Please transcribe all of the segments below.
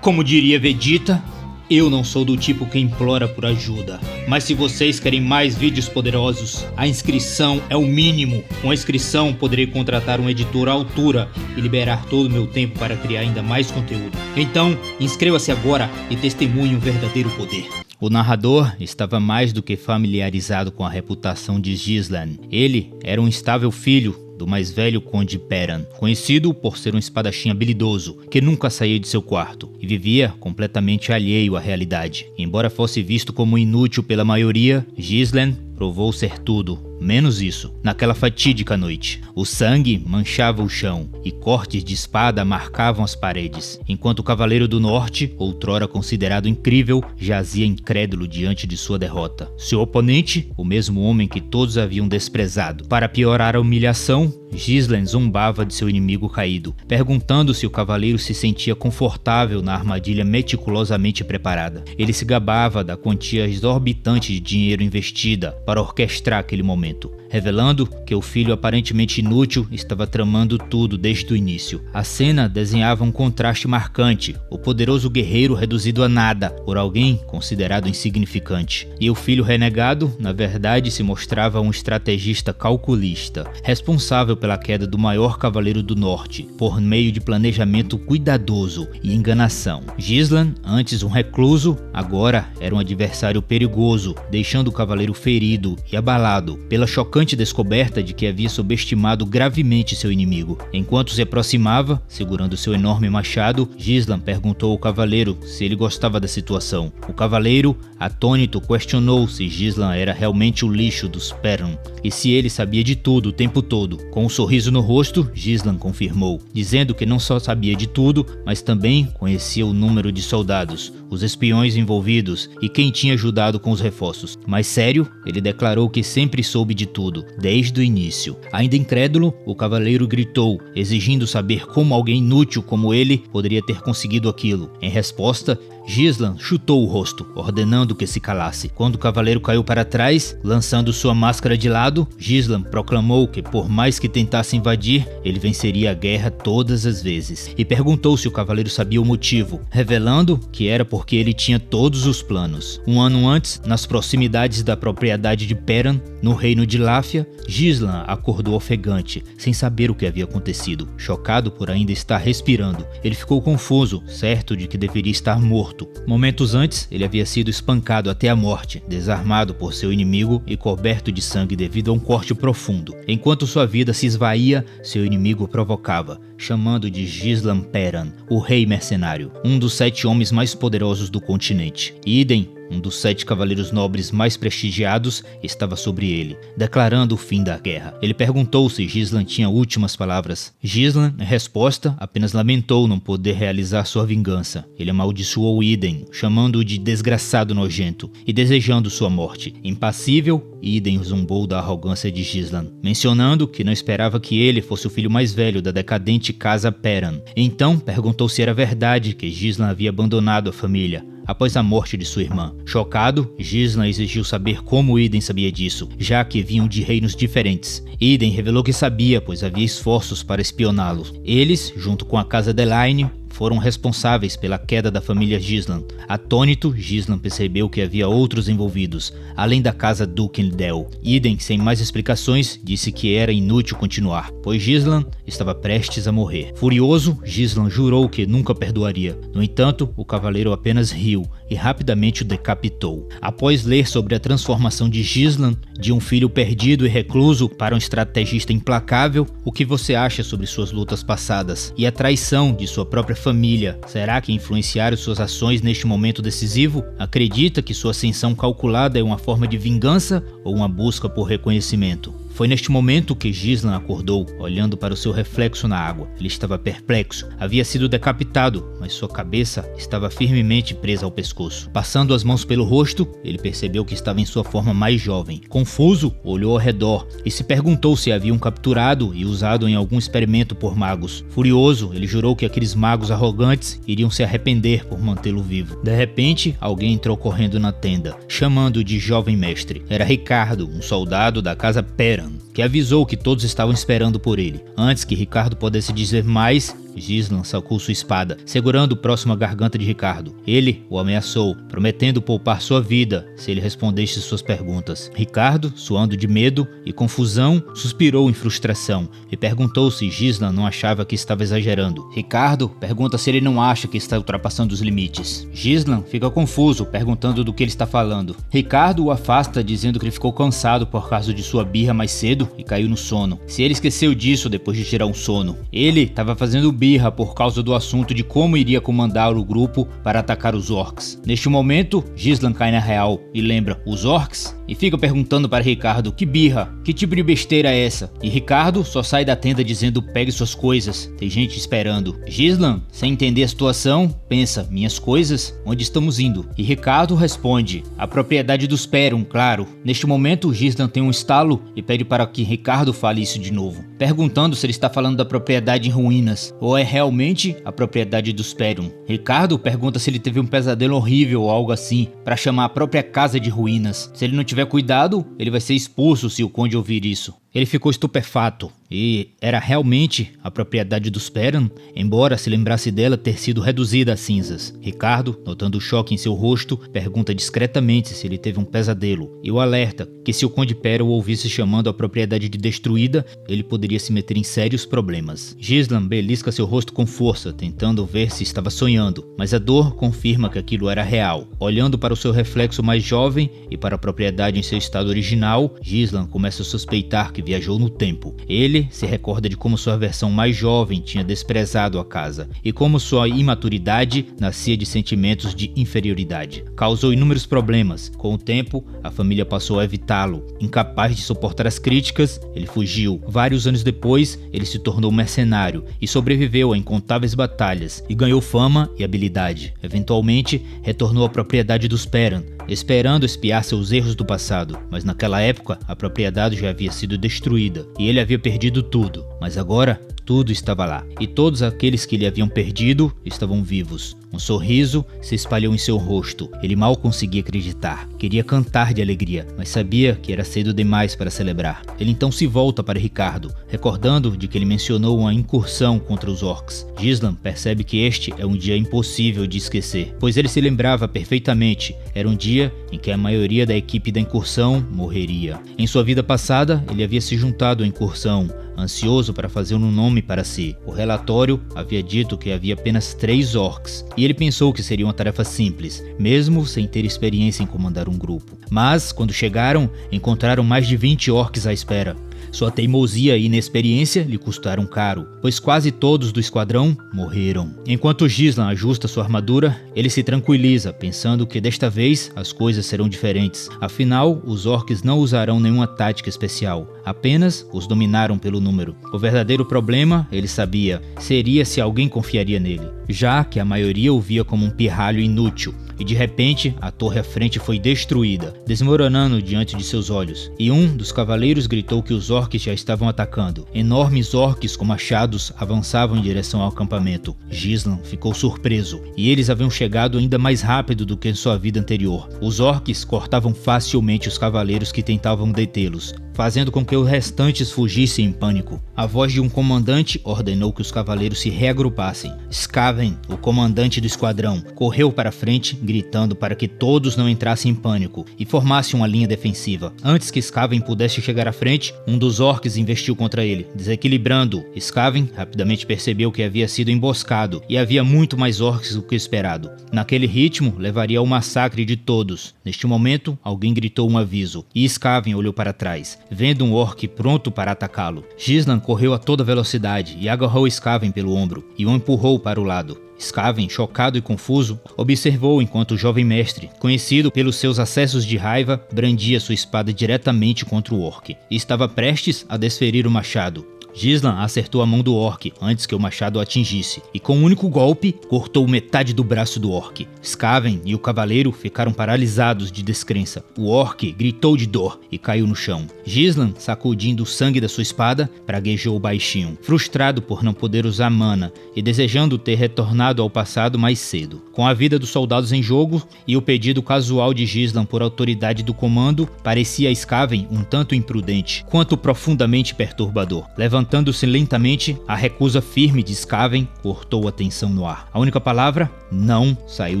Como diria Vegeta, eu não sou do tipo que implora por ajuda. Mas se vocês querem mais vídeos poderosos, a inscrição é o mínimo. Com a inscrição, poderei contratar um editor à altura e liberar todo o meu tempo para criar ainda mais conteúdo. Então, inscreva-se agora e testemunhe o verdadeiro poder. O narrador estava mais do que familiarizado com a reputação de Gislan. Ele era um instável filho do mais velho Conde Perran, conhecido por ser um espadachim habilidoso, que nunca saía de seu quarto e vivia completamente alheio à realidade. Embora fosse visto como inútil pela maioria, Gislan provou ser tudo, menos isso, naquela fatídica noite. O sangue manchava o chão e cortes de espada marcavam as paredes, enquanto o Cavaleiro do Norte, outrora considerado incrível, jazia incrédulo diante de sua derrota. Seu oponente, o mesmo homem que todos haviam desprezado. Para piorar a humilhação, Gislan zombava de seu inimigo caído, perguntando se o cavaleiro se sentia confortável na armadilha meticulosamente preparada. Ele se gabava da quantia exorbitante de dinheiro investida para orquestrar aquele momento, revelando que o filho aparentemente inútil estava tramando tudo desde o início. A cena desenhava um contraste marcante, o poderoso guerreiro reduzido a nada por alguém considerado insignificante. E o filho renegado, na verdade, se mostrava um estrategista calculista, responsável pela queda do maior cavaleiro do norte, por meio de planejamento cuidadoso e enganação. Gislan, antes um recluso, agora era um adversário perigoso, deixando o cavaleiro ferido e abalado pela chocante descoberta de que havia subestimado gravemente seu inimigo. Enquanto se aproximava, segurando seu enorme machado, Gislan perguntou ao cavaleiro se ele gostava da situação. O cavaleiro, atônito, questionou se Gislan era realmente o lixo dos Perran e se ele sabia de tudo o tempo todo. Com um sorriso no rosto, Gislan confirmou, dizendo que não só sabia de tudo, mas também conhecia o número de soldados, os espiões envolvidos e quem tinha ajudado com os reforços. Mais sério, ele declarou que sempre soube de tudo, desde o início. Ainda incrédulo, o cavaleiro gritou, exigindo saber como alguém inútil como ele poderia ter conseguido aquilo. Em resposta, Gislan chutou o rosto, ordenando que se calasse. Quando o cavaleiro caiu para trás, lançando sua máscara de lado, Gislan proclamou que por mais que tentasse invadir, ele venceria a guerra todas as vezes. E perguntou se o cavaleiro sabia o motivo, revelando que era porque ele tinha todos os planos. Um ano antes, nas proximidades da propriedade de Perran, no reino de Láfia, Gislan acordou ofegante, sem saber o que havia acontecido. Chocado por ainda estar respirando, ele ficou confuso, certo de que deveria estar morto. Momentos antes, ele havia sido espancado até a morte, desarmado por seu inimigo e coberto de sangue devido a um corte profundo. Enquanto sua vida se esvaía, seu inimigo provocava, chamando de Gislan Perran, o rei mercenário, um dos 7 homens mais poderosos do continente. Idem, um dos 7 cavaleiros nobres mais prestigiados, estava sobre ele, declarando o fim da guerra. Ele perguntou se Gislan tinha últimas palavras. Gislan, em resposta, apenas lamentou não poder realizar sua vingança. Ele amaldiçoou Idem, chamando-o de desgraçado nojento e desejando sua morte. Impassível, Idem zombou da arrogância de Gislan, mencionando que não esperava que ele fosse o filho mais velho da decadente casa Perran. Então perguntou se era verdade que Gislan havia abandonado a família após a morte de sua irmã. Chocado, Gislan exigiu saber como Idem sabia disso, já que vinham de reinos diferentes. Idem revelou que sabia, pois havia esforços para espioná-lo. Eles, junto com a casa Delaine, foram responsáveis pela queda da família Gislan. Atônito, Gislan percebeu que havia outros envolvidos, além da casa Duquendel. Idem, sem mais explicações, disse que era inútil continuar, pois Gislan estava prestes a morrer. Furioso, Gislan jurou que nunca perdoaria. No entanto, o cavaleiro apenas riu e rapidamente o decapitou. Após ler sobre a transformação de Gislan, de um filho perdido e recluso para um estrategista implacável, o que você acha sobre suas lutas passadas e a traição de sua própria família? Será que influenciaram suas ações neste momento decisivo? Acredita que sua ascensão calculada é uma forma de vingança ou uma busca por reconhecimento? Foi neste momento que Gislan acordou, olhando para o seu reflexo na água. Ele estava perplexo. Havia sido decapitado, mas sua cabeça estava firmemente presa ao pescoço. Passando as mãos pelo rosto, ele percebeu que estava em sua forma mais jovem. Confuso, olhou ao redor e se perguntou se haviam capturado e usado em algum experimento por magos. Furioso, ele jurou que aqueles magos arrogantes iriam se arrepender por mantê-lo vivo. De repente, alguém entrou correndo na tenda, chamando-o de jovem mestre. Era Ricardo, um soldado da casa Perran. que avisou que todos estavam esperando por ele. Antes que Ricardo pudesse dizer mais, Gislan sacou sua espada, segurando próximo à garganta de Ricardo. Ele o ameaçou, prometendo poupar sua vida se ele respondesse suas perguntas. Ricardo, suando de medo e confusão, suspirou em frustração e perguntou se Gislan não achava que estava exagerando. Ricardo pergunta se ele não acha que está ultrapassando os limites. Gislan fica confuso, perguntando do que ele está falando. Ricardo o afasta, dizendo que ele ficou cansado por causa de sua birra mais cedo e caiu no sono. Se ele esqueceu disso depois de tirar um sono. Ele estava fazendo birra por causa do assunto de como iria comandar o grupo para atacar os orcs. Neste momento, Gislan cai na real e lembra os orcs e fica perguntando para Ricardo que birra, que tipo de besteira é essa? E Ricardo só sai da tenda dizendo pegue suas coisas, tem gente esperando. Gislan, sem entender a situação, pensa, minhas coisas? Onde estamos indo? E Ricardo responde, a propriedade dos Perun, claro. Neste momento, Gislan tem um estalo e pede para que Ricardo fale isso de novo, perguntando se ele está falando da propriedade em ruínas ou é realmente a propriedade dos Perun. Ricardo pergunta se ele teve um pesadelo horrível ou algo assim, para chamar a própria casa de ruínas. Se ele não tiver cuidado, ele vai ser expulso se o conde ouvir isso. Ele ficou estupefato e era realmente a propriedade dos Perun, embora se lembrasse dela ter sido reduzida a cinzas. Ricardo, notando o choque em seu rosto, pergunta discretamente se ele teve um pesadelo e o alerta que se o conde Perun ouvisse chamando a propriedade de destruída, ele poderia se meter em sérios problemas. Gislan belisca seu rosto com força, tentando ver se estava sonhando, mas a dor confirma que aquilo era real. Olhando para o seu reflexo mais jovem e para a propriedade em seu estado original, Gislan começa a suspeitar que viajou no tempo. Ele se recorda de como sua versão mais jovem tinha desprezado a casa e como sua imaturidade nascia de sentimentos de inferioridade. Causou inúmeros problemas. Com o tempo, a família passou a evitá-lo. Incapaz de suportar as críticas, ele fugiu. Vários anos depois, ele se tornou mercenário e sobreviveu a incontáveis batalhas e ganhou fama e habilidade. Eventualmente, retornou à propriedade dos Perun, esperando espiar seus erros do passado, mas naquela época a propriedade já havia sido destruída e ele havia perdido tudo, mas agora tudo estava lá e todos aqueles que lhe haviam perdido estavam vivos. Um sorriso se espalhou em seu rosto. Ele mal conseguia acreditar. Queria cantar de alegria, mas sabia que era cedo demais para celebrar. Ele então se volta para Ricardo, recordando de que ele mencionou uma incursão contra os orcs. Gislan percebe que este é um dia impossível de esquecer, pois ele se lembrava perfeitamente. Era um dia em que a maioria da equipe da incursão morreria. Em sua vida passada, ele havia se juntado à incursão, ansioso para fazer um nome para si. O relatório havia dito que havia apenas 3 orcs, e ele pensou que seria uma tarefa simples, mesmo sem ter experiência em comandar um grupo. Mas, quando chegaram, encontraram mais de 20 orcs à espera. Sua teimosia e inexperiência lhe custaram caro, pois quase todos do esquadrão morreram. Enquanto Gislan ajusta sua armadura, ele se tranquiliza, pensando que desta vez as coisas serão diferentes. Afinal, os orcs não usarão nenhuma tática especial, apenas os dominaram pelo número. O verdadeiro problema, ele sabia, seria se alguém confiaria nele, já que a maioria o via como um pirralho inútil. E de repente, a torre à frente foi destruída, desmoronando diante de seus olhos. E um dos cavaleiros gritou que os orcs já estavam atacando. Enormes orcs com machados avançavam em direção ao acampamento. Gislan ficou surpreso, e eles haviam chegado ainda mais rápido do que em sua vida anterior. Os orcs cortavam facilmente os cavaleiros que tentavam detê-los, fazendo com que os restantes fugissem em pânico. A voz de um comandante ordenou que os cavaleiros se reagrupassem. Skaven, o comandante do esquadrão, correu para frente, gritando para que todos não entrassem em pânico e formassem uma linha defensiva. Antes que Skaven pudesse chegar à frente, um dos orcs investiu contra ele, desequilibrando. Skaven rapidamente percebeu que havia sido emboscado e havia muito mais orcs do que esperado. Naquele ritmo, levaria ao massacre de todos. Neste momento, alguém gritou um aviso e Skaven olhou para trás, vendo um orc pronto para atacá-lo. Gislan correu a toda velocidade e agarrou Skaven pelo ombro e o empurrou para o lado. Skaven, chocado e confuso, observou enquanto o jovem mestre, conhecido pelos seus acessos de raiva, brandia sua espada diretamente contra o orc e estava prestes a desferir o machado. Gislan acertou a mão do orc antes que o machado o atingisse, e com um único golpe, cortou metade do braço do orc. Skaven e o cavaleiro ficaram paralisados de descrença. O orc gritou de dor e caiu no chão. Gislan, sacudindo o sangue da sua espada, praguejou baixinho, frustrado por não poder usar mana e desejando ter retornado ao passado mais cedo. Com a vida dos soldados em jogo e o pedido casual de Gislan por autoridade do comando, parecia a Skaven um tanto imprudente, quanto profundamente perturbador. Levantando-se lentamente, a recusa firme de Skaven cortou a tensão no ar. A única palavra, não, saiu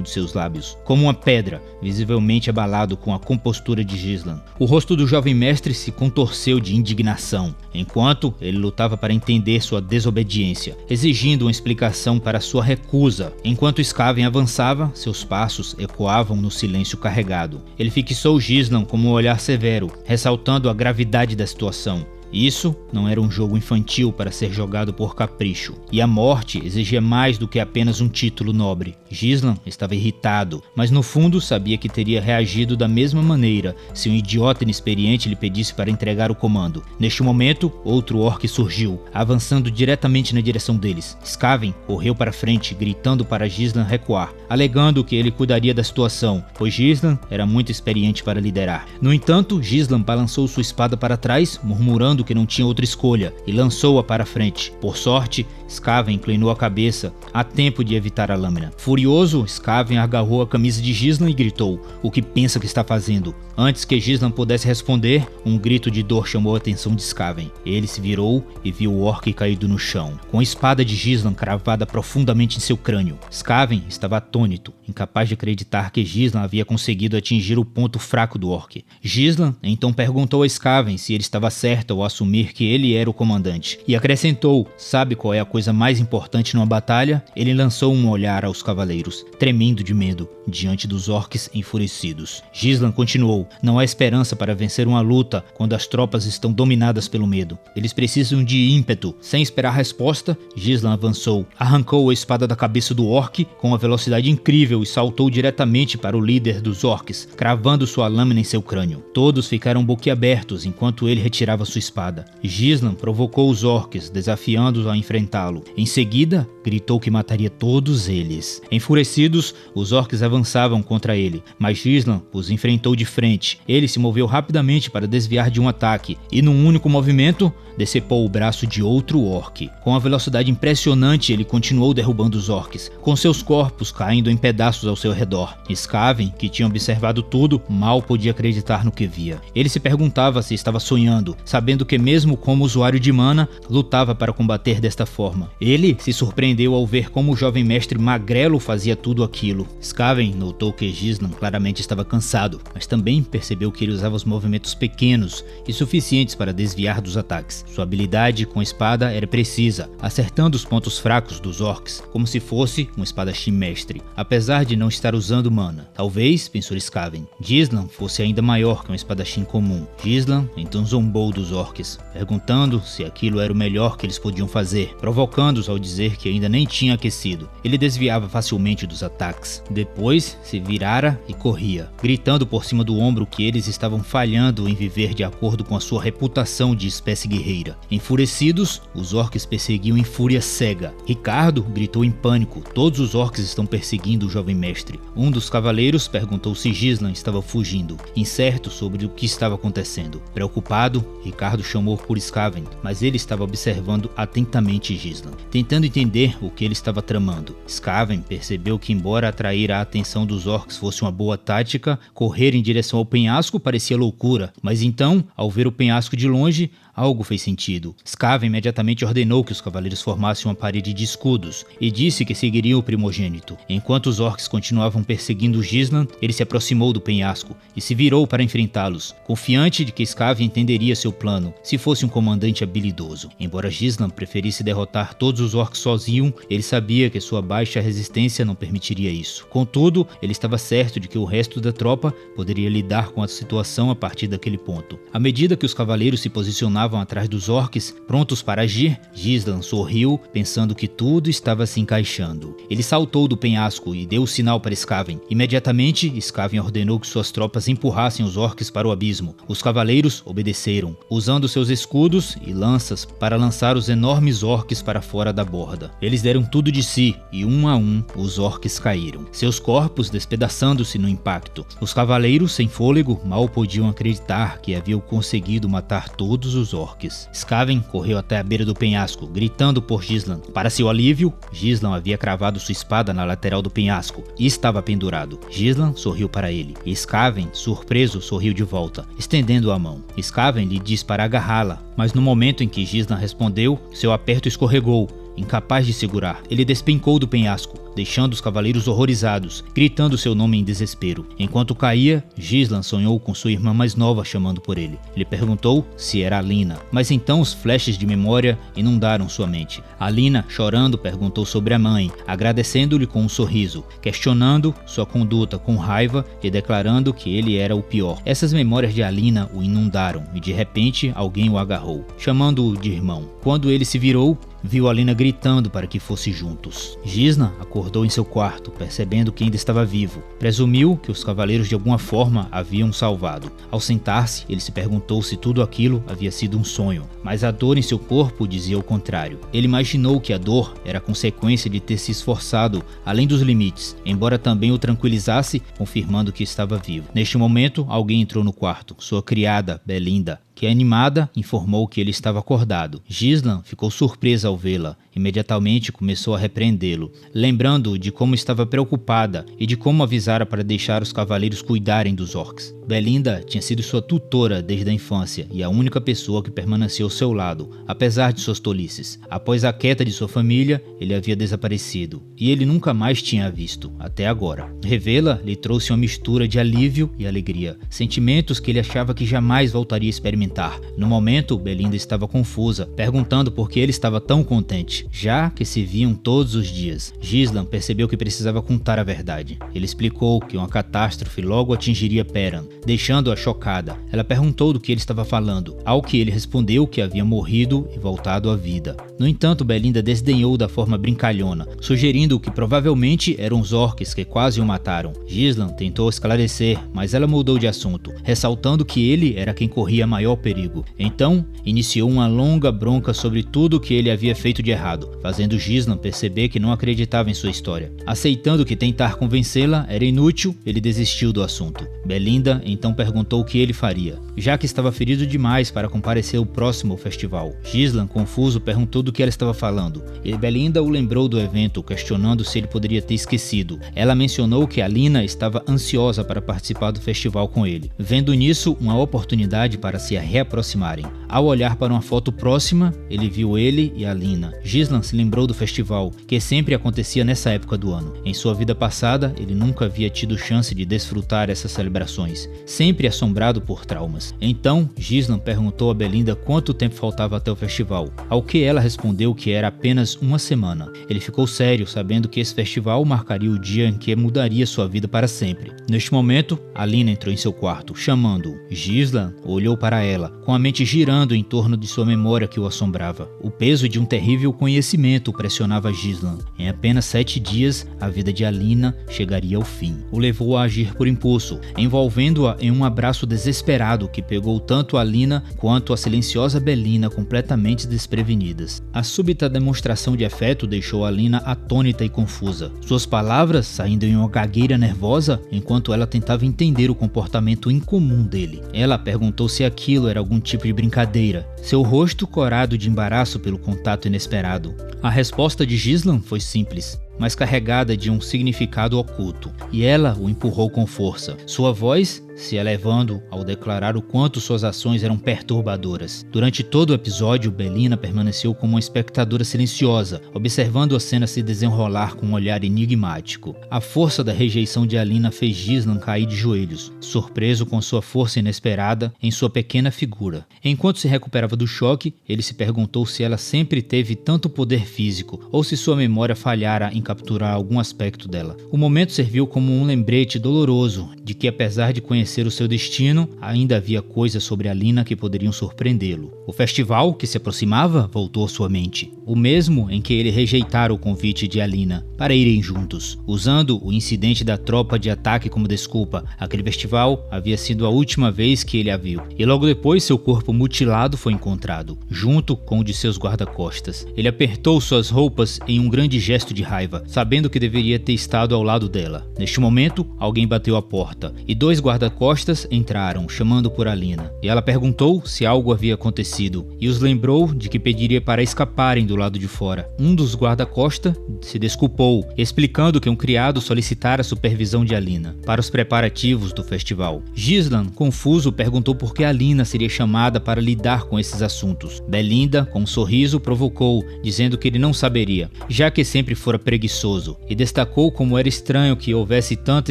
de seus lábios, como uma pedra, visivelmente abalado com a compostura de Gislan. O rosto do jovem mestre se contorceu de indignação, enquanto ele lutava para entender sua desobediência, exigindo uma explicação para sua recusa. Enquanto Skaven avançava, seus passos ecoavam no silêncio carregado. Ele fixou Gislan com um olhar severo, ressaltando a gravidade da situação. Isso não era um jogo infantil para ser jogado por capricho, e a morte exigia mais do que apenas um título nobre. Gislan estava irritado, mas no fundo sabia que teria reagido da mesma maneira se um idiota inexperiente lhe pedisse para entregar o comando. Neste momento, outro orc surgiu, avançando diretamente na direção deles. Skaven correu para frente, gritando para Gislan recuar, alegando que ele cuidaria da situação, pois Gislan era muito experiente para liderar. No entanto, Gislan balançou sua espada para trás, murmurando que não tinha outra escolha, e lançou-a para frente. Por sorte, Skaven inclinou a cabeça, a tempo de evitar a lâmina. Furioso, Skaven agarrou a camisa de Gislan e gritou: "O que pensa que está fazendo?" Antes que Gislan pudesse responder, um grito de dor chamou a atenção de Skaven. Ele se virou e viu o orc caído no chão, com a espada de Gislan cravada profundamente em seu crânio. Skaven estava atônito, incapaz de acreditar que Gislan havia conseguido atingir o ponto fraco do orc. Gislan então perguntou a Skaven se ele estava certo ao assumir que ele era o comandante, e acrescentou: "Sabe qual é a coisa mais importante numa batalha?" Ele lançou um olhar aos cavaleiros, tremendo de medo, diante dos orcs enfurecidos. Gislan continuou: "Não há esperança para vencer uma luta quando as tropas estão dominadas pelo medo. Eles precisam de ímpeto." Sem esperar resposta, Gislan avançou, arrancou a espada da cabeça do orc com uma velocidade incrível e saltou diretamente para o líder dos orcs, cravando sua lâmina em seu crânio. Todos ficaram boquiabertos enquanto ele retirava sua espada. Gislan provocou os orcs, desafiando-os a enfrentá-lo. Em seguida, gritou que mataria todos eles. Enfurecidos, os orcs avançavam contra ele, mas Gislan os enfrentou de frente. Ele se moveu rapidamente para desviar de um ataque, e num único movimento, decepou o braço de outro orc. Com uma velocidade impressionante, ele continuou derrubando os orcs, com seus corpos caindo em pedaços ao seu redor. Skaven, que tinha observado tudo, mal podia acreditar no que via. Ele se perguntava se estava sonhando, sabendo que mesmo como usuário de mana, lutava para combater desta forma. Ele se surpreendeu ao ver como o jovem mestre magrelo fazia tudo aquilo. Skaven notou que Gislan claramente estava cansado, mas também percebeu que ele usava os movimentos pequenos e suficientes para desviar dos ataques. Sua habilidade com a espada era precisa, acertando os pontos fracos dos orcs, como se fosse um espadachim mestre, apesar de não estar usando mana. Talvez, pensou Skaven, Gislan fosse ainda maior que um espadachim comum. Gislan então zombou dos orcs, perguntando se aquilo era o melhor que eles podiam fazer, provocando-os ao dizer que ainda nem tinha aquecido. Ele desviava facilmente dos ataques. Depois se virara e corria, gritando por cima do ombro que eles estavam falhando em viver de acordo com a sua reputação de espécie guerreira. Enfurecidos, os orcs perseguiam em fúria cega. Ricardo gritou em pânico: "Todos os orcs estão perseguindo o jovem mestre." Um dos cavaleiros perguntou se Gislan estava fugindo, incerto sobre o que estava acontecendo. Preocupado, Ricardo chamou por Skaven, mas ele estava observando atentamente Gislan, tentando entender o que ele estava tramando. Skaven percebeu que, embora atrair a atenção dos orcs fosse uma boa tática, correr em direção ao penhasco parecia loucura, mas então, ao ver o penhasco de longe, algo fez sentido. Skaven imediatamente ordenou que os cavaleiros formassem uma parede de escudos e disse que seguiriam o primogênito. Enquanto os orcs continuavam perseguindo Gislan, ele se aproximou do penhasco e se virou para enfrentá-los, confiante de que Skaven entenderia seu plano, se fosse um comandante habilidoso. Embora Gislan preferisse derrotar todos os orcs sozinho, ele sabia que sua baixa resistência não permitiria isso. Contudo, ele estava certo de que o resto da tropa poderia lidar com a situação a partir daquele ponto. À medida que os cavaleiros se posicionavam estavam atrás dos orcs, prontos para agir, Gislan sorriu, pensando que tudo estava se encaixando. Ele saltou do penhasco e deu o sinal para Skaven. Imediatamente, Skaven ordenou que suas tropas empurrassem os orcs para o abismo. Os cavaleiros obedeceram, usando seus escudos e lanças para lançar os enormes orcs para fora da borda. Eles deram tudo de si e, um a um, os orcs caíram, seus corpos despedaçando-se no impacto. Os cavaleiros, sem fôlego, mal podiam acreditar que haviam conseguido matar todos os orcs. Skaven correu até a beira do penhasco, gritando por Gislan. Para seu alívio, Gislan havia cravado sua espada na lateral do penhasco e estava pendurado. Gislan sorriu para ele, e Skaven, surpreso, sorriu de volta, estendendo a mão. Skaven lhe disse para agarrá-la, mas no momento em que Gislan respondeu, seu aperto escorregou. Incapaz de segurar, ele despencou do penhasco, deixando os cavaleiros horrorizados, gritando seu nome em desespero. Enquanto caía, Gislan sonhou com sua irmã mais nova chamando por ele. Ele perguntou se era Alina, mas então os flashes de memória inundaram sua mente. Alina, chorando, perguntou sobre a mãe, agradecendo-lhe com um sorriso, questionando sua conduta com raiva e declarando que ele era o pior. Essas memórias de Alina o inundaram e de repente alguém o agarrou, chamando-o de irmão. Quando ele se virou, viu Alina gritando para que fossem juntos. Gislan acordou em seu quarto, percebendo que ainda estava vivo. Presumiu que os cavaleiros de alguma forma haviam salvado. Ao sentar-se, ele se perguntou se tudo aquilo havia sido um sonho, mas a dor em seu corpo dizia o contrário. Ele imaginou que a dor era consequência de ter se esforçado além dos limites, embora também o tranquilizasse, confirmando que estava vivo. Neste momento, alguém entrou no quarto, sua criada, Belinda, que, animada, informou que ele estava acordado. Gislan ficou surpresa ao vê-la. Imediatamente começou a repreendê-lo, lembrando-o de como estava preocupada e de como avisara para deixar os cavaleiros cuidarem dos orcs. Belinda tinha sido sua tutora desde a infância e a única pessoa que permaneceu ao seu lado, apesar de suas tolices. Após a queda de sua família, ele havia desaparecido e ele nunca mais tinha a visto, até agora. Revê-la lhe trouxe uma mistura de alívio e alegria, sentimentos que ele achava que jamais voltaria a experimentar. No momento, Belinda estava confusa, perguntando por que ele estava tão contente, já que se viam todos os dias. Gislan percebeu que precisava contar a verdade. Ele explicou que uma catástrofe logo atingiria Perran, deixando-a chocada. Ela perguntou do que ele estava falando, ao que ele respondeu que havia morrido e voltado à vida. No entanto, Belinda desdenhou da forma brincalhona, sugerindo que provavelmente eram os orcs que quase o mataram. Gislan tentou esclarecer, mas ela mudou de assunto, ressaltando que ele era quem corria maior perigo. Então, iniciou uma longa bronca sobre tudo o que ele havia feito de errado, fazendo Gislan perceber que não acreditava em sua história. Aceitando que tentar convencê-la era inútil, ele desistiu do assunto. Belinda então perguntou o que ele faria, já que estava ferido demais para comparecer ao próximo festival. Gislan, confuso, perguntou do que ela estava falando, e Belinda o lembrou do evento, questionando se ele poderia ter esquecido. Ela mencionou que Alina estava ansiosa para participar do festival com ele, vendo nisso uma oportunidade para se reaproximarem. Ao olhar para uma foto próxima, ele viu ele e Alina. Gislan se lembrou do festival, que sempre acontecia nessa época do ano. Em sua vida passada, ele nunca havia tido chance de desfrutar essas celebrações, sempre assombrado por traumas. Então, Gislan perguntou a Belinda quanto tempo faltava até o festival, ao que ela respondeu que era apenas uma semana. Ele ficou sério, sabendo que esse festival marcaria o dia em que mudaria sua vida para sempre. Neste momento, Alina entrou em seu quarto, chamando-o. Gislan olhou para ela, com a mente girando em torno de sua memória que o assombrava. O peso de um terrível conhecimento pressionava Gislan. Em apenas 7 dias, a vida de Alina chegaria ao fim. O levou a agir por impulso, envolvendo-a em um abraço desesperado que pegou tanto Alina quanto a silenciosa Belinda completamente desprevenidas. A súbita demonstração de afeto deixou Alina atônita e confusa, suas palavras saindo em uma gagueira nervosa enquanto ela tentava entender o comportamento incomum dele. Ela perguntou se aquilo era algum tipo de brincadeira, seu rosto corado de embaraço pelo contato inesperado. A resposta de Gislan foi simples, mas carregada de um significado oculto, e ela o empurrou com força, sua voz se elevando ao declarar o quanto suas ações eram perturbadoras. Durante todo o episódio, Belinda permaneceu como uma espectadora silenciosa, observando a cena se desenrolar com um olhar enigmático. A força da rejeição de Alina fez Gislan cair de joelhos, surpreso com sua força inesperada em sua pequena figura. Enquanto se recuperava do choque, ele se perguntou se ela sempre teve tanto poder físico, ou se sua memória falhara em capturar algum aspecto dela. O momento serviu como um lembrete doloroso de que, apesar de conhecer o seu destino, ainda havia coisas sobre Alina que poderiam surpreendê-lo. O festival que se aproximava voltou à sua mente, o mesmo em que ele rejeitara o convite de Alina para irem juntos. Usando o incidente da tropa de ataque como desculpa, aquele festival havia sido a última vez que ele a viu, e logo depois seu corpo mutilado foi encontrado, junto com o de seus guarda-costas. Ele apertou suas roupas em um grande gesto de raiva, sabendo que deveria ter estado ao lado dela. Neste momento, alguém bateu à porta, e 2 guarda-costas entraram, chamando por Alina, e ela perguntou se algo havia acontecido, e os lembrou de que pediria para escaparem do lado de fora. Um dos guarda-costas se desculpou, explicando que um criado solicitara a supervisão de Alina para os preparativos do festival. Gislan, confuso, perguntou por que Alina seria chamada para lidar com esses assuntos. Belinda, com um sorriso, provocou, dizendo que ele não saberia, já que sempre fora preguiçoso, e destacou como era estranho que houvesse tanta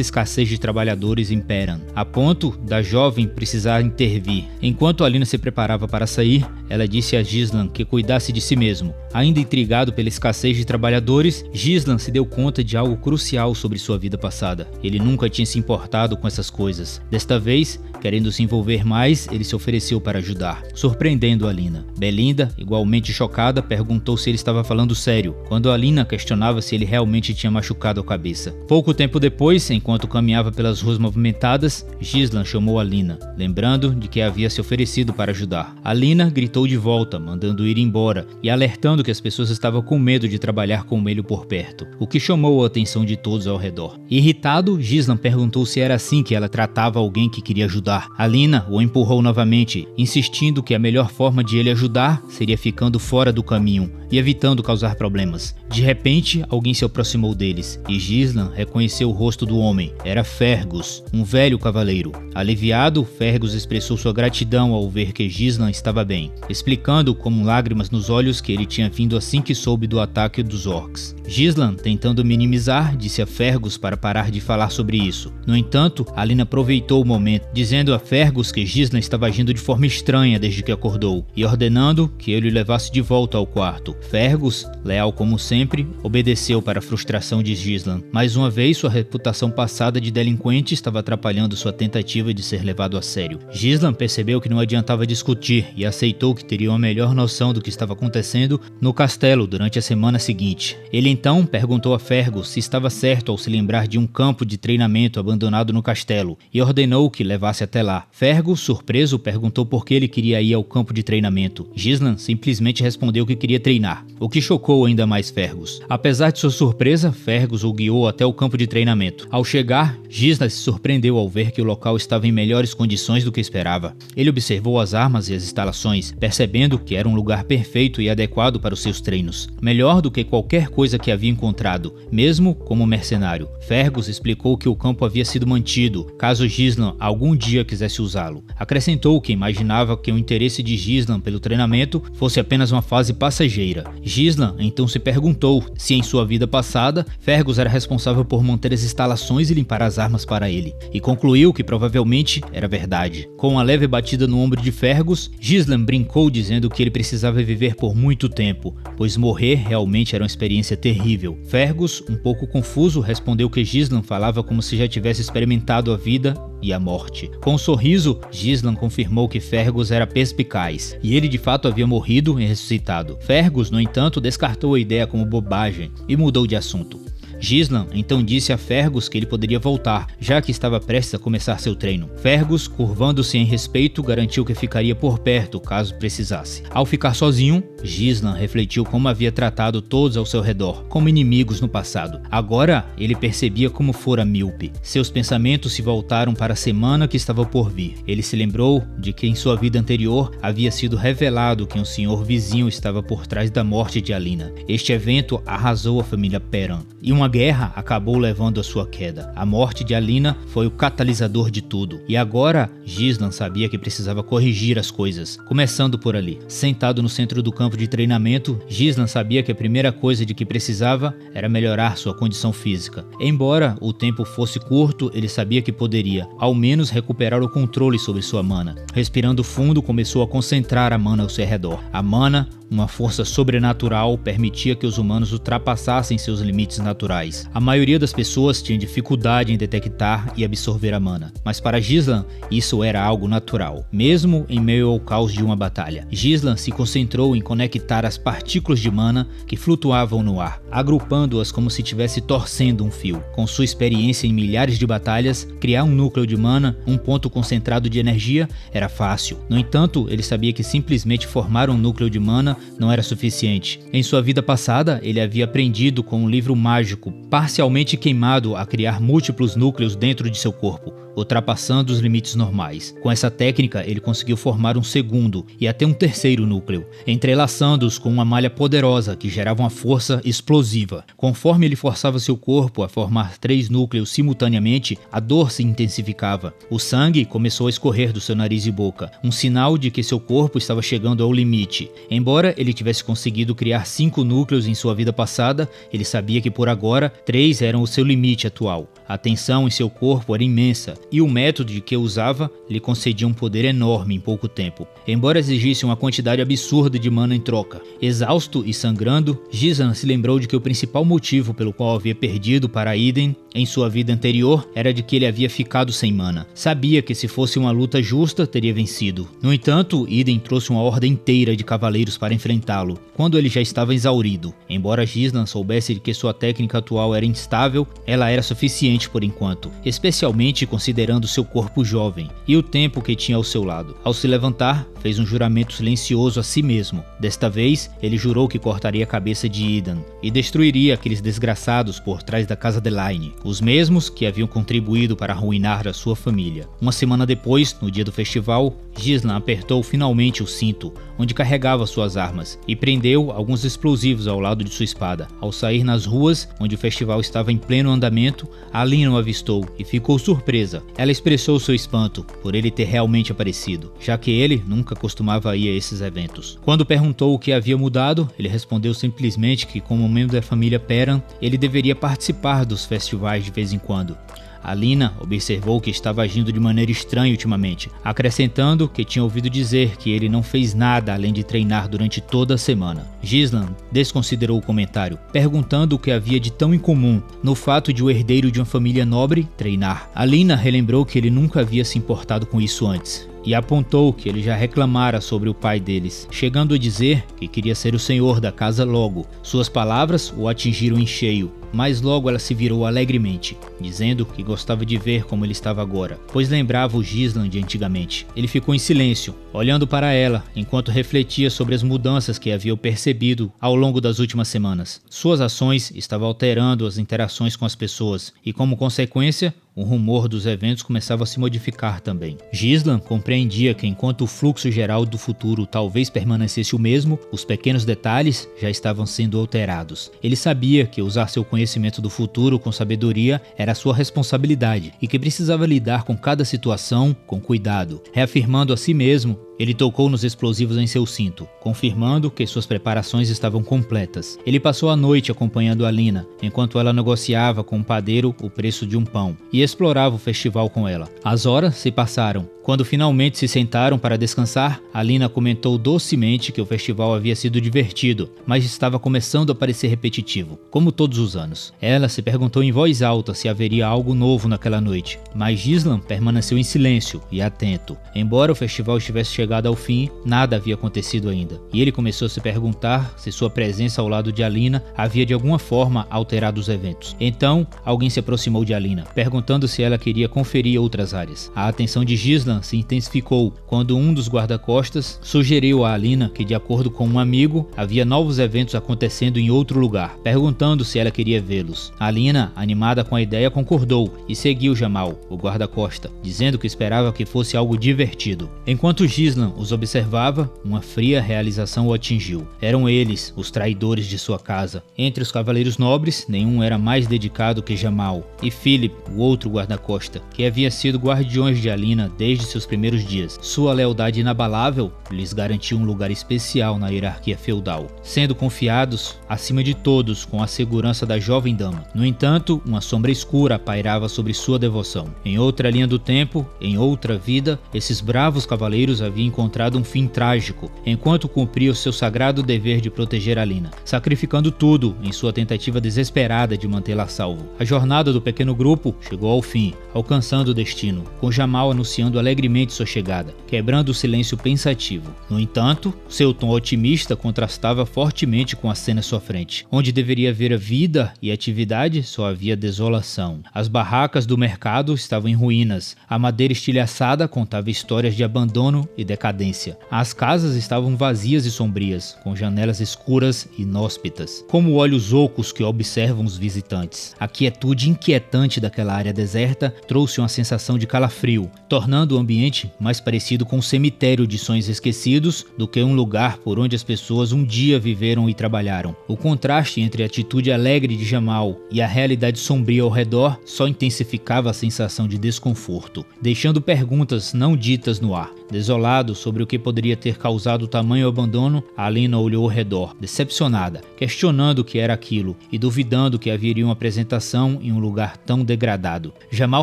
escassez de trabalhadores em Peran, a ponto da jovem precisar intervir. Enquanto Alina se preparava para sair, ela disse a Gislan que cuidasse de si mesmo. Ainda intrigado pela escassez de trabalhadores, Gislan se deu conta de algo crucial sobre sua vida passada. Ele nunca tinha se importado com essas coisas. Desta vez, querendo se envolver mais, ele se ofereceu para ajudar, surpreendendo Alina. Belinda, igualmente chocada, perguntou se ele estava falando sério, quando Alina questionava se ele realmente tinha machucado a cabeça. Pouco tempo depois, enquanto caminhava pelas ruas movimentadas, Gislan chamou Alina, lembrando de que havia se oferecido para ajudar. Alina gritou de volta, mandando ir embora e alertando que as pessoas estavam com medo de trabalhar com ele por perto, o que chamou a atenção de todos ao redor. Irritado, Gislan perguntou se era assim que ela tratava alguém que queria ajudar. Alina o empurrou novamente, insistindo que a melhor forma de ele ajudar seria ficando fora do caminho e evitando causar problemas. De repente, alguém se aproximou deles, e Gislan reconheceu o rosto do homem. Era Fergus, um velho cavaleiro. Aliviado, Fergus expressou sua gratidão ao ver que Gislan estava bem, explicando com lágrimas nos olhos que ele tinha vindo assim que soube do ataque dos orcs. Gislan, tentando minimizar, disse a Fergus para parar de falar sobre isso. No entanto, Alina aproveitou o momento, dizendo a Fergus que Gislan estava agindo de forma estranha desde que acordou, e ordenando que ele o levasse de volta ao quarto. Fergus, leal como sempre, obedeceu para a frustração de Gislan. Mais uma vez, sua reputação passada de delinquente estava atrapalhando sua tentativa de ser levado a sério. Gislan percebeu que não adiantava discutir e aceitou que teria uma melhor noção do que estava acontecendo no castelo durante a semana seguinte. Ele então perguntou a Fergus se estava certo ao se lembrar de um campo de treinamento abandonado no castelo e ordenou que levasse até lá. Fergus, surpreso, perguntou por que ele queria ir ao campo de treinamento. Gislan simplesmente respondeu que queria treinar, o que chocou ainda mais Fergus. Apesar de sua surpresa, Fergus o guiou até o campo de treinamento. Ao chegar, Gislan se surpreendeu ao ver que o local estava em melhores condições do que esperava. Ele observou as armas e as instalações, percebendo que era um lugar perfeito e adequado para os seus treinos, melhor do que qualquer coisa que havia encontrado, mesmo como mercenário. Fergus explicou que o campo havia sido mantido, caso Gislan algum dia quisesse usá-lo. Acrescentou que imaginava que o interesse de Gislan pelo treinamento fosse apenas uma fase passageira. Gislan então se perguntou se em sua vida passada, Fergus era responsável por manter as instalações e limpar as armas para ele, e concluiu que provavelmente era verdade. Com uma leve batida no ombro de Fergus, Gislan brincou dizendo que ele precisava viver por muito tempo, pois morrer realmente era uma experiência terrível. Fergus, um pouco confuso, respondeu que Gislan falava como se já tivesse experimentado a vida e a morte. Com um sorriso, Gislan confirmou que Fergus era perspicaz, e ele de fato havia morrido e ressuscitado. Fergus, no entanto, descartou a ideia como bobagem e mudou de assunto. Gislan então disse a Fergus que ele poderia voltar, já que estava prestes a começar seu treino. Fergus, curvando-se em respeito, garantiu que ficaria por perto caso precisasse. Ao ficar sozinho, Gislan refletiu como havia tratado todos ao seu redor, como inimigos no passado. Agora, ele percebia como fora míope. Seus pensamentos se voltaram para a semana que estava por vir. Ele se lembrou de que em sua vida anterior havia sido revelado que um senhor vizinho estava por trás da morte de Alina. Este evento arrasou a família Peran, e uma guerra acabou levando à sua queda. A morte de Alina foi o catalisador de tudo, e agora Gislan sabia que precisava corrigir as coisas, começando por ali. Sentado no centro do campo de treinamento, Gislan sabia que a primeira coisa de que precisava era melhorar sua condição física. Embora o tempo fosse curto, ele sabia que poderia, ao menos, recuperar o controle sobre sua mana. Respirando fundo, começou a concentrar a mana ao seu redor. A mana, uma força sobrenatural, permitia que os humanos ultrapassassem seus limites naturais. elementais. A maioria das pessoas tinha dificuldade em detectar e absorver a mana, mas para Gislan isso era algo natural, mesmo em meio ao caos de uma batalha. Gislan se concentrou em conectar as partículas de mana que flutuavam no ar, agrupando-as como se estivesse torcendo um fio. Com sua experiência em milhares de batalhas, criar um núcleo de mana, um ponto concentrado de energia, era fácil. No entanto, ele sabia que simplesmente formar um núcleo de mana não era suficiente. Em sua vida passada, ele havia aprendido com um livro mágico, parcialmente queimado, a criar múltiplos núcleos dentro de seu corpo, ultrapassando os limites normais. Com essa técnica, ele conseguiu formar um segundo e até um terceiro núcleo, entrelaçando-os com uma malha poderosa que gerava uma força explosiva. Conforme ele forçava seu corpo a formar 3 núcleos simultaneamente, a dor se intensificava. O sangue começou a escorrer do seu nariz e boca, um sinal de que seu corpo estava chegando ao limite. Embora ele tivesse conseguido criar 5 núcleos em sua vida passada, ele sabia que por agora 3 eram o seu limite atual. A tensão em seu corpo era imensa, e o método de que usava lhe concedia um poder enorme em pouco tempo, embora exigisse uma quantidade absurda de mana em troca. Exausto e sangrando, Gislan se lembrou de que o principal motivo pelo qual havia perdido para Iden em sua vida anterior era de que ele havia ficado sem mana. Sabia que se fosse uma luta justa, teria vencido. No entanto, Iden trouxe uma horda inteira de cavaleiros para enfrentá-lo, quando ele já estava exaurido. Embora Gislan soubesse de que sua técnica atual era instável, ela era suficiente por enquanto, especialmente considerando seu corpo jovem e o tempo que tinha ao seu lado. Ao se levantar, fez um juramento silencioso a si mesmo. Desta vez, ele jurou que cortaria a cabeça de Iden e destruiria aqueles desgraçados por trás da casa de Laine, os mesmos que haviam contribuído para arruinar a sua família. Uma semana depois, no dia do festival, Gislan apertou finalmente o cinto onde carregava suas armas e prendeu alguns explosivos ao lado de sua espada. Ao sair nas ruas, onde o festival estava em pleno andamento, Alina o avistou e ficou surpresa. Ela expressou seu espanto por ele ter realmente aparecido, já que ele nunca costumava ir a esses eventos. Quando perguntou o que havia mudado, ele respondeu simplesmente que, como membro da família Perrin, ele deveria participar dos festivais de vez em quando. Alina observou que estava agindo de maneira estranha ultimamente, acrescentando que tinha ouvido dizer que ele não fez nada além de treinar durante toda a semana. Gislan desconsiderou o comentário, perguntando o que havia de tão incomum no fato de o herdeiro de uma família nobre treinar. Alina relembrou que ele nunca havia se importado com isso antes, e apontou que ele já reclamara sobre o pai deles, chegando a dizer que queria ser o senhor da casa logo. Suas palavras o atingiram em cheio, mas logo ela se virou alegremente, dizendo que gostava de ver como ele estava agora, pois lembrava o Gislan de antigamente. Ele ficou em silêncio, olhando para ela, enquanto refletia sobre as mudanças que havia percebido ao longo das últimas semanas. Suas ações estavam alterando as interações com as pessoas, e como consequência, o rumor dos eventos começava a se modificar também. Gislan compreendia que enquanto o fluxo geral do futuro talvez permanecesse o mesmo, os pequenos detalhes já estavam sendo alterados. Ele sabia que usar seu conhecimento do futuro com sabedoria era sua responsabilidade e que precisava lidar com cada situação com cuidado. Reafirmando a si mesmo, ele tocou nos explosivos em seu cinto, confirmando que suas preparações estavam completas. Ele passou a noite acompanhando Alina, enquanto ela negociava com o padeiro o preço de um pão, e explorava o festival com ela. As horas se passaram. Quando finalmente se sentaram para descansar, Alina comentou docemente que o festival havia sido divertido, mas estava começando a parecer repetitivo, como todos os anos. Ela se perguntou em voz alta se haveria algo novo naquela noite, mas Gislan permaneceu em silêncio e atento. Embora o festival estivesse chegado ao fim, nada havia acontecido ainda, e ele começou a se perguntar se sua presença ao lado de Alina havia de alguma forma alterado os eventos. Então, alguém se aproximou de Alina, perguntando se ela queria conferir outras áreas. A atenção de Gislan se intensificou quando um dos guarda-costas sugeriu a Alina que, de acordo com um amigo, havia novos eventos acontecendo em outro lugar, perguntando se ela queria vê-los. Alina, animada com a ideia, concordou e seguiu Jamal, o guarda-costa, dizendo que esperava que fosse algo divertido. Enquanto Gislan os observava, uma fria realização o atingiu. Eram eles, os traidores de sua casa. Entre os cavaleiros nobres, nenhum era mais dedicado que Jamal e Philip, o outro guarda-costa, que havia sido guardiões de Alina desde seus primeiros dias. Sua lealdade inabalável lhes garantiu um lugar especial na hierarquia feudal, sendo confiados, acima de todos, com a segurança da jovem dama. No entanto, uma sombra escura pairava sobre sua devoção. Em outra linha do tempo, em outra vida, esses bravos cavaleiros haviam encontrado um fim trágico, enquanto cumpriam seu sagrado dever de proteger Alina, sacrificando tudo em sua tentativa desesperada de mantê-la a salvo. A jornada do pequeno grupo chegou ao fim, alcançando o destino, com Jamal anunciando alegremente sua chegada, quebrando o silêncio pensativo. No entanto, seu tom otimista contrastava fortemente com a cena à sua frente. Onde deveria haver vida e atividade, só havia desolação. As barracas do mercado estavam em ruínas. A madeira estilhaçada contava histórias de abandono e decadência. As casas estavam vazias e sombrias, com janelas escuras e inóspitas, como olhos ocos que observam os visitantes. A quietude inquietante daquela área deserta trouxe uma sensação de calafrio, tornando o ambiente mais parecido com um cemitério de sonhos esquecidos do que um lugar por onde as pessoas um dia viveram e trabalharam. O contraste entre a atitude alegre de Jamal e a realidade sombria ao redor só intensificava a sensação de desconforto, deixando perguntas não ditas no ar. Desolado sobre o que poderia ter causado tamanho abandono, Alina olhou ao redor, decepcionada, questionando o que era aquilo e duvidando que haveria uma apresentação em um lugar tão degradado. Jamal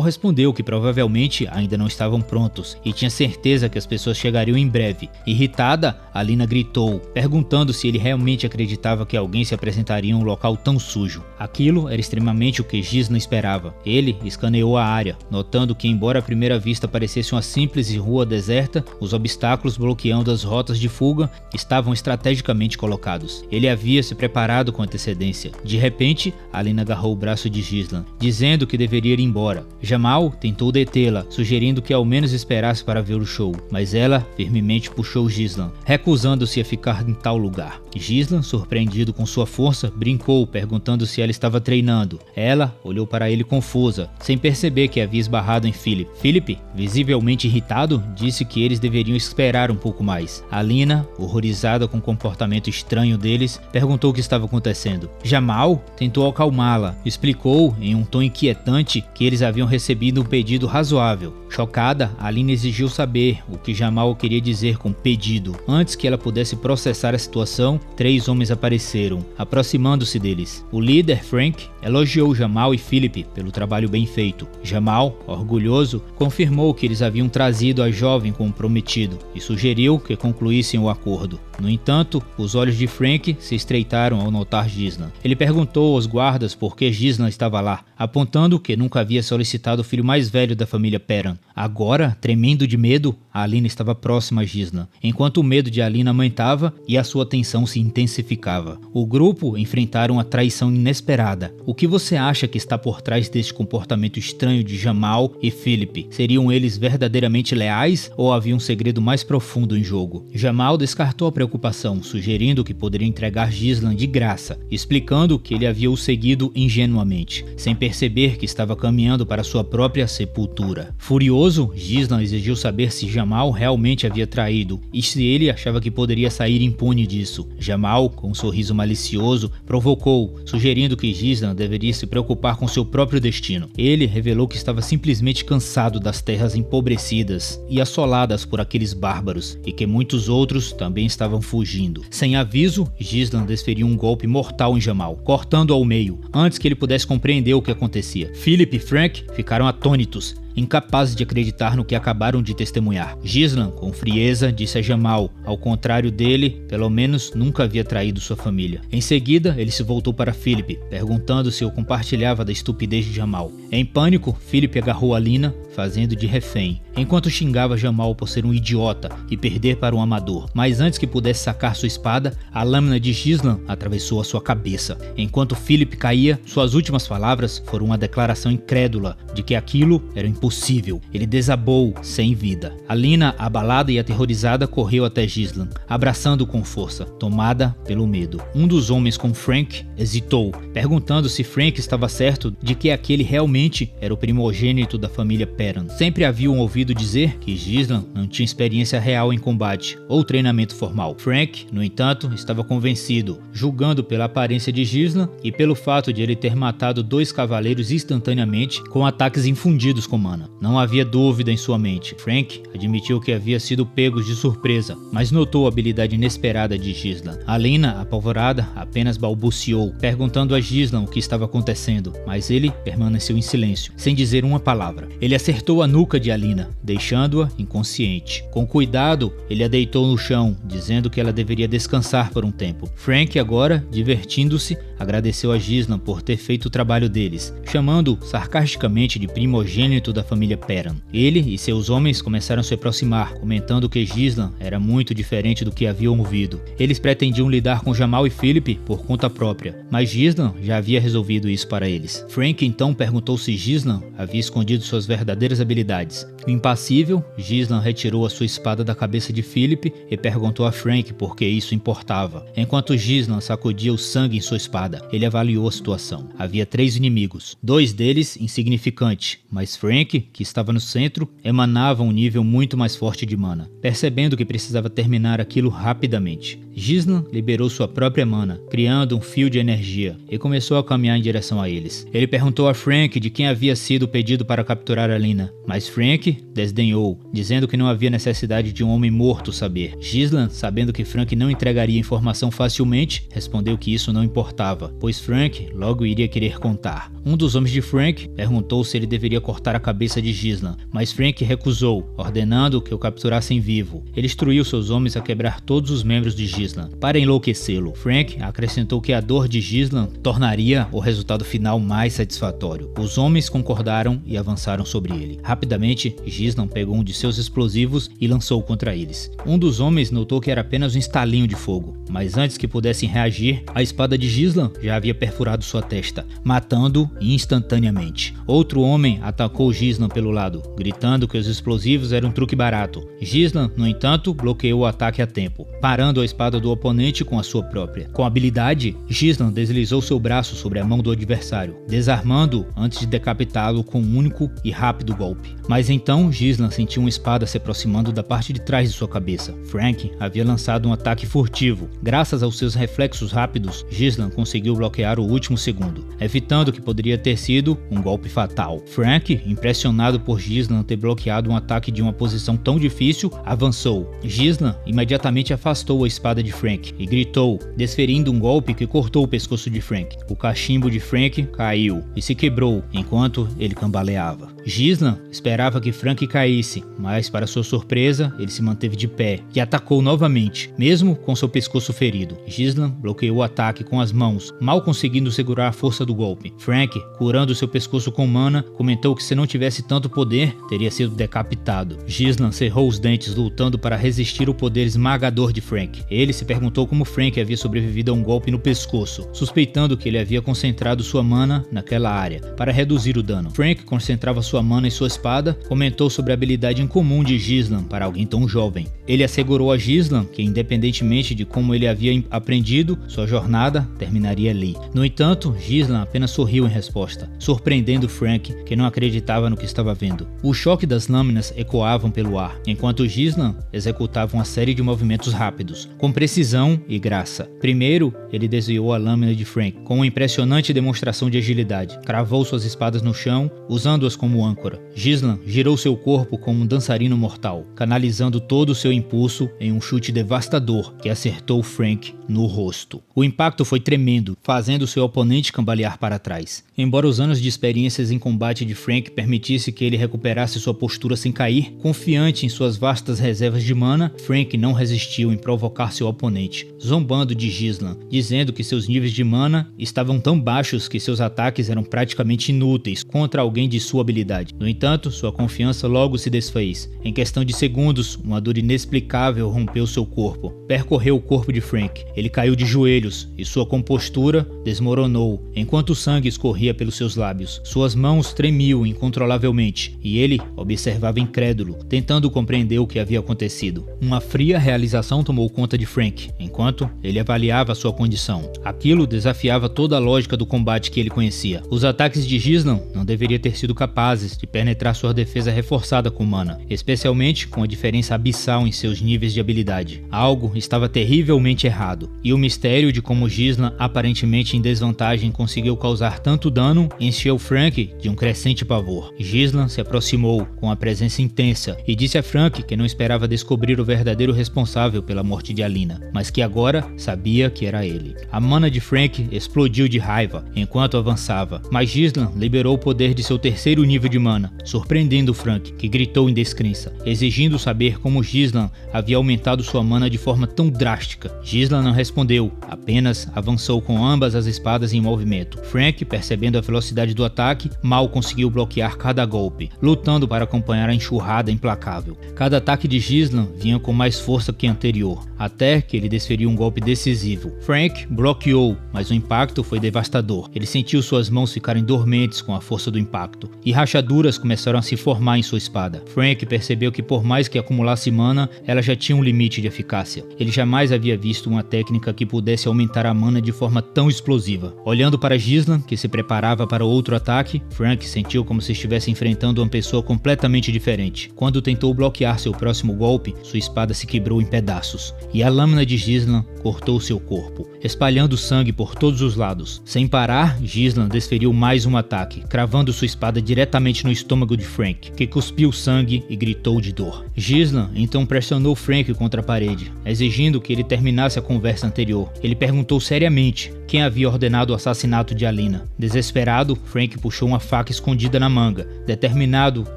respondeu que provavelmente ainda não estavam prontos e tinha certeza que as pessoas chegariam em breve. Irritada, Alina gritou, perguntando se ele realmente acreditava que alguém se apresentaria em um local tão sujo. Aquilo era extremamente o que Gisna esperava. Ele escaneou a área, notando que, embora à primeira vista parecesse uma simples rua deserta, os obstáculos bloqueando as rotas de fuga estavam estrategicamente colocados. Ele havia se preparado com antecedência. De repente, Alina agarrou o braço de Gisna, dizendo que deveria ir embora. Jamal tentou detê-la, sugerindo que ao menos esperasse para ver o show, mas ela firmemente puxou Gisna, recusando-se a ficar em tal lugar. Gisna, surpreendido com sua força, brincou, perguntando se ela estava treinando. Ela olhou para ele confusa, sem perceber que havia esbarrado em Philip. Philip, visivelmente irritado, disse que eles deveriam esperar um pouco mais. Alina, horrorizada com o comportamento estranho deles, perguntou o que estava acontecendo. Jamal tentou acalmá-la, explicou em um tom inquietante que eles haviam recebido um pedido razoável. Chocada, Alina exigiu saber o que Jamal queria dizer com pedido. Antes que ela pudesse processar a situação, 3 homens apareceram, aproximando-se deles. O líder, Frank, elogiou Jamal e Philip pelo trabalho bem feito. Jamal, orgulhoso, confirmou que eles haviam trazido a jovem como prometido e sugeriu que concluíssem o acordo. No entanto, os olhos de Frank se estreitaram ao notar Gisna. Ele perguntou aos guardas por que Gisna estava lá, apontando que nunca havia solicitado o filho mais velho da família Perrin. Agora, tremendo de medo, Alina estava próxima a Gisna, enquanto o medo de Alina aumentava e a sua tensão se intensificava. O grupo enfrentaram uma traição inesperada. O que você acha que está por trás deste comportamento estranho de Jamal e Philip? Seriam eles verdadeiramente leais ou havia um segredo mais profundo em jogo? Jamal descartou a preocupação, sugerindo que poderia entregar Gisna de graça, explicando que ele havia o seguido ingenuamente, sem perceber que estava caminhando para sua própria sepultura. Furioso, Gisna exigiu saber se Jamal realmente havia traído e se ele achava que poderia sair impune disso. Jamal, com um sorriso malicioso, provocou, sugerindo que Gisna deveria se preocupar com seu próprio destino. Ele revelou que estava simplesmente cansado das terras empobrecidas e assoladas por aqueles bárbaros e que muitos outros também estavam fugindo. Sem aviso, Gisna desferiu um golpe mortal em Jamal, cortando-o ao meio, antes que ele pudesse compreender o que acontecia. Philip e Frank ficaram atônitos, incapazes de acreditar no que acabaram de testemunhar. Gisna, com frieza, disse a Jamal, ao contrário dele, pelo menos nunca havia traído sua família. Em seguida, ele se voltou para Philip, perguntando se eu compartilhava da estupidez de Jamal. Em pânico, Philip agarrou Alina, fazendo de refém, enquanto xingava Jamal por ser um idiota e perder para um amador. Mas antes que pudesse sacar sua espada, a lâmina de Gisna atravessou a sua cabeça. Enquanto Philip caía, suas últimas palavras foram uma declaração incrédula de que aquilo era impossível. Ele desabou sem vida. Alina, abalada e aterrorizada, correu até Gisna, abraçando-o com força, tomada pelo medo. Um dos homens com Frank hesitou, perguntando se Frank estava certo de que aquele realmente era o primogênito da família Perrin. Sempre haviam ouvido dizer que Gisna não tinha experiência real em combate ou treinamento formal. Frank, no entanto, estava convencido, julgando pela aparência de Gislan e pelo fato de ele ter matado 2 cavaleiros instantaneamente com ataques infundidos com mana. Não havia dúvida em sua mente. Frank admitiu que havia sido pego de surpresa, mas notou a habilidade inesperada de Gislan. Alina, apavorada, apenas balbuciou, perguntando a Gislan o que estava acontecendo, mas ele permaneceu em silêncio, sem dizer uma palavra. Ele acertou a nuca de Alina, deixando-a inconsciente. Com cuidado, ele a deitou no chão, dizendo que ela deveria descansar por um tempo. Frank, agora, divertindo-se, agradeceu a Gislan por ter feito o trabalho deles, chamando-o sarcasticamente de primogênito da família Perrin. Ele e seus homens começaram a se aproximar, comentando que Gislan era muito diferente do que haviam ouvido. Eles pretendiam lidar com Jamal e Philip por conta própria, mas Gislan já havia resolvido isso para eles. Frank então perguntou se Gislan havia escondido suas verdadeiras habilidades. Impassível, Gislan retirou a sua espada da cabeça de Philip e perguntou a Frank por que isso importava. Enquanto Gislan sacudia o sangue em sua espada, ele avaliou a situação. Havia 3 inimigos, 2 deles insignificantes, mas Frank, que estava no centro, emanava um nível muito mais forte de mana. Percebendo que precisava terminar aquilo rapidamente, Gislan liberou sua própria mana, criando um fio de energia, e começou a caminhar em direção a eles. Ele perguntou a Frank de quem havia sido o pedido para capturar Alina, mas Frank desdenhou, dizendo que não havia necessidade de um homem morto saber. Gislan, sabendo que Frank não entregaria informação facilmente, respondeu que isso não importava, pois Frank logo iria querer contar. Um dos homens de Frank perguntou se ele deveria cortar a cabeça de Gislan, mas Frank recusou, ordenando que o capturassem vivo. Ele instruiu seus homens a quebrar todos os membros de Gislan para enlouquecê-lo. Frank acrescentou que a dor de Gislan tornaria o resultado final mais satisfatório. Os homens concordaram e avançaram sobre ele. Rapidamente, Gislan pegou um de seus explosivos e lançou contra eles. Um dos homens notou que era apenas um estalinho de fogo, mas antes que pudessem reagir, a espada de Gislan já havia perfurado sua testa, matando-o instantaneamente. Outro homem atacou Gislan pelo lado, gritando que os explosivos eram um truque barato. Gislan, no entanto, bloqueou o ataque a tempo, parando a espada do oponente com a sua própria. Com habilidade, Gislan deslizou seu braço sobre a mão do adversário, desarmando-o antes de decapitá-lo com um único e rápido golpe. Mas então Gislan sentiu uma espada se aproximando da parte de trás de sua cabeça. Frank havia lançado um ataque furtivo. Graças aos seus reflexos rápidos, Gislan conseguiu bloquear o último segundo, evitando que poderia ter sido um golpe fatal. Frank, impressionado por Gislan ter bloqueado um ataque de uma posição tão difícil, avançou. Gislan imediatamente afastou a espada de Frank e gritou, desferindo um golpe que cortou o pescoço de Frank. O cachimbo de Frank caiu e se quebrou enquanto ele cambaleava. Gislan esperava que Frank caísse, mas para sua surpresa, ele se manteve de pé e atacou novamente, mesmo com seu pescoço ferido. Gislan bloqueou o ataque com as mãos, mal conseguindo segurar a força do golpe. Frank, curando seu pescoço com mana, comentou que se não tivesse tanto poder, teria sido decapitado. Gislan cerrou os dentes lutando para resistir ao poder esmagador de Frank. Ele se perguntou como Frank havia sobrevivido a um golpe no pescoço, suspeitando que ele havia concentrado sua mana naquela área, para reduzir o dano. Frank concentrava sua mana em sua espada, comentou sobre a habilidade incomum de Gislan para alguém tão jovem. Ele assegurou a Gislan que, independentemente de como ele havia aprendido, sua jornada terminaria ali. No entanto, Gislan apenas sorriu em resposta, surpreendendo Frank, que não acreditava no que estava vendo. O choque das lâminas ecoavam pelo ar, enquanto Gislan executava uma série de movimentos rápidos, com precisão e graça. Primeiro, ele desviou a lâmina de Frank, com uma impressionante demonstração de agilidade. Cravou suas espadas no chão, usando-as como âncora. Gislan girou seu corpo como um dançarino mortal, canalizando todo o seu impulso em um chute devastador que acertou Frank no rosto. O impacto foi tremendo, fazendo seu oponente cambalear para trás. Embora os anos de experiências em combate de Frank permitisse que ele recuperasse sua postura sem cair, confiante em suas vastas reservas de mana, Frank não resistiu em provocar seu oponente, zombando de Gislan, dizendo que seus níveis de mana estavam tão baixos que seus ataques eram praticamente inúteis contra alguém de sua habilidade. No entanto, sua confiança logo se desfez. Em questão de segundos, uma dor inexplicável rompeu seu corpo, percorreu o corpo de Frank. Ele caiu de joelhos e sua compostura desmoronou enquanto o sangue escorria pelos seus lábios. Suas mãos tremiam incontrolavelmente e ele observava incrédulo, tentando compreender o que havia acontecido. Uma fria realização tomou conta de Frank, enquanto ele avaliava sua condição. Aquilo desafiava toda a lógica do combate que ele conhecia. Os ataques de Gislan não deveriam ter sido capazes capazes de penetrar sua defesa reforçada com mana, especialmente com a diferença abissal em seus níveis de habilidade. Algo estava terrivelmente errado, e o mistério de como Gislan, aparentemente em desvantagem, conseguiu causar tanto dano encheu Frank de um crescente pavor. Gislan se aproximou com a presença intensa e disse a Frank que não esperava descobrir o verdadeiro responsável pela morte de Alina, mas que agora sabia que era ele. A mana de Frank explodiu de raiva enquanto avançava, mas Gislan liberou o poder de seu terceiro nível de mana, surpreendendo Frank, que gritou em descrença, exigindo saber como Gislan havia aumentado sua mana de forma tão drástica. Gislan não respondeu, apenas avançou com ambas as espadas em movimento. Frank, percebendo a velocidade do ataque, mal conseguiu bloquear cada golpe, lutando para acompanhar a enxurrada implacável. Cada ataque de Gislan vinha com mais força que anterior, até que ele desferiu um golpe decisivo. Frank bloqueou, mas o impacto foi devastador. Ele sentiu suas mãos ficarem dormentes com a força do impacto, e rachaduras começaram a se formar em sua espada. Frank percebeu que por mais que acumulasse mana, ela já tinha um limite de eficácia. Ele jamais havia visto uma técnica que pudesse aumentar a mana de forma tão explosiva. Olhando para Gislan, que se preparava para outro ataque, Frank sentiu como se estivesse enfrentando uma pessoa completamente diferente. Quando tentou bloquear seu próximo golpe, sua espada se quebrou em pedaços, e a lâmina de Gislan cortou seu corpo, espalhando sangue por todos os lados. Sem parar, Gislan desferiu mais um ataque, cravando sua espada diretamente no estômago de Frank, que cuspiu sangue e gritou de dor. Gislan então pressionou Frank contra a parede, exigindo que ele terminasse a conversa anterior. Ele perguntou seriamente quem havia ordenado o assassinato de Alina. Desesperado, Frank puxou uma faca escondida na manga, determinado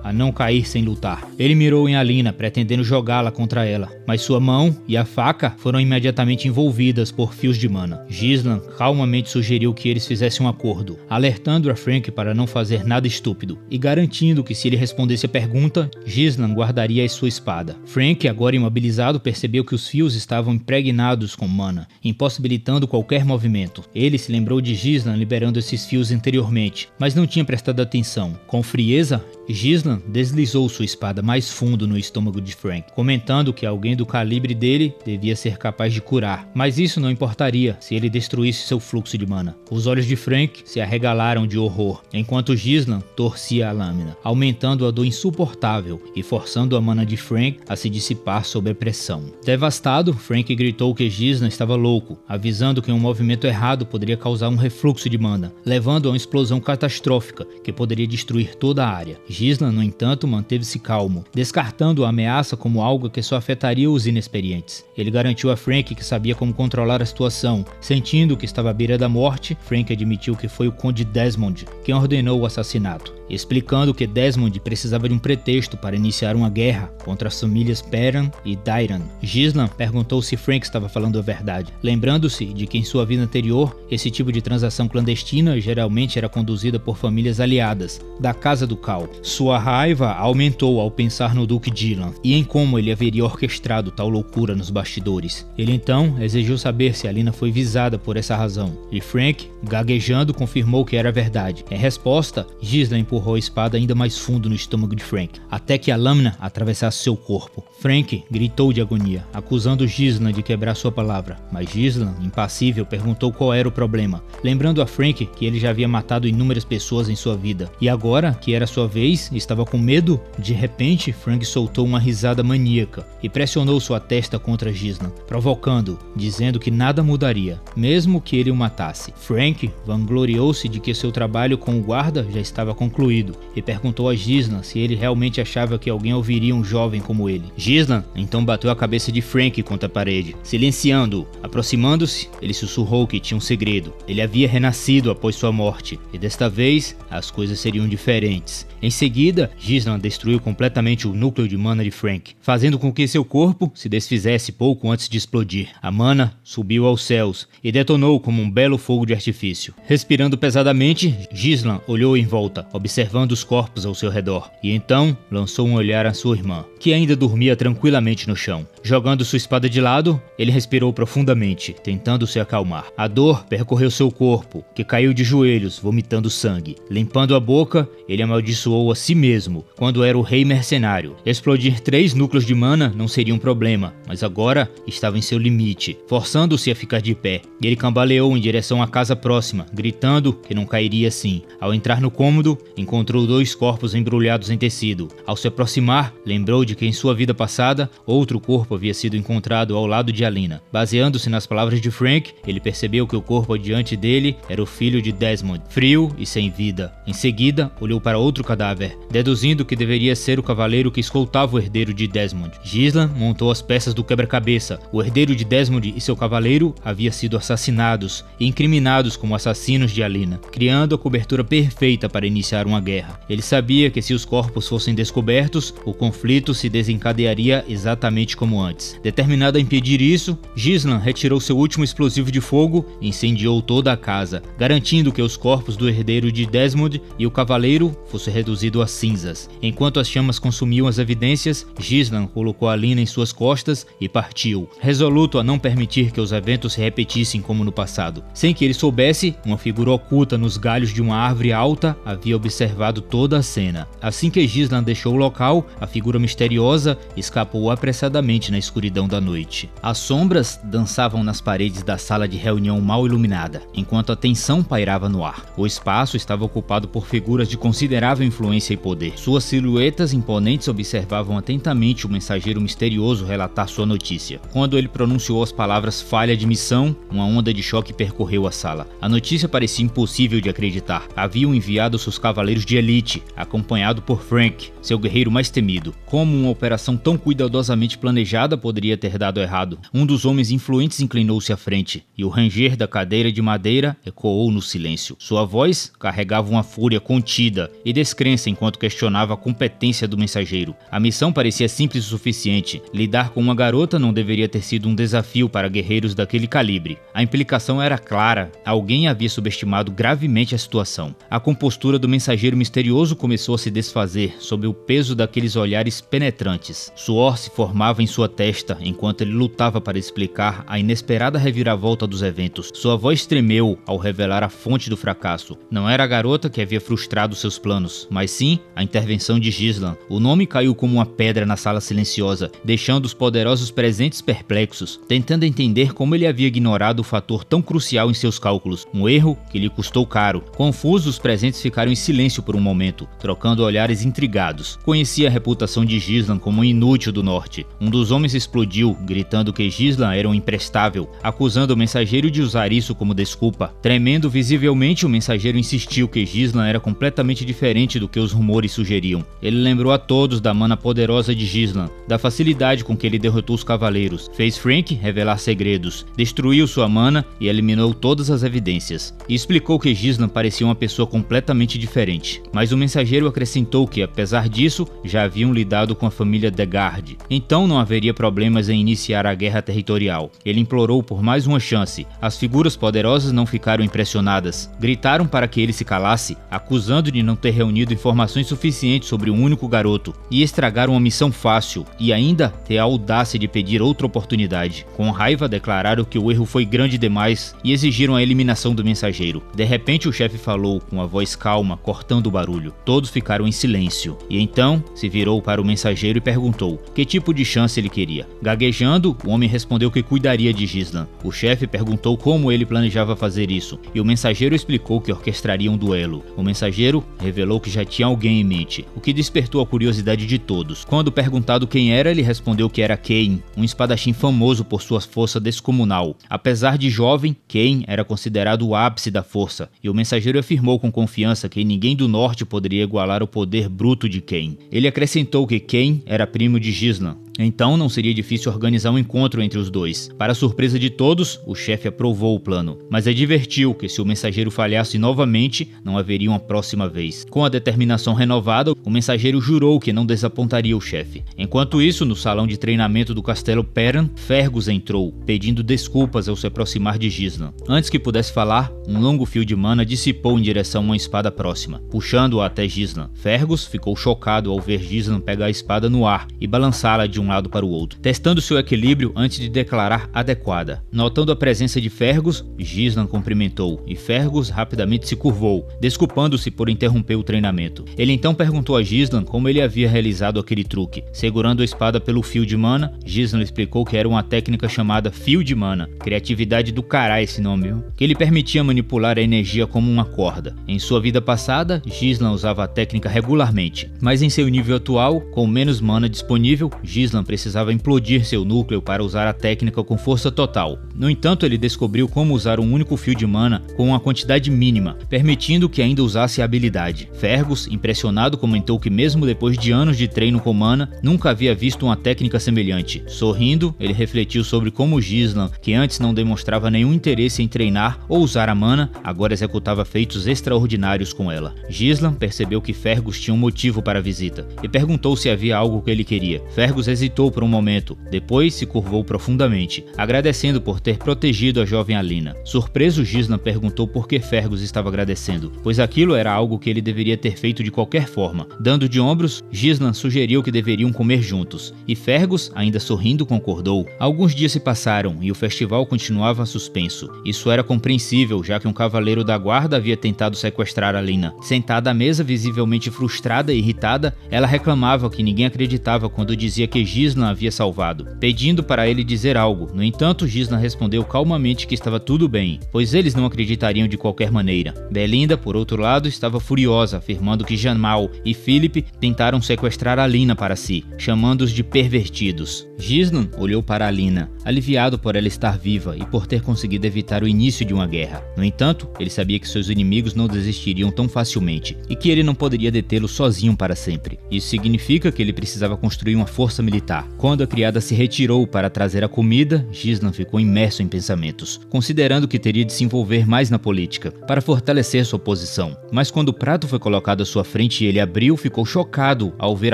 a não cair sem lutar. Ele mirou em Alina, pretendendo jogá-la contra ela, mas sua mão e a faca foram imediatamente envolvidas por fios de mana. Gislan calmamente sugeriu que eles fizessem um acordo, alertando a Frank para não fazer nada estúpido, e garantindo que se ele respondesse a pergunta, Gislan guardaria a sua espada. Frank, agora imobilizado, percebeu que os fios estavam impregnados com mana, impossibilitando qualquer movimento. Ele se lembrou de Gislan liberando esses fios anteriormente, mas não tinha prestado atenção. Com frieza, Gislan deslizou sua espada mais fundo no estômago de Frank, comentando que alguém do calibre dele devia ser capaz de curar, mas isso não importaria se ele destruísse seu fluxo de mana. Os olhos de Frank se arregalaram de horror, enquanto Gislan torcia a lâmina, aumentando a dor insuportável e forçando a mana de Frank a se dissipar sob a pressão. Devastado, Frank gritou que Gislan estava louco, avisando que um movimento errado poderia causar um refluxo de mana, levando a uma explosão catastrófica que poderia destruir toda a área. Gislan, no entanto, manteve-se calmo, descartando a ameaça como algo que só afetaria os inexperientes. Ele garantiu a Frank que sabia como controlar a situação. Sentindo que estava à beira da morte, Frank admitiu que foi o Conde Desmond quem ordenou o assassinato, explicando que Desmond precisava de um pretexto para iniciar uma guerra contra as famílias Perrin e Dairan. Gislan perguntou se Frank estava falando a verdade, lembrando-se de que em sua vida anterior, esse tipo de transação clandestina geralmente era conduzida por famílias aliadas da Casa do Cal. Sua raiva aumentou ao pensar no Duque Dylan e em como ele haveria orquestrado tal loucura nos bastidores. Ele então exigiu saber se Alina foi visada por essa razão, e Frank, gaguejando, confirmou que era verdade. Em resposta, Gislan empurrou a espada ainda mais fundo no estômago de Frank, até que a lâmina atravessasse seu corpo. Frank gritou de agonia, acusando Gislan de quebrar sua palavra, mas Gislan, impassível, perguntou qual era o problema, lembrando a Frank que ele já havia matado inúmeras pessoas em sua vida, e agora que era sua vez, estava com medo. De repente, Frank soltou uma risada maníaca e pressionou sua testa contra Gislan, provocando, dizendo que nada mudaria, mesmo que ele o matasse. Frank vangloriou-se de que seu trabalho com o guarda já estava concluído e perguntou a Gislan se ele realmente achava que alguém ouviria um jovem como ele. Gislan então bateu a cabeça de Frank contra a parede, silenciando-o. Aproximando-se, ele sussurrou que tinha um segredo. Ele havia renascido após sua morte, e desta vez as coisas seriam diferentes. Em seguida, Gislan destruiu completamente o núcleo de mana de Frank, fazendo com que seu corpo se desfizesse pouco antes de explodir. A mana subiu aos céus e detonou como um belo fogo de artifício. Respirando pesadamente, Gislan olhou em volta, observando os corpos ao seu redor, e então lançou um olhar à sua irmã, que ainda dormia tranquilamente no chão. Jogando sua espada de lado, ele respirou profundamente, tentando se acalmar. A dor percorreu seu corpo, que caiu de joelhos, vomitando sangue. Limpando a boca, ele amaldiçoou a si mesmo, quando era o rei mercenário. Explodir 3 núcleos de mana não seria um problema, mas agora estava em seu limite, forçando-se a ficar de pé. Ele cambaleou em direção à casa próxima, gritando que não cairia assim. Ao entrar no cômodo, encontrou 2 corpos embrulhados em tecido. Ao se aproximar, lembrou de que em sua vida passada, outro corpo havia sido encontrado ao lado de Alina. Baseando-se nas palavras de Frank, ele percebeu que o corpo diante dele era o filho de Desmond, frio e sem vida. Em seguida, olhou para outro cadáver, deduzindo que deveria ser o cavaleiro que escoltava o herdeiro de Desmond. Ghislain montou as peças do quebra-cabeça. O herdeiro de Desmond e seu cavaleiro haviam sido assassinados e incriminados como assassinos de Alina, criando a cobertura perfeita para iniciar uma guerra. Ele sabia que se os corpos fossem descobertos, o conflito se desencadearia exatamente como antes. Determinado a impedir isso, Ghislain retirou seu último explosivo de fogo e incendiou toda a casa, garantindo que os corpos do herdeiro de Desmond e o cavaleiro fossem reduzidos a cinzas. Enquanto as chamas consumiam as evidências, Ghislain colocou Alina em suas costas e partiu, resoluto a não permitir que os eventos se repetissem como no passado. Sem que ele soubesse, uma figura oculta nos galhos de uma árvore alta havia observado toda a cena. Assim que Ghislain deixou o local, a figura misteriosa escapou apressadamente na escuridão da noite. As sombras dançavam nas paredes da sala de reunião mal iluminada, enquanto a tensão pairava no ar. O espaço estava ocupado por figuras de considerável influência e poder. Suas silhuetas imponentes observavam atentamente o mensageiro misterioso relatar sua notícia. Quando ele pronunciou as palavras falha de missão, uma onda de choque percorreu a sala. A notícia parecia impossível de acreditar. Haviam enviado seus cavaleiros de elite, acompanhado por Frank, seu guerreiro mais temido. Como uma operação tão cuidadosamente planejada poderia ter dado errado? Um dos homens influentes inclinou-se à frente, e o ranger da cadeira de madeira ecoou no silêncio. Sua voz carregava uma fúria contida e descrença enquanto questionava a competência do mensageiro. A missão parecia simples o suficiente. Lidar com uma garota não deveria ter sido um desafio para guerreiros daquele calibre. A implicação era clara. Alguém havia subestimado gravemente a situação. A compostura do mensageiro misterioso começou a se desfazer sob o peso daqueles olhares penetrantes. Suor se formava em sua testa enquanto ele lutava para explicar a inesperada reviravolta dos eventos. Sua voz tremeu ao revelar a fonte do fracasso. Não era a garota que havia frustrado seus planos, mas sim a intervenção de Ghislain. O nome caiu como uma pedra na sala silenciosa, deixando os poderosos presentes perplexos, tentando entender como ele havia ignorado o fator tão crucial em seus cálculos, um erro que lhe custou caro. Confusos, os presentes ficaram em silêncio por um momento, trocando olhares intrigados. Conhecia a reputação de Ghislain como um inútil do norte. Um dos homens explodiu, gritando que Ghislain era um imprestável, acusando o mensageiro de usar isso como desculpa. Tremendo visivelmente, o mensageiro insistiu que Ghislain era completamente diferente do que os rumores sugeriam. Ele lembrou a todos da mana poderosa de Ghislain, da facilidade com que ele derrotou os cavaleiros, fez Frank revelar segredos, destruiu sua mana e eliminou todas as evidências. E explicou que Ghislain parecia uma pessoa completamente diferente. Mas o mensageiro acrescentou que, apesar disso, já haviam lidado com a família Degard. Então não haveria problemas em iniciar a guerra territorial. Ele implorou por mais uma chance. As figuras poderosas não ficaram impressionadas. Gritaram para que ele se calasse, acusando de não ter reunido informações suficientes sobre um único garoto e estragar uma missão fácil, e ainda ter a audácia de pedir outra oportunidade. Com raiva, declararam que o erro foi grande demais e exigiram a eliminação do mensageiro. De repente, o chefe falou com a voz calma, cortando o barulho. Todos ficaram em silêncio, e então se virou para o mensageiro e perguntou que tipo de chance ele queria. Gaguejando, o homem respondeu que cuidaria de Ghislain. O chefe perguntou como ele planejava fazer isso, e o mensageiro explicou que orquestraria um duelo. O mensageiro revelou que já tinha alguém em mente, o que despertou a curiosidade de todos. Quando perguntado quem era, ele respondeu que era Kain, um espadachim famoso por sua força descomunal. Apesar de jovem, Kain era considerado o ápice da força, e o mensageiro afirmou com confiança que ninguém do norte poderia igualar o poder bruto de Kain. Ele acrescentou que Kain era primo de Ghislain, então não seria difícil organizar um encontro entre os dois. Para surpresa de todos, o chefe aprovou o plano, mas advertiu que se o mensageiro falhasse novamente, não haveria uma próxima vez. Com a determinação renovada, o mensageiro jurou que não desapontaria o chefe. Enquanto isso, no salão de treinamento do castelo Perrin, Fergus entrou, pedindo desculpas ao se aproximar de Ghislain. Antes que pudesse falar, um longo fio de mana dissipou em direção a uma espada próxima, puxando-a até Ghislain. Fergus ficou chocado ao ver Ghislain pegar a espada no ar e balançá-la de um lado para o outro, testando seu equilíbrio antes de declarar adequada. Notando a presença de Fergus, Gislan cumprimentou e Fergus rapidamente se curvou, desculpando-se por interromper o treinamento. Ele então perguntou a Gislan como ele havia realizado aquele truque. Segurando a espada pelo fio de mana, Gislan explicou que era uma técnica chamada fio de mana. Criatividade do caralho esse nome, viu? Que lhe permitia manipular a energia como uma corda. Em sua vida passada, Gislan usava a técnica regularmente, mas em seu nível atual, com menos mana disponível, Gislan precisava implodir seu núcleo para usar a técnica com força total. No entanto, ele descobriu como usar um único fio de mana com uma quantidade mínima, permitindo que ainda usasse a habilidade. Fergus, impressionado, comentou que mesmo depois de anos de treino com mana, nunca havia visto uma técnica semelhante. Sorrindo, ele refletiu sobre como Gislan, que antes não demonstrava nenhum interesse em treinar ou usar a mana, agora executava feitos extraordinários com ela. Gislan percebeu que Fergus tinha um motivo para a visita e perguntou se havia algo que ele queria. Fergus hesitou por um momento, depois se curvou profundamente, agradecendo por ter protegido a jovem Alina. Surpreso, Gislan perguntou por que Fergus estava agradecendo, pois aquilo era algo que ele deveria ter feito de qualquer forma. Dando de ombros, Gislan sugeriu que deveriam comer juntos, e Fergus, ainda sorrindo, concordou. Alguns dias se passaram e o festival continuava suspenso. Isso era compreensível, já que um cavaleiro da guarda havia tentado sequestrar Alina. Sentada à mesa, visivelmente frustrada e irritada, ela reclamava que ninguém acreditava quando dizia que Gislan havia salvado, pedindo para ele dizer algo. No entanto, Gislan respondeu calmamente que estava tudo bem, pois eles não acreditariam de qualquer maneira. Belinda, por outro lado, estava furiosa, afirmando que Jamal e Philip tentaram sequestrar Alina para si, chamando-os de pervertidos. Gislan olhou para Alina, aliviado por ela estar viva e por ter conseguido evitar o início de uma guerra. No entanto, ele sabia que seus inimigos não desistiriam tão facilmente e que ele não poderia detê-lo sozinho para sempre. Isso significa que ele precisava construir uma força militar. Quando a criada se retirou para trazer a comida, Gislan ficou imerso em pensamentos, considerando que teria de se envolver mais na política, para fortalecer sua posição. Mas quando o prato foi colocado à sua frente e ele abriu, ficou chocado ao ver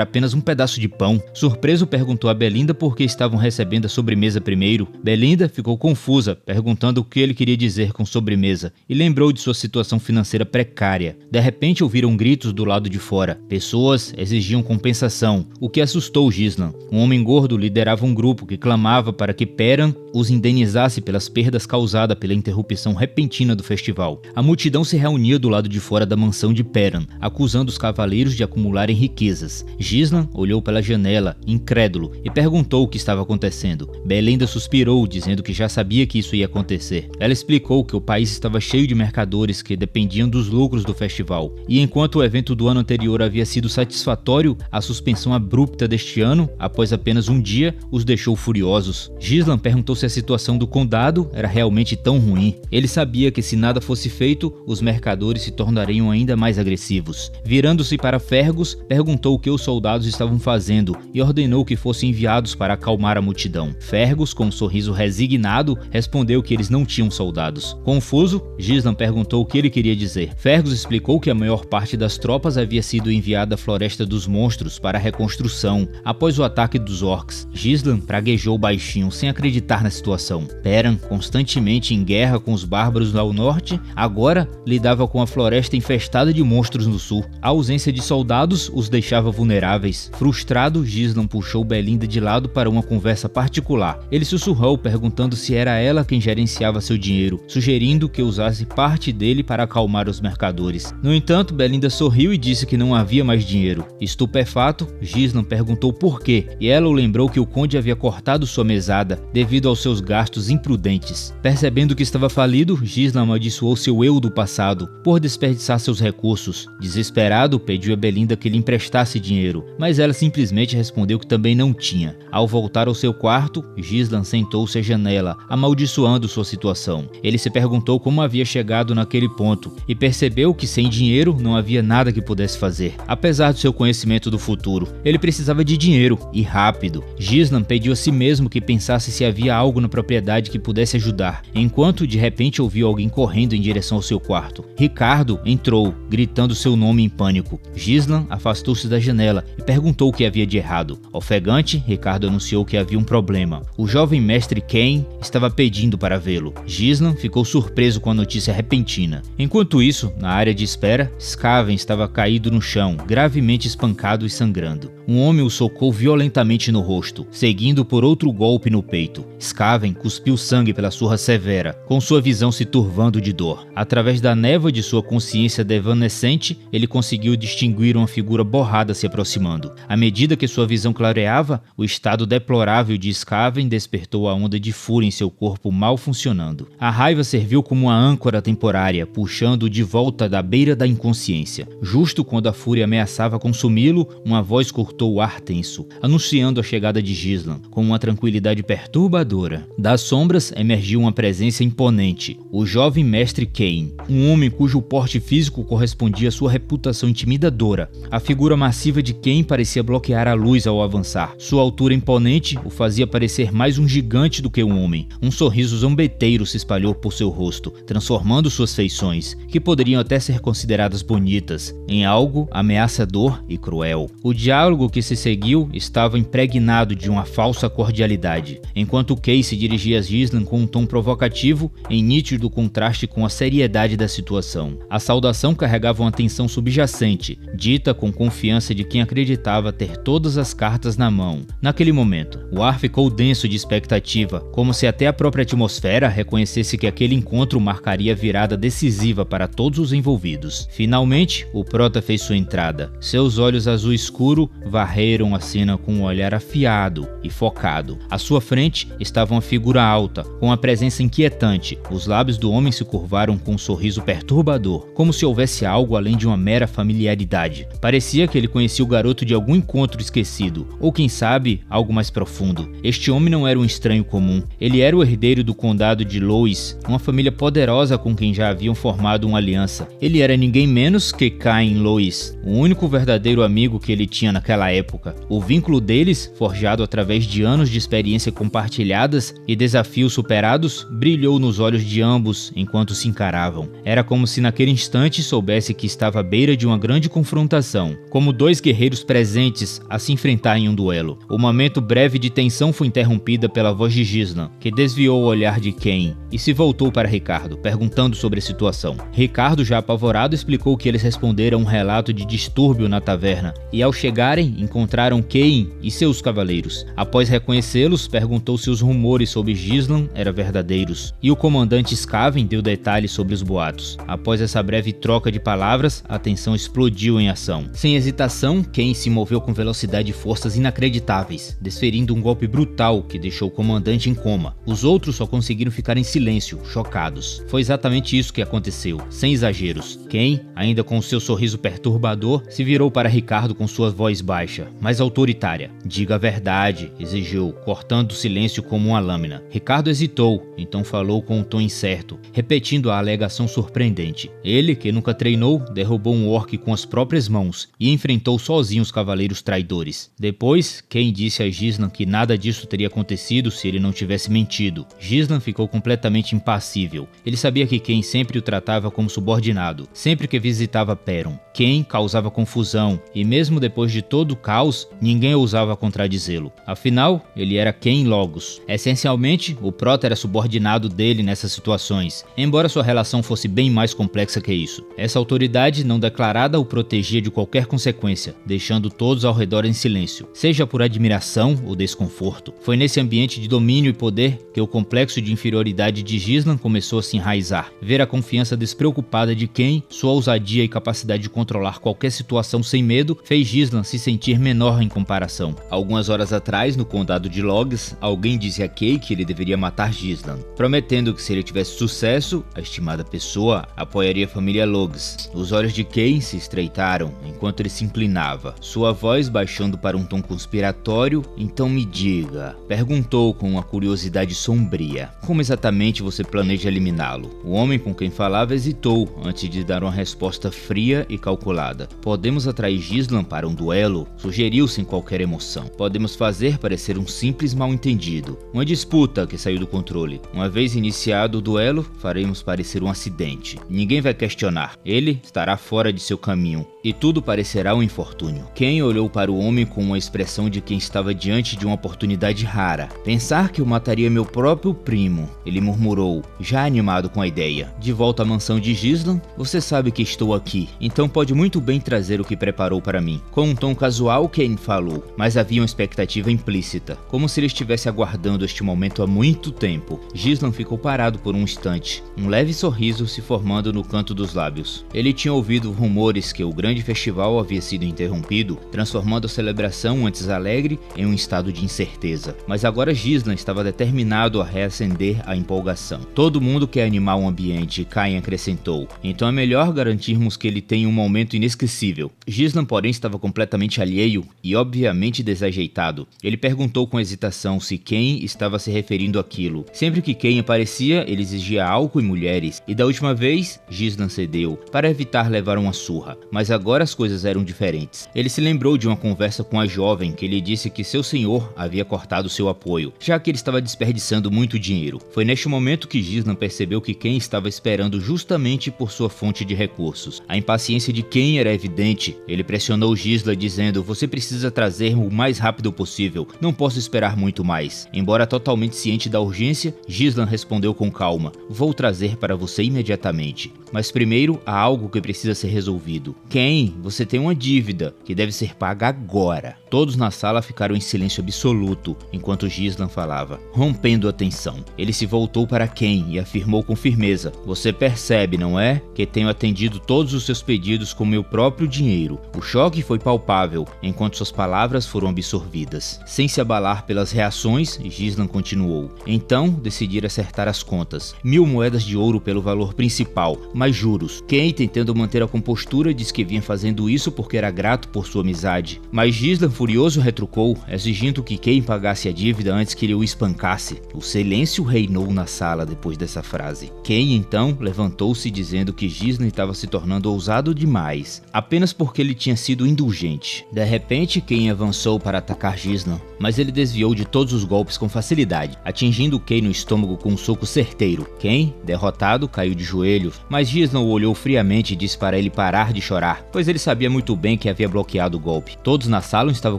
apenas um pedaço de pão. Surpreso, perguntou a Belinda por que estavam recebendo a sobremesa primeiro. Belinda ficou confusa, perguntando o que ele queria dizer com sobremesa, e lembrou de sua situação financeira precária. De repente ouviram gritos do lado de fora. Pessoas exigiam compensação, o que assustou Gislan. Um homem gordo liderava um grupo que clamava para que Perran os indenizasse pelas perdas causadas pela interrupção repentina do festival. A multidão se reunia do lado de fora da mansão de Perran, acusando os cavaleiros de acumularem riquezas. Gislan olhou pela janela, incrédulo, e perguntou o que estava acontecendo. Belinda suspirou, dizendo que já sabia que isso ia acontecer. Ela explicou que o país estava cheio de mercadores que dependiam dos lucros do festival, e enquanto o evento do ano anterior havia sido satisfatório, a suspensão abrupta deste ano, após apenas um dia, os deixou furiosos. Gislan perguntou se a situação do condado era realmente tão ruim. Ele sabia que se nada fosse feito, os mercadores se tornariam ainda mais agressivos. Virando-se para Fergus, perguntou o que os soldados estavam fazendo e ordenou que fossem enviados para acalmar a multidão. Fergus, com um sorriso resignado, respondeu que eles não tinham soldados. Confuso, Gislan perguntou o que ele queria dizer. Fergus explicou que a maior parte das tropas havia sido enviada à Floresta dos Monstros para a reconstrução, após o ataque dos orcs. Gislan praguejou baixinho, sem acreditar na situação. Perran, constantemente em guerra com os bárbaros ao norte, agora lidava com a floresta infestada de monstros no sul. A ausência de soldados os deixava vulneráveis. Frustrado, Gislan puxou Belinda de lado para uma conversa particular. Ele sussurrou, perguntando se era ela quem gerenciava seu dinheiro, sugerindo que usasse parte dele para acalmar os mercadores. No entanto, Belinda sorriu e disse que não havia mais dinheiro. Estupefato, Gislan perguntou por quê, e ela o lembrou que o conde havia cortado sua mesada devido aos seus gastos imprudentes. Percebendo que estava falido, Gislan amaldiçoou seu eu do passado por desperdiçar seus recursos. Desesperado, pediu a Belinda que lhe emprestasse dinheiro, mas ela simplesmente respondeu que também não tinha. Ao voltar ao seu quarto, Gislan sentou-se à janela, amaldiçoando sua situação. Ele se perguntou como havia chegado naquele ponto e percebeu que sem dinheiro não havia nada que pudesse fazer. Apesar do seu conhecimento do futuro, ele precisava de dinheiro, e rápido. Gislan pediu a si mesmo que pensasse se havia algo na propriedade que pudesse ajudar, enquanto de repente ouviu alguém correndo em direção ao seu quarto. Ricardo entrou, gritando seu nome em pânico. Gislan afastou-se da janela e perguntou o que havia de errado. Ofegante, Ricardo anunciou que havia um problema. O jovem mestre Kain estava pedindo para vê-lo. Gislan ficou surpreso com a notícia repentina. Enquanto isso, na área de espera, Skaven estava caído no chão, gravemente espancado e sangrando. Um homem o socou violentamente no rosto, seguindo por outro golpe no peito. Skaven cuspiu sangue pela surra severa, com sua visão se turvando de dor. Através da névoa de sua consciência evanescente, ele conseguiu distinguir uma figura borrada se aproximando. À medida que sua visão clareava, o estado deplorável de Skaven despertou a onda de fúria em seu corpo mal funcionando. A raiva serviu como uma âncora temporária, puxando-o de volta da beira da inconsciência. Justo quando a fúria ameaçava consumi-lo, uma voz cortou o ar tenso, anunciando a chegada de Gislan, com uma tranquilidade perturbadora. Das sombras emergiu uma presença imponente, o jovem mestre Kain, um homem cujo porte físico correspondia à sua reputação intimidadora. A figura massiva de Kain parecia bloquear a luz ao avançar. Sua altura imponente o fazia parecer mais um gigante do que um homem. Um sorriso zombeteiro se espalhou por seu rosto, transformando suas feições, que poderiam até ser consideradas bonitas, em algo ameaçador e cruel. O diálogo que se seguiu estava impregnado de uma falsa cordialidade, enquanto Kain se dirigia a Gislan com um tom provocativo, em nítido contraste com a seriedade da situação. A saudação carregava uma tensão subjacente, dita com confiança de quem acreditava ter todas as cartas na mão. Naquele momento, o ar ficou denso de expectativa, como se até a própria atmosfera reconhecesse que aquele encontro marcaria a virada decisiva para todos os envolvidos. Finalmente, o prota fez sua entrada. Seus olhos azul escuro varreram a cena com um olhar afiado e focado. À sua frente estava uma figura alta, com uma presença inquietante. Os lábios do homem se curvaram com um sorriso perturbador, como se houvesse algo além de uma mera familiaridade. Parecia que ele conhecia o garoto de algum encontro esquecido, ou quem sabe, algo mais profundo. Este homem não era um estranho comum. Ele era o herdeiro do condado de Lois, uma família poderosa com quem já haviam formado uma aliança. Ele era ninguém menos que Cain Lois, o único verdadeiro amigo que ele tinha naquela época. O vínculo deles, forjado através de anos de experiência compartilhadas e desafios superados, brilhou nos olhos de ambos enquanto se encaravam. Era como se naquele instante soubesse que estava à beira de uma grande confrontação, como dois guerreiros presentes a se enfrentar em um duelo. O momento breve de tensão foi interrompida pela voz de Gislan, que desviou o olhar de Kain e se voltou para Ricardo, perguntando sobre a situação. Ricardo, já apavorado, explicou que eles responderam a um relato de distúrbio na taverna, e ao chegarem, encontraram Kain e seus cavaleiros. Após reconhecê-los, perguntou se os rumores sobre Gislan eram verdadeiros, e o comandante Skaven deu detalhes sobre os boatos. Após essa breve troca de palavras, a tensão explodiu em ação. Sem hesitação, Kain se moveu com velocidade e forças inacreditáveis, desferindo um golpe brutal que deixou o comandante em coma. Os outros só conseguiram ficar em silêncio, chocados. Foi exatamente isso que aconteceu, sem exageros. Kain, ainda com seu sorriso perturbador, se virou para Ricardo com sua voz baixa, mas autoritária. "Diga a verdade", exigiu, cortando o silêncio como uma lâmina. Ricardo hesitou, então falou com um tom incerto, repetindo a alegação surpreendente. Ele, que nunca treinou, derrubou um orc com as próprias mãos e enfrentou sozinho os cavaleiros traidores. Depois, Kain disse a Gislan que nada disso teria acontecido se ele não tivesse mentido. Gislan ficou completamente impassível. Ele sabia que Kain sempre o tratava como subordinado, sempre que visitava Perun. Kain causava confusão, e mesmo depois de todo o caos, ninguém ousava contradizê-lo. Afinal, ele era Kain Logos. Essencialmente, o prota era subordinado dele nessas situações, embora sua relação fosse bem mais complexa que isso. Essa autoridade não declarada o protegia de qualquer consequência, deixando todos ao redor em silêncio, seja por admiração ou desconforto. Foi nesse ambiente de domínio e poder que o complexo de inferioridade de Gislan começou a se enraizar. Ver a confiança despreocupada de Kain, sua ousadia e capacidade de controlar qualquer situação sem medo, fez Gislan se sentir menor em comparação. Algumas horas atrás, no condado de Logs, alguém disse a Kain que ele deveria matar Gislan, prometendo que se ele tivesse sucesso, a estimada pessoa apoiaria a família Logs. Os olhos de Kain se estreitaram enquanto ele se inclinava, sua voz baixando para um tom conspiratório. "Então me diga", perguntou com uma curiosidade sombria, "como exatamente você planeja eliminá-lo?" O homem com quem falava hesitou antes de dar uma resposta fria e calculada. "Podemos atrair Gislan para um duelo?", sugeriu sem qualquer emoção. "Podemos fazer parecer um simples mal-entendido, uma disputa que saiu do controle. Uma vez iniciado o duelo, faremos parecer um acidente. Ninguém vai questionar. Ele estará fora de seu caminho e tudo parecerá um infortúnio." Kain olhou para o homem com uma expressão de quem estava diante de uma oportunidade rara. "Pensar que eu mataria meu próprio primo", ele murmurou, já animado com a ideia. "De volta à mansão de Gislan, você sabe que estou aqui, então pode muito bem trazer o que preparou para mim." Com um tom casual, casual, Cain falou, mas havia uma expectativa implícita, como se ele estivesse aguardando este momento há muito tempo. Gislan ficou parado por um instante, um leve sorriso se formando no canto dos lábios. Ele tinha ouvido rumores que o grande festival havia sido interrompido, transformando a celebração antes alegre em um estado de incerteza. Mas agora Gislan estava determinado a reacender a empolgação. Todo mundo quer animar o ambiente, Cain acrescentou. Então é melhor garantirmos que ele tenha um momento inesquecível. Gislan, porém, estava completamente alheio e obviamente desajeitado. Ele perguntou com hesitação se Cain estava se referindo àquilo. Sempre que Cain aparecia, ele exigia álcool e mulheres, e da última vez, Gislan cedeu, para evitar levar uma surra. Mas agora as coisas eram diferentes. Ele se lembrou de uma conversa com a jovem que lhe disse que seu senhor havia cortado seu apoio, já que ele estava desperdiçando muito dinheiro. Foi neste momento que Gislan percebeu que Cain estava esperando justamente por sua fonte de recursos. A impaciência de Cain era evidente. Ele pressionou Gislan dizendo: "Você precisa trazer o mais rápido possível, não posso esperar muito mais." Embora totalmente ciente da urgência, Gislan respondeu com calma: "Vou trazer para você imediatamente. Mas primeiro há algo que precisa ser resolvido. Cain, você tem uma dívida que deve ser paga agora." Todos na sala ficaram em silêncio absoluto enquanto Gislan falava, rompendo a tensão. Ele se voltou para Cain e afirmou com firmeza: "Você percebe, não é, que tenho atendido todos os seus pedidos com meu próprio dinheiro." O choque foi palpável enquanto suas palavras foram absorvidas. Sem se abalar pelas reações, Gislan continuou: "Então decidi acertar as contas. 1000 moedas de ouro pelo valor principal, mais juros." Cain, tentando manter a compostura, disse que vinha fazendo isso porque era grato por sua amizade. Mas Gislan, furioso, retrucou, exigindo que Cain pagasse a dívida antes que ele o espancasse. O silêncio reinou na sala depois dessa frase. Cain então levantou-se dizendo que Gislan estava se tornando ousado demais, apenas porque ele tinha sido indulgente. De repente, Cain avançou para atacar Gislan, mas ele desviou de todos os golpes com facilidade, atingindo Cain no estômago com um soco certeiro. Cain, derrotado, caiu de joelhos, mas Gislan o olhou friamente e disse para ele parar de chorar, pois ele sabia muito bem que havia bloqueado o golpe. Todos na sala estavam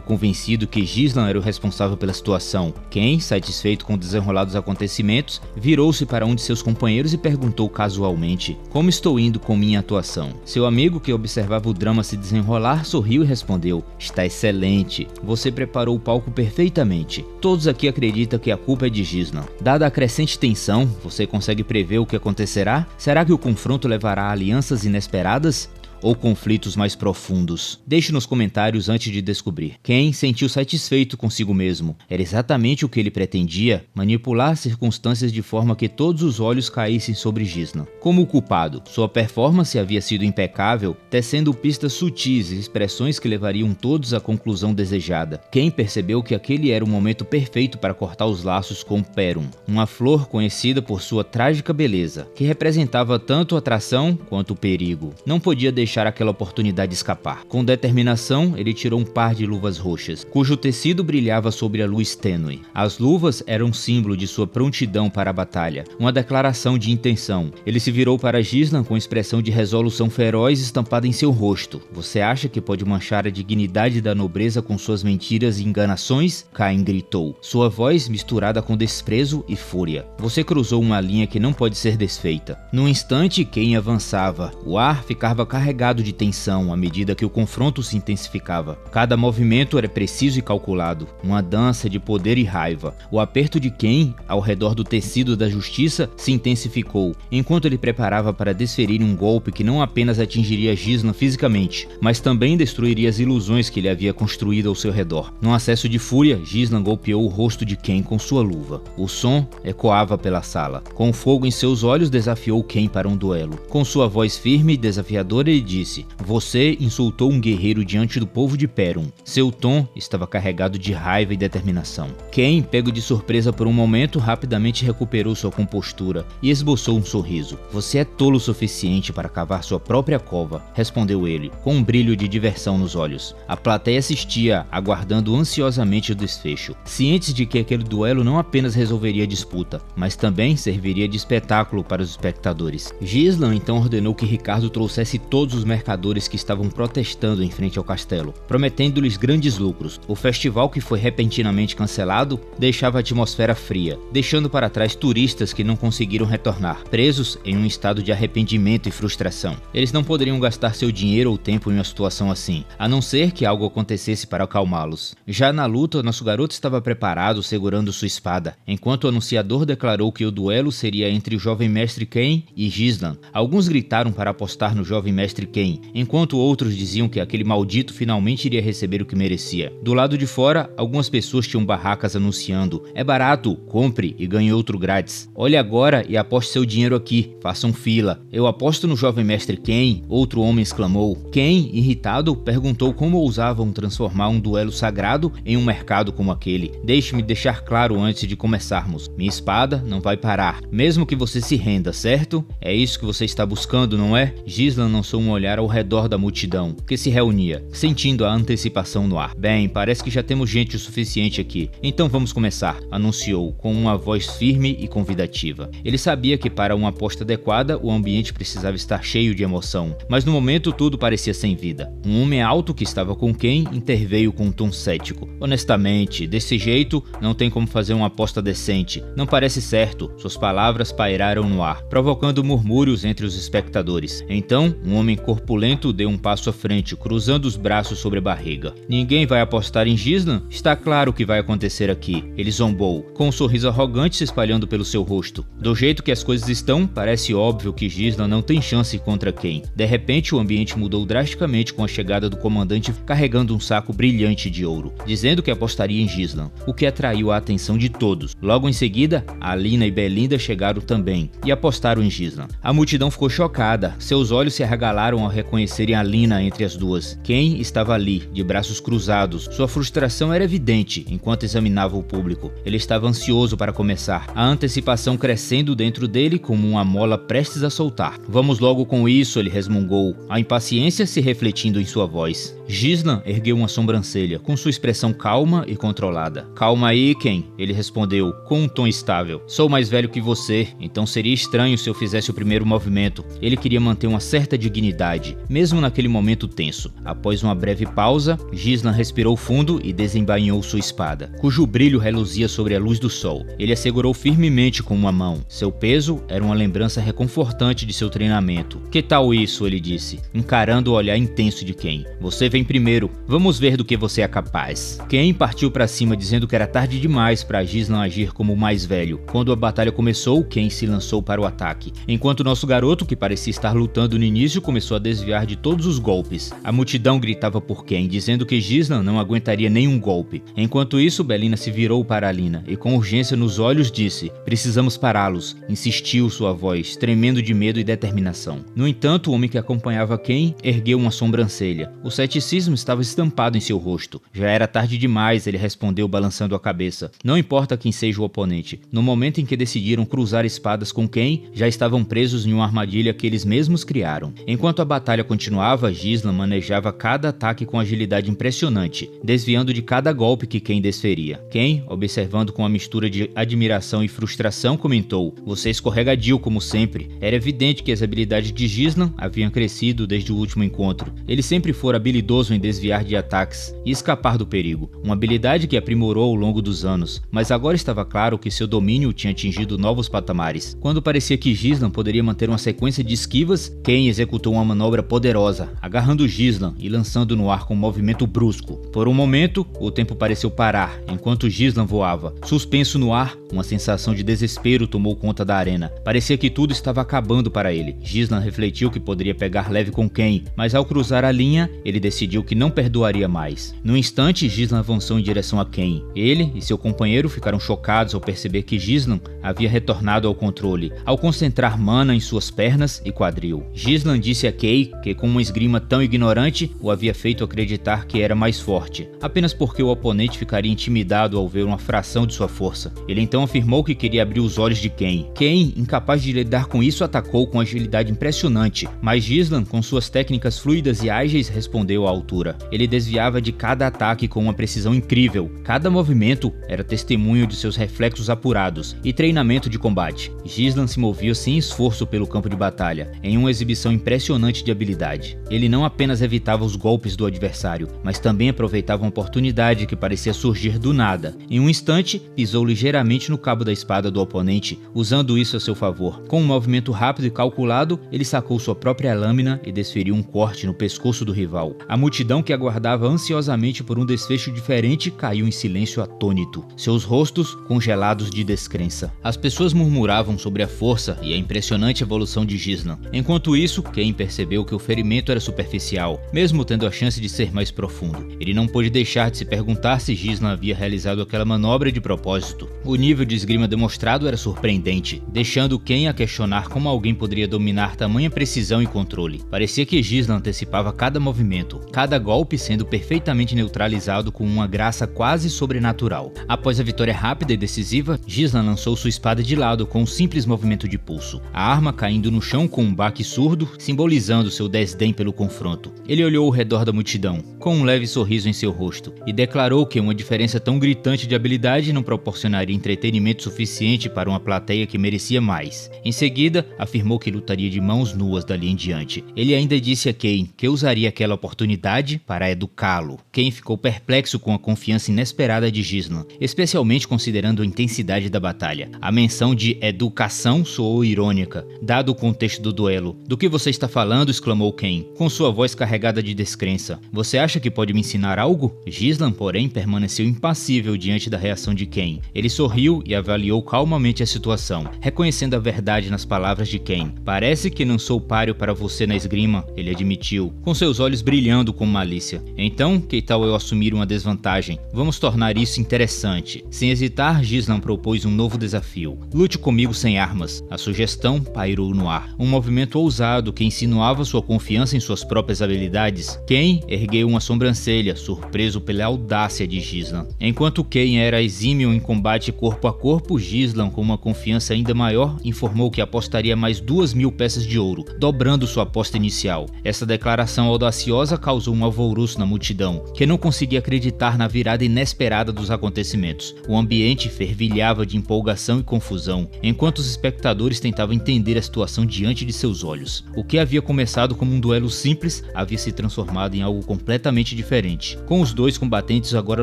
convencidos que Gislan era o responsável pela situação. Cain, satisfeito com o desenrolar dos acontecimentos, virou-se para um de seus companheiros e perguntou casualmente: "Como estou indo com minha atuação?" Seu amigo, que observava o drama se desenrolar, sorriu e respondeu: "Está excelente. Você preparou o palco perfeitamente. Todos aqui acreditam que a culpa é de Gislan. Dada a crescente tensão, você consegue prever o que acontecerá? Será que o confronto levará a alianças inesperadas? Ou conflitos mais profundos? Deixe nos comentários antes de descobrir. Cain sentiu satisfeito consigo mesmo. Era exatamente o que ele pretendia: manipular as circunstâncias de forma que todos os olhos caíssem sobre Gislan. Como o culpado, sua performance havia sido impecável, tecendo pistas sutis e expressões que levariam todos à conclusão desejada. Cain percebeu que aquele era o momento perfeito para cortar os laços com Perun, uma flor conhecida por sua trágica beleza, que representava tanto atração quanto perigo. Não podia deixar aquela oportunidade escapar. Com determinação, ele tirou um par de luvas roxas, cujo tecido brilhava sob a luz tênue. As luvas eram um símbolo de sua prontidão para a batalha, uma declaração de intenção. Ele se virou para Gislan com expressão de resolução feroz estampada em seu rosto. "Você acha que pode manchar a dignidade da nobreza com suas mentiras e enganações?" Cain gritou, sua voz misturada com desprezo e fúria. "Você cruzou uma linha que não pode ser desfeita." Num instante, Cain avançava. O ar ficava carregado de tensão à medida que o confronto se intensificava. Cada movimento era preciso e calculado, uma dança de poder e raiva. O aperto de Cain ao redor do tecido da justiça se intensificou, enquanto ele preparava para desferir um golpe que não apenas atingiria Gislan fisicamente, mas também destruiria as ilusões que ele havia construído ao seu redor. Num acesso de fúria, Gislan golpeou o rosto de Cain com sua luva. O som ecoava pela sala. Com o fogo em seus olhos, desafiou Cain para um duelo. Com sua voz firme e desafiadora, ele disse: "Você insultou um guerreiro diante do povo de Perun." Seu tom estava carregado de raiva e determinação. Cain, pego de surpresa por um momento, rapidamente recuperou sua compostura e esboçou um sorriso. "Você é tolo o suficiente para cavar sua própria cova", respondeu ele, com um brilho de diversão nos olhos. A plateia assistia, aguardando ansiosamente o desfecho, cientes de que aquele duelo não apenas resolveria a disputa, mas também serviria de espetáculo para os espectadores. Gislan então ordenou que Ricardo trouxesse todos os mercadores que estavam protestando em frente ao castelo, prometendo-lhes grandes lucros. O festival, que foi repentinamente cancelado, deixava a atmosfera fria, deixando para trás turistas que não conseguiram retornar, presos em um estado de arrependimento e frustração. Eles não poderiam gastar seu dinheiro ou tempo em uma situação assim, a não ser que algo acontecesse para acalmá-los. Já na luta, nosso garoto estava preparado, segurando sua espada, enquanto o anunciador declarou que o duelo seria entre o jovem mestre Kain e Gislan. Alguns gritaram para apostar no jovem mestre Kain, enquanto outros diziam que aquele maldito finalmente iria receber o que merecia. Do lado de fora, algumas pessoas tinham barracas anunciando: "É barato, compre e ganhe outro grátis. Olhe agora e aposte seu dinheiro aqui, façam fila. Eu aposto no jovem mestre Kain", outro homem exclamou. Kain, irritado, perguntou como ousavam transformar um duelo sagrado em um mercado como aquele. "Deixe-me deixar claro antes de começarmos. Minha espada não vai parar, mesmo que você se renda, certo? É isso que você está buscando, não é?" Gislan lançou um olhar ao redor da multidão, que se reunia, sentindo a antecipação no ar. "Bem, parece que já temos gente o suficiente aqui. Então vamos começar", anunciou, com uma voz firme e convidativa. Ele sabia que para uma aposta adequada, o ambiente precisava estar cheio de emoção, mas no momento tudo parecia sem vida. Um homem alto que estava com Kain interveio com um tom cético. "Honestamente, desse jeito, não tem como fazer uma aposta decente. Não parece certo." Suas palavras pairaram no ar, provocando murmúrios entre os espectadores. Então, um homem corpulento deu um passo à frente, cruzando os braços sobre a barriga. "Ninguém vai apostar em Gislan? Está claro o que vai acontecer aqui." Ele zombou, com um sorriso arrogante se espalhando pelo seu rosto. "Do jeito que as coisas estão, parece óbvio que Gislan não tem chance contra Kain." De repente, o ambiente mudou drasticamente com a chegada do comandante carregando um saco brilhante de ouro, dizendo que apostaria em Gislan, o que atraiu a atenção de todos. Logo em seguida, Alina e Belinda chegaram também e apostaram em Gislan. A multidão ficou chocada, seus olhos se arregalaram ao reconhecerem Alina entre as duas. Kain estava ali, de braços cruzados. Sua frustração era evidente enquanto examinava o público. Ele estava ansioso para começar, a antecipação crescendo dentro dele como uma mola prestes a soltar. "Vamos logo com isso", ele resmungou, a impaciência se refletindo em sua voz. Gislan ergueu uma sobrancelha, com sua expressão calma e controlada. "Calma aí, Kain", ele respondeu, com um tom estável. "Sou mais velho que você, então seria estranho se eu fizesse o primeiro movimento." Ele queria manter uma certa dignidade, mesmo naquele momento tenso. Após uma breve pausa, Gislan respirou fundo e desembainhou sua espada, cujo brilho reluzia sobre a luz do sol. Ele a segurou firmemente com uma mão. Seu peso era uma lembrança reconfortante de seu treinamento. "Que tal isso?", ele disse, encarando o olhar intenso de Kain. "Você vem primeiro. Vamos ver do que você é capaz." Kain partiu para cima dizendo que era tarde demais para Gislan agir como o mais velho. Quando a batalha começou, Kain se lançou para o ataque, enquanto nosso garoto, que parecia estar lutando no início, começou a desviar de todos os golpes. A multidão gritava por Kain, dizendo que Gislan não aguentaria nenhum golpe. Enquanto isso, Belina se virou para Alina e com urgência nos olhos disse: "Precisamos pará-los", insistiu sua voz, tremendo de medo e determinação. No entanto, o homem que acompanhava Kain ergueu uma sobrancelha. O ceticismo estava estampado em seu rosto. "Já era tarde demais", ele respondeu balançando a cabeça. "Não importa quem seja o oponente. No momento em que decidiram cruzar espadas com Kain, já estavam presos em uma armadilha que eles mesmos criaram." Enquanto a batalha continuava, Gislan manejava cada ataque com agilidade impressionante, desviando de cada golpe que Kain desferia. Kain, observando com uma mistura de admiração e frustração, comentou: "Você é escorregadio como sempre." Era evidente que as habilidades de Gislan haviam crescido desde o último encontro. Ele sempre fora habilidoso em desviar de ataques e escapar do perigo, uma habilidade que aprimorou ao longo dos anos, mas agora estava claro que seu domínio tinha atingido novos patamares. Quando parecia que Gislan poderia manter uma sequência de esquivas, Kain executou uma manobra poderosa, agarrando Gislan e lançando no ar com um movimento brusco. Por um momento, o tempo pareceu parar, enquanto Gislan voava. Suspenso no ar, uma sensação de desespero tomou conta da arena. Parecia que tudo estava acabando para ele. Gislan refletiu que poderia pegar leve com Kain, mas ao cruzar a linha, ele decidiu que não perdoaria mais. No instante, Gislan avançou em direção a Kain. Ele e seu companheiro ficaram chocados ao perceber que Gislan havia retornado ao controle, ao concentrar mana em suas pernas e quadril. Gislan disse a Kain que com uma esgrima tão ignorante, o havia feito acreditar que era mais forte, apenas porque o oponente ficaria intimidado ao ver uma fração de sua força. Ele então afirmou que queria abrir os olhos de Kain. Kain, incapaz de lidar com isso, atacou com agilidade impressionante, mas Gislan, com suas técnicas fluidas e ágeis, respondeu sua altura. Ele desviava de cada ataque com uma precisão incrível. Cada movimento era testemunho de seus reflexos apurados e treinamento de combate. Gislan se movia sem esforço pelo campo de batalha, em uma exibição impressionante de habilidade. Ele não apenas evitava os golpes do adversário, mas também aproveitava uma oportunidade que parecia surgir do nada. Em um instante, pisou ligeiramente no cabo da espada do oponente, usando isso a seu favor. Com um movimento rápido e calculado, ele sacou sua própria lâmina e desferiu um corte no pescoço do rival. A multidão que aguardava ansiosamente por um desfecho diferente caiu em silêncio atônito, seus rostos congelados de descrença. As pessoas murmuravam sobre a força e a impressionante evolução de Gislan. Enquanto isso, Kain percebeu que o ferimento era superficial, mesmo tendo a chance de ser mais profundo. Ele não pôde deixar de se perguntar se Gislan havia realizado aquela manobra de propósito. O nível de esgrima demonstrado era surpreendente, deixando Kain a questionar como alguém poderia dominar tamanha precisão e controle. Parecia que Gislan antecipava cada movimento, cada golpe sendo perfeitamente neutralizado com uma graça quase sobrenatural. Após a vitória rápida e decisiva, Gislan lançou sua espada de lado com um simples movimento de pulso, a arma caindo no chão com um baque surdo, simbolizando seu desdém pelo confronto. Ele olhou ao redor da multidão, com um leve sorriso em seu rosto, e declarou que uma diferença tão gritante de habilidade não proporcionaria entretenimento suficiente para uma plateia que merecia mais. Em seguida, afirmou que lutaria de mãos nuas dali em diante. Ele ainda disse a Kain que usaria aquela oportunidade para educá-lo. Kain ficou perplexo com a confiança inesperada de Gislan, especialmente considerando a intensidade da batalha. A menção de educação soou irônica, dado o contexto do duelo. "Do que você está falando?", exclamou Kain, com sua voz carregada de descrença. "Você acha que pode me ensinar algo?" Gislan, porém, permaneceu impassível diante da reação de Kain. Ele sorriu e avaliou calmamente a situação, reconhecendo a verdade nas palavras de Kain. "Parece que não sou páreo para você na esgrima", ele admitiu, com seus olhos brilhando com malícia. "Então, que tal eu assumir uma desvantagem? Vamos tornar isso interessante." Sem hesitar, Gislan propôs um novo desafio. "Lute comigo sem armas." A sugestão pairou no ar, um movimento ousado que insinuava sua confiança em suas próprias habilidades. Kain ergueu uma sobrancelha, surpreso pela audácia de Gislan. Enquanto Kain era exímio em combate corpo a corpo, Gislan, com uma confiança ainda maior, informou que apostaria mais 2.000 peças de ouro, dobrando sua aposta inicial. Essa declaração audaciosa causou um alvoroço na multidão, que não conseguia acreditar na virada inesperada dos acontecimentos. O ambiente fervilhava de empolgação e confusão, enquanto os espectadores tentavam entender a situação diante de seus olhos. O que havia começado como um duelo simples havia se transformado em algo completamente diferente, com os dois combatentes agora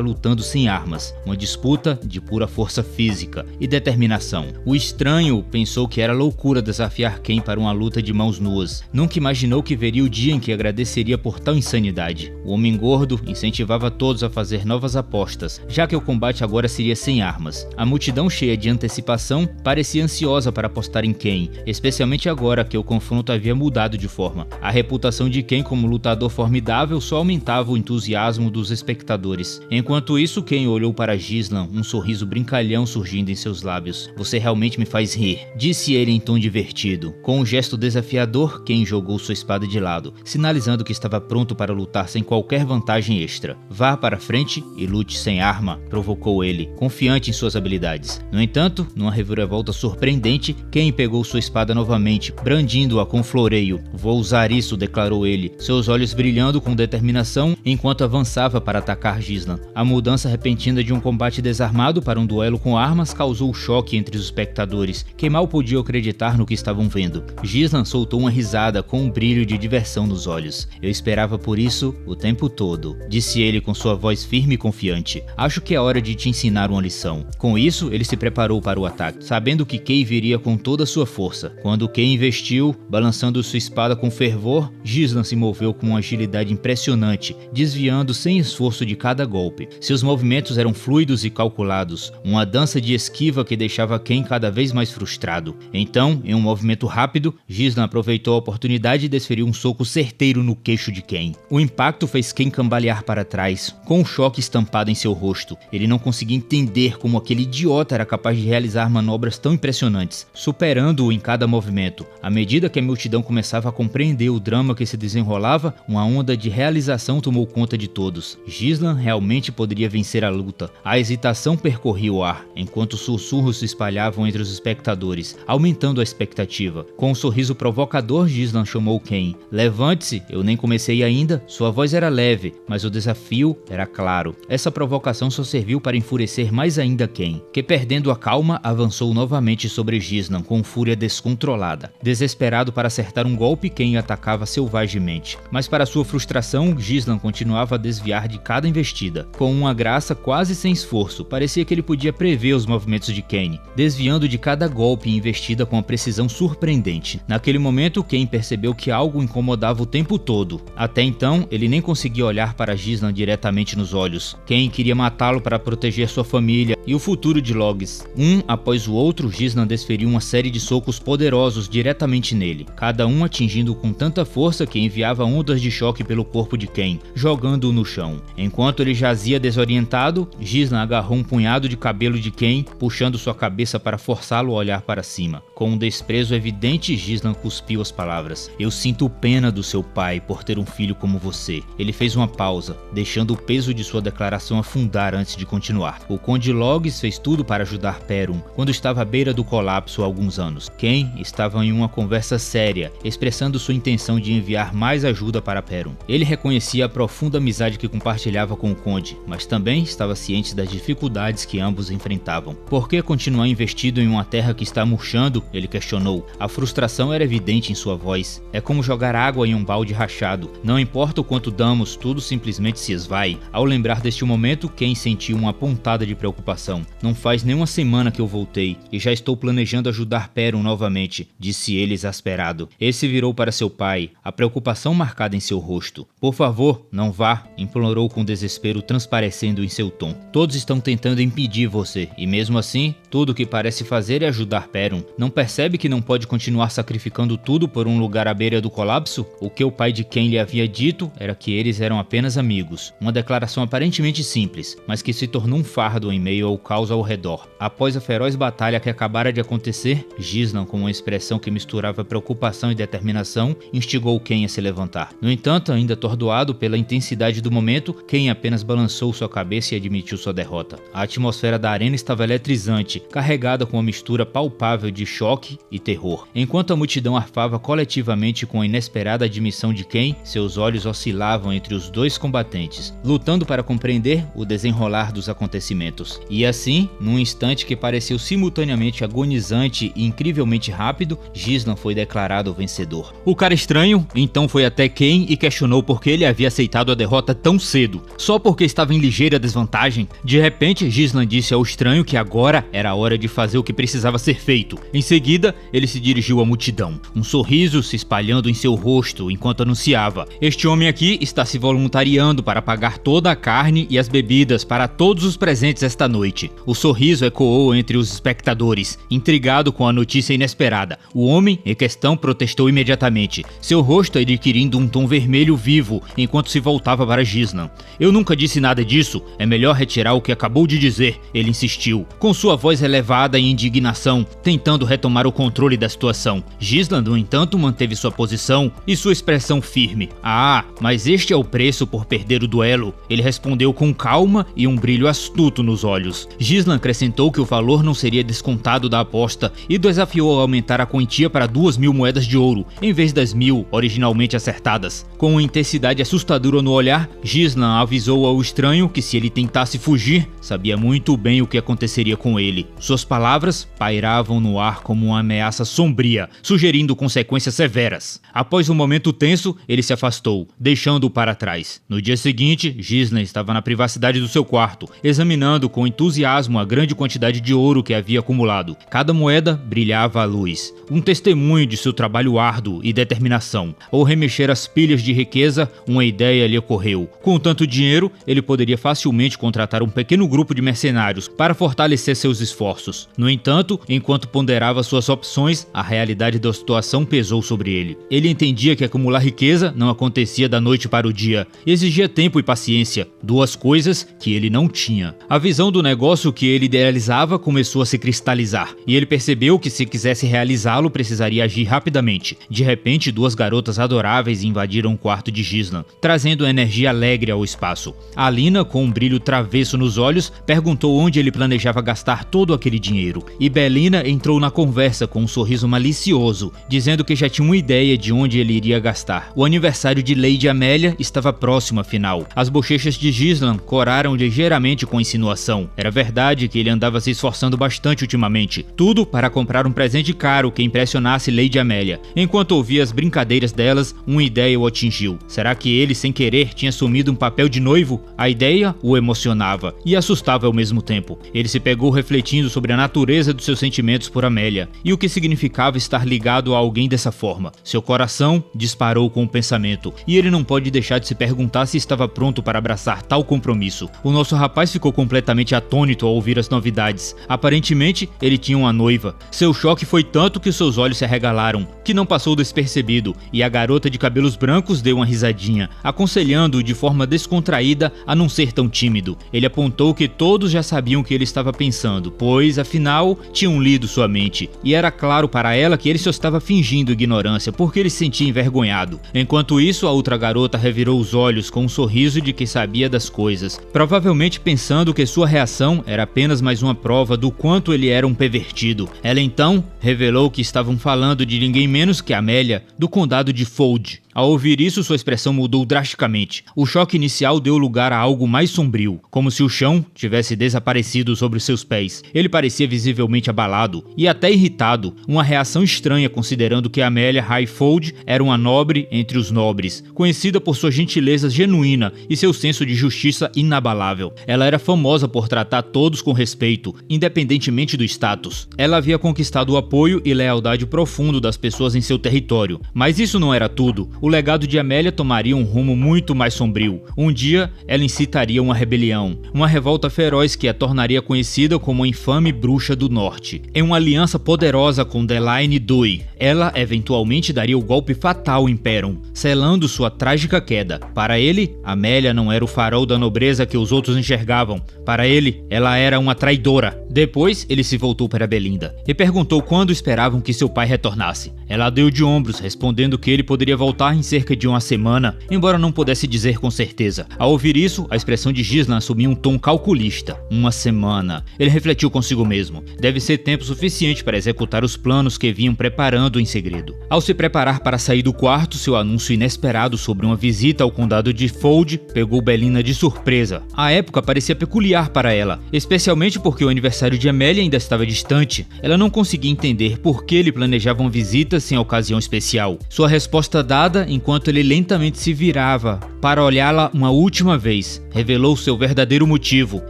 lutando sem armas, uma disputa de pura força física e determinação. O estranho pensou que era loucura desafiar Kain para uma luta de mãos nuas. Nunca imaginou que veria o dia em que agradeceria por tal insanidade. O homem gordo incentivava todos a fazer novas apostas, já que o combate agora seria sem armas. A multidão, cheia de antecipação, parecia ansiosa para apostar em Kain, especialmente agora que o confronto havia mudado de forma. A reputação de Kain como lutador formidável só aumentava o entusiasmo dos espectadores. Enquanto isso, Kain olhou para Gislan, um sorriso brincalhão surgindo em seus lábios. "Você realmente me faz rir", disse ele em tom divertido. Com um gesto desafiador, Kain jogou sua espada de lado, sinalizando que estava pronto para lutar sem qualquer vantagem extra. "Vá para frente e lute sem arma", provocou ele, confiante em suas habilidades. No entanto, numa reviravolta surpreendente, Kain pegou sua espada novamente, brandindo-a com floreio. "Vou usar isso", declarou ele, seus olhos brilhando com determinação enquanto avançava para atacar Gislan. A mudança repentina de um combate desarmado para um duelo com armas causou choque entre os espectadores, que mal podiam acreditar no que estavam vendo. Gislan soltou uma risada com um brilho de diversão nos olhos. "Eu esperava por isso o tempo todo", disse ele com sua voz firme e confiante. "Acho que é hora de te ensinar uma lição." Com isso, ele se preparou para o ataque, sabendo que Kain viria com toda a sua força. Quando Kain investiu, balançando sua espada com fervor, Gislan se moveu com uma agilidade impressionante, desviando sem esforço de cada golpe. Seus movimentos eram fluidos e calculados, uma dança de esquiva que deixava Kain cada vez mais frustrado. Então, em um movimento rápido, Gislan aproveitou a oportunidade e desferiu um soco certeiro no queixo de Kain. O impacto fez Kain cambalear para trás, com um choque estampado em seu rosto. Ele não conseguia entender como aquele idiota era capaz de realizar manobras tão impressionantes, superando-o em cada movimento. À medida que a multidão começava a compreender o drama que se desenrolava, uma onda de realização tomou conta de todos. Gislan realmente poderia vencer a luta. A hesitação percorria o ar, enquanto sussurros se espalhavam entre os espectadores, aumentando a expectativa. Com um sorriso provocador, Gislan chamou Kain. "Levante-se, eu nem comecei ainda", ainda, sua voz era leve, mas o desafio era claro. Essa provocação só serviu para enfurecer mais ainda Ken, que perdendo a calma, avançou novamente sobre Gisnan com fúria descontrolada. Desesperado para acertar um golpe, Ken atacava selvagemente. Mas para sua frustração, Gisnan continuava a desviar de cada investida. Com uma graça quase sem esforço, parecia que ele podia prever os movimentos de Ken, desviando de cada golpe e investida com uma precisão surpreendente. Naquele momento, Ken percebeu que algo o incomodava o tempo todo. Até então, ele nem conseguia olhar para Gisnan diretamente nos olhos. Ken queria matá-lo para proteger sua família e o futuro de Logs. Um após o outro, Gisnan desferiu uma série de socos poderosos diretamente nele, cada um atingindo com tanta força que enviava ondas de choque pelo corpo de Ken, jogando-o no chão. Enquanto ele jazia desorientado, Gisnan agarrou um punhado de cabelo de Ken, puxando sua cabeça para forçá-lo a olhar para cima. Com um desprezo evidente, Gisnan cuspiu as palavras: "Eu sinto pena do seu pai por ter um filho como você." Ele fez uma pausa, deixando o peso de sua declaração afundar antes de continuar. O Conde Logs fez tudo para ajudar Perun quando estava à beira do colapso há alguns anos. Ken estava em uma conversa séria, expressando sua intenção de enviar mais ajuda para Perun. Ele reconhecia a profunda amizade que compartilhava com o Conde, mas também estava ciente das dificuldades que ambos enfrentavam. Por que continuar investido em uma terra que está murchando? Ele questionou. A frustração era evidente em sua voz. É como jogar água em um balde rachado. Não importa o quanto damos, tudo simplesmente se esvai. Ao lembrar deste momento, Ken sentiu uma pontada de preocupação. "Não faz nem uma semana que eu voltei, e já estou planejando ajudar Perun novamente", disse ele exasperado. Esse virou para seu pai, a preocupação marcada em seu rosto. "Por favor, não vá", implorou com desespero transparecendo em seu tom. "Todos estão tentando impedir você, e mesmo assim, tudo o que parece fazer é ajudar Perun. Não percebe que não pode continuar sacrificando tudo por um lugar à beira do colapso?" O que o pai de Ken lhe havia dito era que eles eram apenas amigos. Uma declaração aparentemente simples, mas que se tornou um fardo em meio ao caos ao redor. Após a feroz batalha que acabara de acontecer, Gisnan, com uma expressão que misturava preocupação e determinação, instigou Ken a se levantar. No entanto, ainda atordoado pela intensidade do momento, Ken apenas balançou sua cabeça e admitiu sua derrota. A atmosfera da arena estava eletrizante, carregada com uma mistura palpável de choque e terror. Enquanto a multidão arfava coletivamente com a inesperada admissão de Ken, seus olhos oscilavam entre os dois combatentes, lutando para compreender o desenrolar dos acontecimentos. E assim, num instante que pareceu simultaneamente agonizante e incrivelmente rápido, Gisnan foi declarado o vencedor. O cara estranho então foi até Ken e questionou por que ele havia aceitado a derrota tão cedo, só porque estava em ligeira desvantagem. De repente, Gisnan disse ao estranho que agora era a hora de fazer o que precisava ser feito. Em seguida, ele se dirigiu à multidão, um sorriso se espalhando em seu rosto enquanto anunciava: "Este homem aqui está se voluntariando para pagar toda a carne e as bebidas para todos os presentes esta noite." O sorriso ecoou entre os espectadores, intrigado com a notícia inesperada. O homem em questão protestou imediatamente, seu rosto adquirindo um tom vermelho vivo enquanto se voltava para Gisnan. "Eu nunca disse nada disso, é melhor retirar o que acabou de dizer", ele insistiu, com sua voz elevada em indignação, tentando retomar o controle da situação. Gisnan, no entanto, manteve sua posição e sua expressão firme. "Ah, mas este é o preço por perder o duelo", ele respondeu com calma e um brilho astuto nos olhos. Gisnan acrescentou que o valor não seria descontado da aposta e desafiou a aumentar a quantia para 2.000 moedas de ouro, em vez das 1.000 originalmente acertadas. Com uma intensidade assustadora no olhar, Gisnan avisou ao estranho que se ele tentasse fugir, sabia muito bem o que aconteceria com ele. Suas palavras pairavam no ar como uma ameaça sombria, sugerindo consequências severas. Após um momento tenso, ele se afastou, deixando-o para trás. No dia seguinte, Gisnan estava na privacidade do seu quarto, examinando com entusiasmo a grande quantidade de ouro que havia acumulado. Cada moeda brilhava à luz, um testemunho de seu trabalho árduo e determinação. Ao remexer as pilhas de riqueza, uma ideia lhe ocorreu. Com tanto dinheiro, ele poderia facilmente contratar um pequeno grupo de mercenários para fortalecer seus esforços. No entanto, enquanto ponderava suas opções, a realidade da situação pesou sobre ele. Ele entendia que acumular riqueza não acontecia da noite para o dia. Exigia tempo e paciência, duas coisas que ele não tinha. A visão do negócio que ele idealizava começou a se cristalizar, e ele percebeu que se quisesse realizá-lo precisaria agir rapidamente. De repente, duas garotas adoráveis invadiram o quarto de Gisnan, trazendo energia alegre ao espaço. Alina, com um brilho travesso nos olhos, perguntou onde ele planejava gastar todo todo aquele dinheiro, e Belina entrou na conversa com um sorriso malicioso, dizendo que já tinha uma ideia de onde ele iria gastar. O aniversário de Lady Amélia estava próximo, afinal. As bochechas de Gislan coraram ligeiramente com a insinuação. Era verdade que ele andava se esforçando bastante ultimamente, tudo para comprar um presente caro que impressionasse Lady Amélia. Enquanto ouvia as brincadeiras delas, uma ideia o atingiu. Será que ele, sem querer, tinha assumido um papel de noivo? A ideia o emocionava e assustava ao mesmo tempo. Ele se pegou refletindo sobre a natureza dos seus sentimentos por Amélia e o que significava estar ligado a alguém dessa forma. Seu coração disparou com o pensamento e ele não pode deixar de se perguntar se estava pronto para abraçar tal compromisso. O nosso rapaz ficou completamente atônito ao ouvir as novidades. Aparentemente, ele tinha uma noiva. Seu choque foi tanto que seus olhos se arregalaram, que não passou despercebido, e a garota de cabelos brancos deu uma risadinha, aconselhando-o de forma descontraída a não ser tão tímido. Ele apontou que todos já sabiam o que ele estava pensando, pois, afinal, tinham lido sua mente, e era claro para ela que ele só estava fingindo ignorância porque ele se sentia envergonhado. Enquanto isso, a outra garota revirou os olhos com um sorriso de que sabia das coisas, provavelmente pensando que sua reação era apenas mais uma prova do quanto ele era um pervertido. Ela então revelou que estavam falando de ninguém menos que Amélia, do condado de Fold. Ao ouvir isso, sua expressão mudou drasticamente. O choque inicial deu lugar a algo mais sombrio, como se o chão tivesse desaparecido sobre seus pés. Ele parecia visivelmente abalado e até irritado, uma reação estranha considerando que Amélia Highfold era uma nobre entre os nobres, conhecida por sua gentileza genuína e seu senso de justiça inabalável. Ela era famosa por tratar todos com respeito, independentemente do status. Ela havia conquistado o apoio e lealdade profundo das pessoas em seu território, mas isso não era tudo. O legado de Amélia tomaria um rumo muito mais sombrio. Um dia, ela incitaria uma rebelião, uma revolta feroz que a tornaria conhecida como a infame Bruxa do Norte. Em uma aliança poderosa com Delaine Dui, ela eventualmente daria o golpe fatal em Perron, selando sua trágica queda. Para ele, Amélia não era o farol da nobreza que os outros enxergavam. Para ele, ela era uma traidora. Depois, ele se voltou para Belinda e perguntou quando esperavam que seu pai retornasse. Ela deu de ombros, respondendo que ele poderia voltar em cerca de uma semana, embora não pudesse dizer com certeza. Ao ouvir isso, a expressão de Gislan assumiu um tom calculista. Uma semana. Ele refletiu consigo mesmo. Deve ser tempo suficiente para executar os planos que vinham preparando em segredo. Ao se preparar para sair do quarto, seu anúncio inesperado sobre uma visita ao condado de Fold pegou Belina de surpresa. A época parecia peculiar para ela, especialmente porque o aniversário de Amélia ainda estava distante. Ela não conseguia entender por que ele planejava uma visita sem ocasião especial. Sua resposta dada enquanto ele lentamente se virava para olhá-la uma última vez, revelou seu verdadeiro motivo.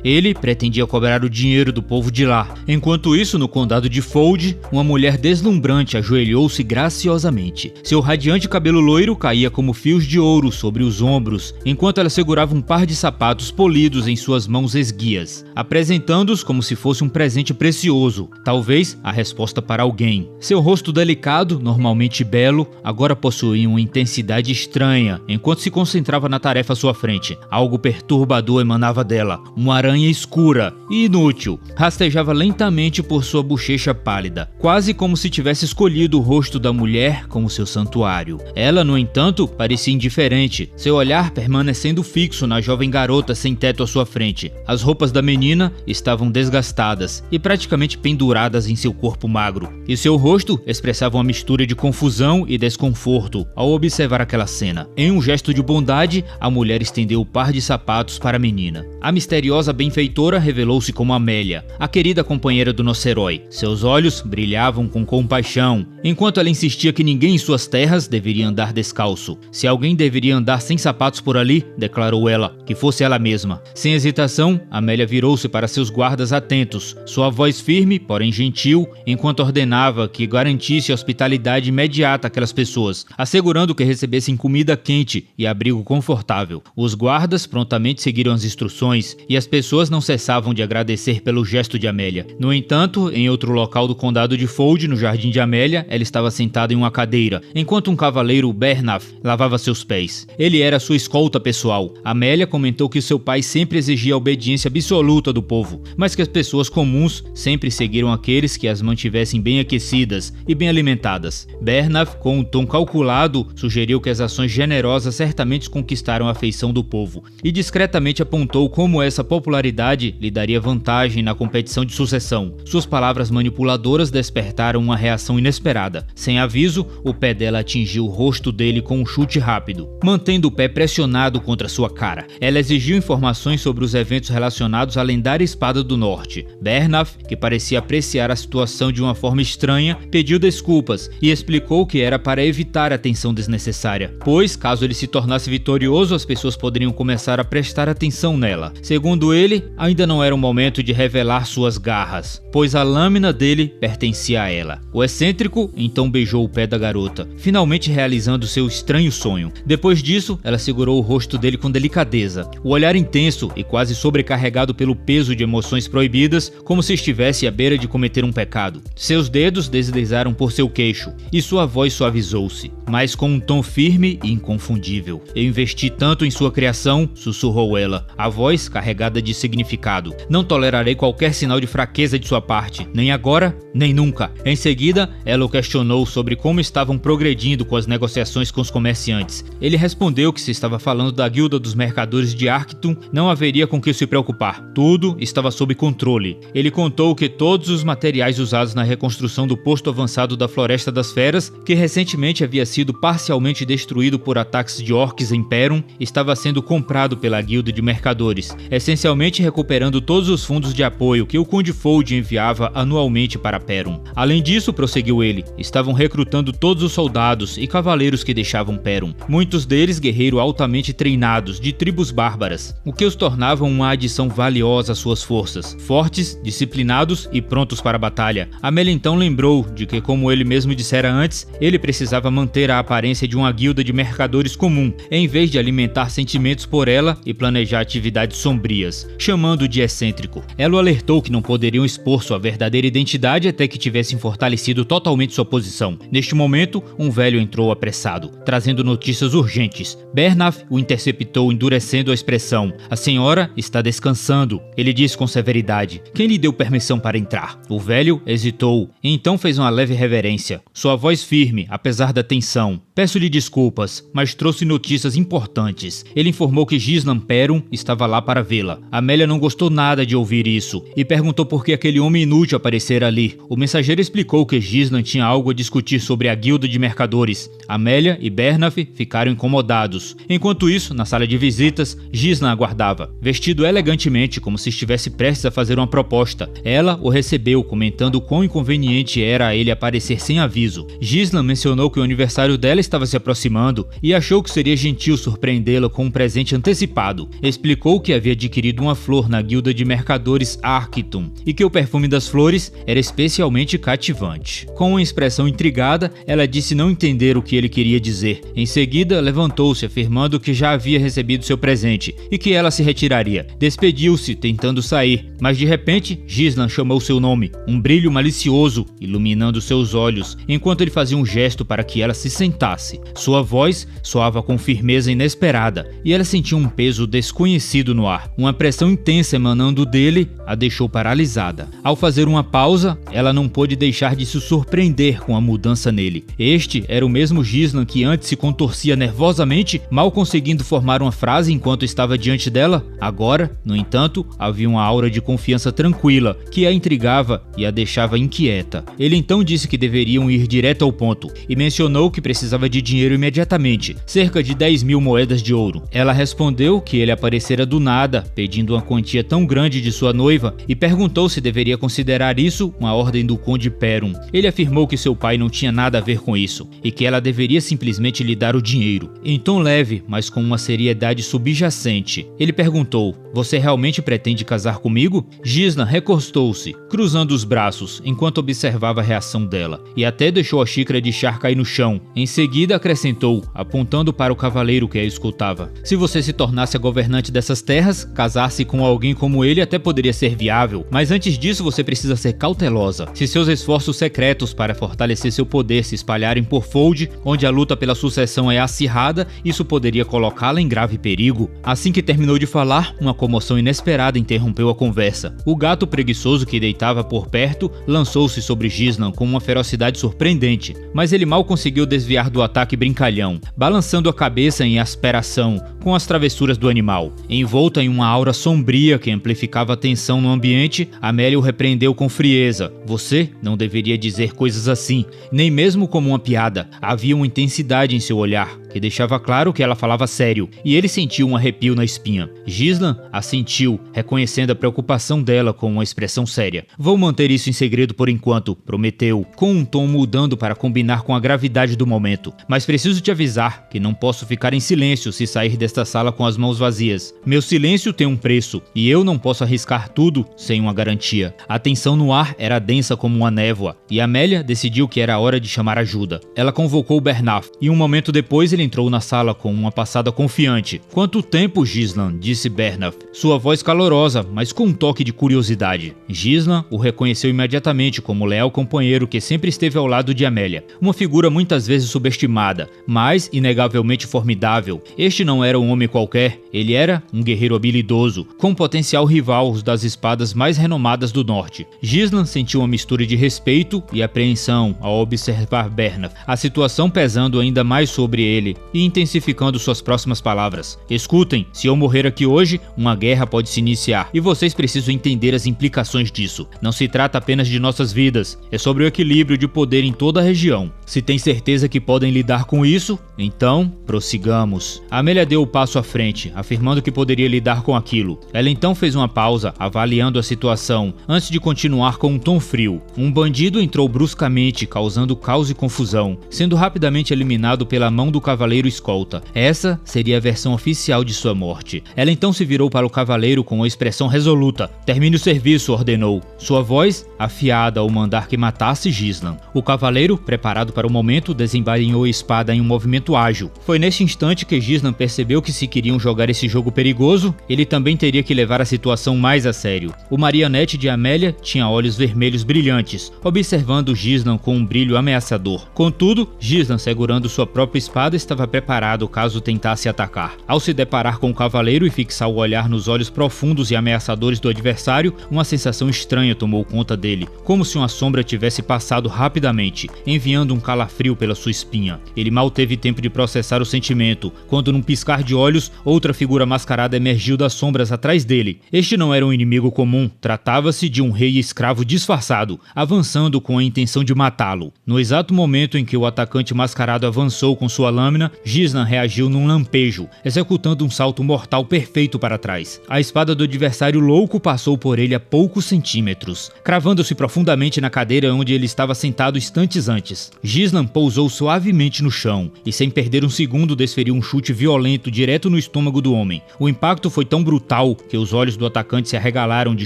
Ele pretendia cobrar o dinheiro do povo de lá. Enquanto isso, no condado de Fold, uma mulher deslumbrante ajoelhou-se graciosamente. Seu radiante cabelo loiro caía como fios de ouro sobre os ombros, enquanto ela segurava um par de sapatos polidos em suas mãos esguias, apresentando-os como se fosse um presente precioso, talvez a resposta para alguém. Seu rosto delicado, normalmente belo, agora possuía uma intensidade estranha, enquanto se concentrava na tarefa à sua frente. Algo perturbador emanava dela, uma aranha escura e inútil, rastejava lentamente por sua bochecha pálida, quase como se tivesse escolhido o rosto da mulher como seu santuário. Ela, no entanto, parecia indiferente, seu olhar permanecendo fixo na jovem garota sem teto à sua frente. As roupas da menina estavam desgastadas e praticamente penduradas em seu corpo magro, e seu rosto expressava uma mistura de confusão e desconforto ao observar aquela cena. Em um gesto de bondade, a mulher estendeu o par de sapatos para a menina. A misteriosa benfeitora revelou-se como Amélia, a querida companheira do nosso herói. Seus olhos brilhavam com compaixão, enquanto ela insistia que ninguém em suas terras deveria andar descalço. Se alguém deveria andar sem sapatos por ali, declarou ela, que fosse ela mesma. Sem hesitação, Amélia virou-se para seus guardas atentos, sua voz firme, porém gentil, enquanto ordenava que garantisse a hospitalidade imediata àquelas pessoas, assegurando que recebessem comida quente e abrigo confortável. Os guardas prontamente seguiram as instruções e as pessoas não cessavam de agradecer pelo gesto de Amélia. No entanto, em outro local do condado de Fold, no jardim de Amélia, ela estava sentada em uma cadeira, enquanto um cavaleiro, Bernaf, lavava seus pés. Ele era sua escolta pessoal. Amélia comentou que seu pai sempre exigia a obediência absoluta do povo, mas que as pessoas comuns sempre seguiram aqueles que as mantivessem bem aquecidas e bem alimentadas. Bernaf, com um tom calculado, sugeriu que as ações generosas certamente conquistaram a afeição do povo e discretamente apontou como essa popularidade lhe daria vantagem na competição de sucessão. Suas palavras manipuladoras despertaram uma reação inesperada. Sem aviso, o pé dela atingiu o rosto dele com um chute rápido, mantendo o pé pressionado contra sua cara. Ela exigiu informações sobre os eventos relacionados à lendária Espada do Norte. Bernaf, que parecia apreciar a situação de uma forma estranha, pediu desculpas e explicou que era para evitar a tensão desnecessária, pois, caso ele se tornasse vitorioso, as pessoas poderiam começar a prestar atenção nela. Segundo ele, ainda não era o momento de revelar suas garras, pois a lâmina dele pertencia a ela. O excêntrico então beijou o pé da garota, finalmente realizando seu estranho sonho. Depois disso, ela segurou o rosto dele com delicadeza, o olhar intenso e quase sobrecarregado pelo peso de emoções proibidas, como se estivesse à beira de cometer um pecado. Seus dedos deslizaram por seu queixo e sua voz suavizou-se, mas com um tom firme e inconfundível. Eu investi tanto em sua criação, sussurrou ela, a voz carregada de significado. Não tolerarei qualquer sinal de fraqueza de sua parte, nem agora, nem nunca. Em seguida, ela o questionou sobre como estavam progredindo com as negociações com os comerciantes. Ele respondeu que se estava falando da guilda dos mercadores de Arctum, não haveria com que se preocupar. Tudo estava sob controle. Ele contou que todos os materiais usados na reconstrução do posto avançado da Floresta das Feras, que recentemente havia sido parcialmente destruído por ataques de orcs em Perun, estava sendo comprado pela guilda de mercadores, essencialmente recuperando todos os fundos de apoio que o Conde Fold enviava anualmente para Perun. Além disso, prosseguiu ele, estavam recrutando todos os soldados e cavaleiros que deixavam Perun, muitos deles guerreiros altamente treinados de tribos bárbaras, o que os tornavam uma adição valiosa às suas forças, fortes, disciplinados e prontos para a batalha. Amélia então lembrou de que, como ele mesmo dissera antes, ele precisava manter a aparência de uma guilda de mercadores comum, em vez de alimentar sentimentos por ela e planejar atividades sombrias, chamando de excêntrico. Ela o alertou que não poderiam expor sua verdadeira identidade até que tivessem fortalecido totalmente sua posição. Neste momento, um velho entrou apressado, trazendo notícias urgentes. Bernaf o interceptou, endurecendo a expressão. A senhora está descansando, ele disse com severidade. Quem lhe deu permissão para entrar? O velho hesitou, e então fez uma leve reverência. Sua voz firme, apesar da tensão. Peço-lhe desculpas, mas trouxe notícias importantes. Ele informou que Gislan Perun estava lá para vê-la. Amélia não gostou nada de ouvir isso e perguntou por que aquele homem inútil aparecera ali. O mensageiro explicou que Gislan tinha algo a discutir sobre a guilda de mercadores. Amélia e Bernaf ficaram incomodados. Enquanto isso, na sala de visitas, Gislan aguardava, vestido elegantemente como se estivesse prestes a fazer uma proposta. Ela o recebeu, comentando quão inconveniente era a ele aparecer sem aviso. Gislan mencionou que o aniversário dela estava se aproximando e achou que seria gentil surpreendê-la com um presente antecipado. Explicou que havia adquirido uma flor na guilda de mercadores Arctum e que o perfume das flores era especialmente cativante. Com uma expressão intrigada, ela disse não entender o que ele queria dizer. Em seguida, levantou-se afirmando que já havia recebido seu presente e que ela se retiraria. Despediu-se, tentando sair, mas de repente, Gislan chamou seu nome, um brilho malicioso iluminando seus olhos, enquanto ele fazia um gesto para que ela se sentasse. Sua voz soava com firmeza inesperada e ela sentia um peso desconhecido no ar. Uma pressão intensa emanando dele a deixou paralisada. Ao fazer uma pausa, ela não pôde deixar de se surpreender com a mudança nele. Este era o mesmo Gislan que antes se contorcia nervosamente, mal conseguindo formar uma frase enquanto estava diante dela. Agora, no entanto, havia uma aura de confiança tranquila que a intrigava e a deixava inquieta. Ele então disse que deveriam ir direto ao ponto e mencionou que precisava de dinheiro imediatamente, cerca de 10.000 moedas de ouro. Ela respondeu que ele aparecera do nada, pedindo uma quantia tão grande de sua noiva, e perguntou se deveria considerar isso uma ordem do Conde Perun. Ele afirmou que seu pai não tinha nada a ver com isso, e que ela deveria simplesmente lhe dar o dinheiro. Em tom leve, mas com uma seriedade subjacente, ele perguntou: "Você realmente pretende casar comigo?" Gislan recostou-se, cruzando os braços, enquanto observava a reação dela, e até deixou a xícara de chá cair no chão. Em seguida acrescentou, apontando para o cavaleiro que a escutava: "Se você se tornasse a governante dessas terras, casar-se com alguém como ele até poderia ser viável, mas antes disso você precisa ser cautelosa. Se seus esforços secretos para fortalecer seu poder se espalharem por Fold, onde a luta pela sucessão é acirrada, isso poderia colocá-la em grave perigo. Assim que terminou de falar, uma comoção inesperada interrompeu a conversa. O gato preguiçoso que deitava por perto lançou-se sobre Gislan com uma ferocidade surpreendente, mas ele mal conseguiu desviar do ataque brincalhão, balançando a cabeça em asperação com as travessuras do animal. Envolta em uma aura sombria que amplificava a tensão no ambiente, Amélia o repreendeu com frieza. Você não deveria dizer coisas assim, nem mesmo como uma piada. Havia uma intensidade em seu olhar, que deixava claro que ela falava sério, e ele sentiu um arrepio na espinha. Gislan assentiu, reconhecendo a preocupação dela com uma expressão séria. Vou manter isso em segredo por enquanto, prometeu, com um tom mudando para combinar com a gravidade do momento. Mas preciso te avisar que não posso ficar em silêncio se sair desta sala com as mãos vazias. Meu silêncio tem um preço, e eu não posso arriscar tudo sem uma garantia. A tensão no ar era densa como uma névoa, e Amélia decidiu que era hora de chamar ajuda. Ela convocou Bernaf, e um momento depois ele entrou na sala com uma passada confiante. Quanto tempo, Gislan? Disse Bernaf, sua voz calorosa, mas com um toque de curiosidade. Gislan o reconheceu imediatamente como o leal companheiro que sempre esteve ao lado de Amélia. Uma figura muitas vezes subestimada, mas inegavelmente formidável. Este não era um homem qualquer, ele era um guerreiro habilidoso, com potencial rival das espadas mais renomadas do norte. Gislan sentiu uma mistura de respeito e apreensão ao observar Bernaf, a situação pesando ainda mais sobre ele e intensificando suas próximas palavras. Escutem, se eu morrer aqui hoje, uma guerra pode se iniciar e vocês precisam entender as implicações disso. Não se trata apenas de nossas vidas, é sobre o equilíbrio de poder em toda a região. Se tem certeza que podem lidar com isso, então prossigamos. Amélia deu o passo à frente, afirmando que poderia lidar com aquilo. Ela então fez uma pausa, avaliando a situação, antes de continuar com um tom frio. Um bandido entrou bruscamente, causando caos e confusão, sendo rapidamente eliminado pela mão do cavaleiro escolta. Essa seria a versão oficial de sua morte. Ela então se virou para o cavaleiro com uma expressão resoluta. Termine o serviço, ordenou. Sua voz afiada ao mandar que matasse Gislan. O cavaleiro, preparado para o momento, desembainhou a espada em um movimento ágil. Foi nesse instante que Gislan percebeu que se queriam jogar esse jogo perigoso, ele também teria que levar a situação mais a sério. O marionete de Amélia tinha olhos vermelhos brilhantes, observando Gislan com um brilho ameaçador. Contudo, Gislan, segurando sua própria espada, estava preparado caso tentasse atacar. Ao se deparar com o cavaleiro e fixar o olhar nos olhos profundos e ameaçadores do adversário, uma sensação estranha tomou conta dele, como se uma sombra tivesse passado rapidamente, enviando um calafrio pela sua espinha. Ele mal teve tempo de processar o sentimento, quando num piscar de olhos, outra figura mascarada emergiu das sombras atrás dele. Este não era um inimigo comum, tratava-se de um rei escravo disfarçado, avançando com a intenção de matá-lo. No exato momento em que o atacante mascarado avançou com sua lâmina, Gislan reagiu num lampejo, executando um salto mortal perfeito para trás. A espada do adversário louco passou por ele a poucos centímetros, cravando-se profundamente na cadeira onde ele estava sentado instantes antes. Gislan pousou suavemente no chão e, sem perder um segundo, desferiu um chute violento direto no estômago do homem. O impacto foi tão brutal que os olhos do atacante se arregalaram de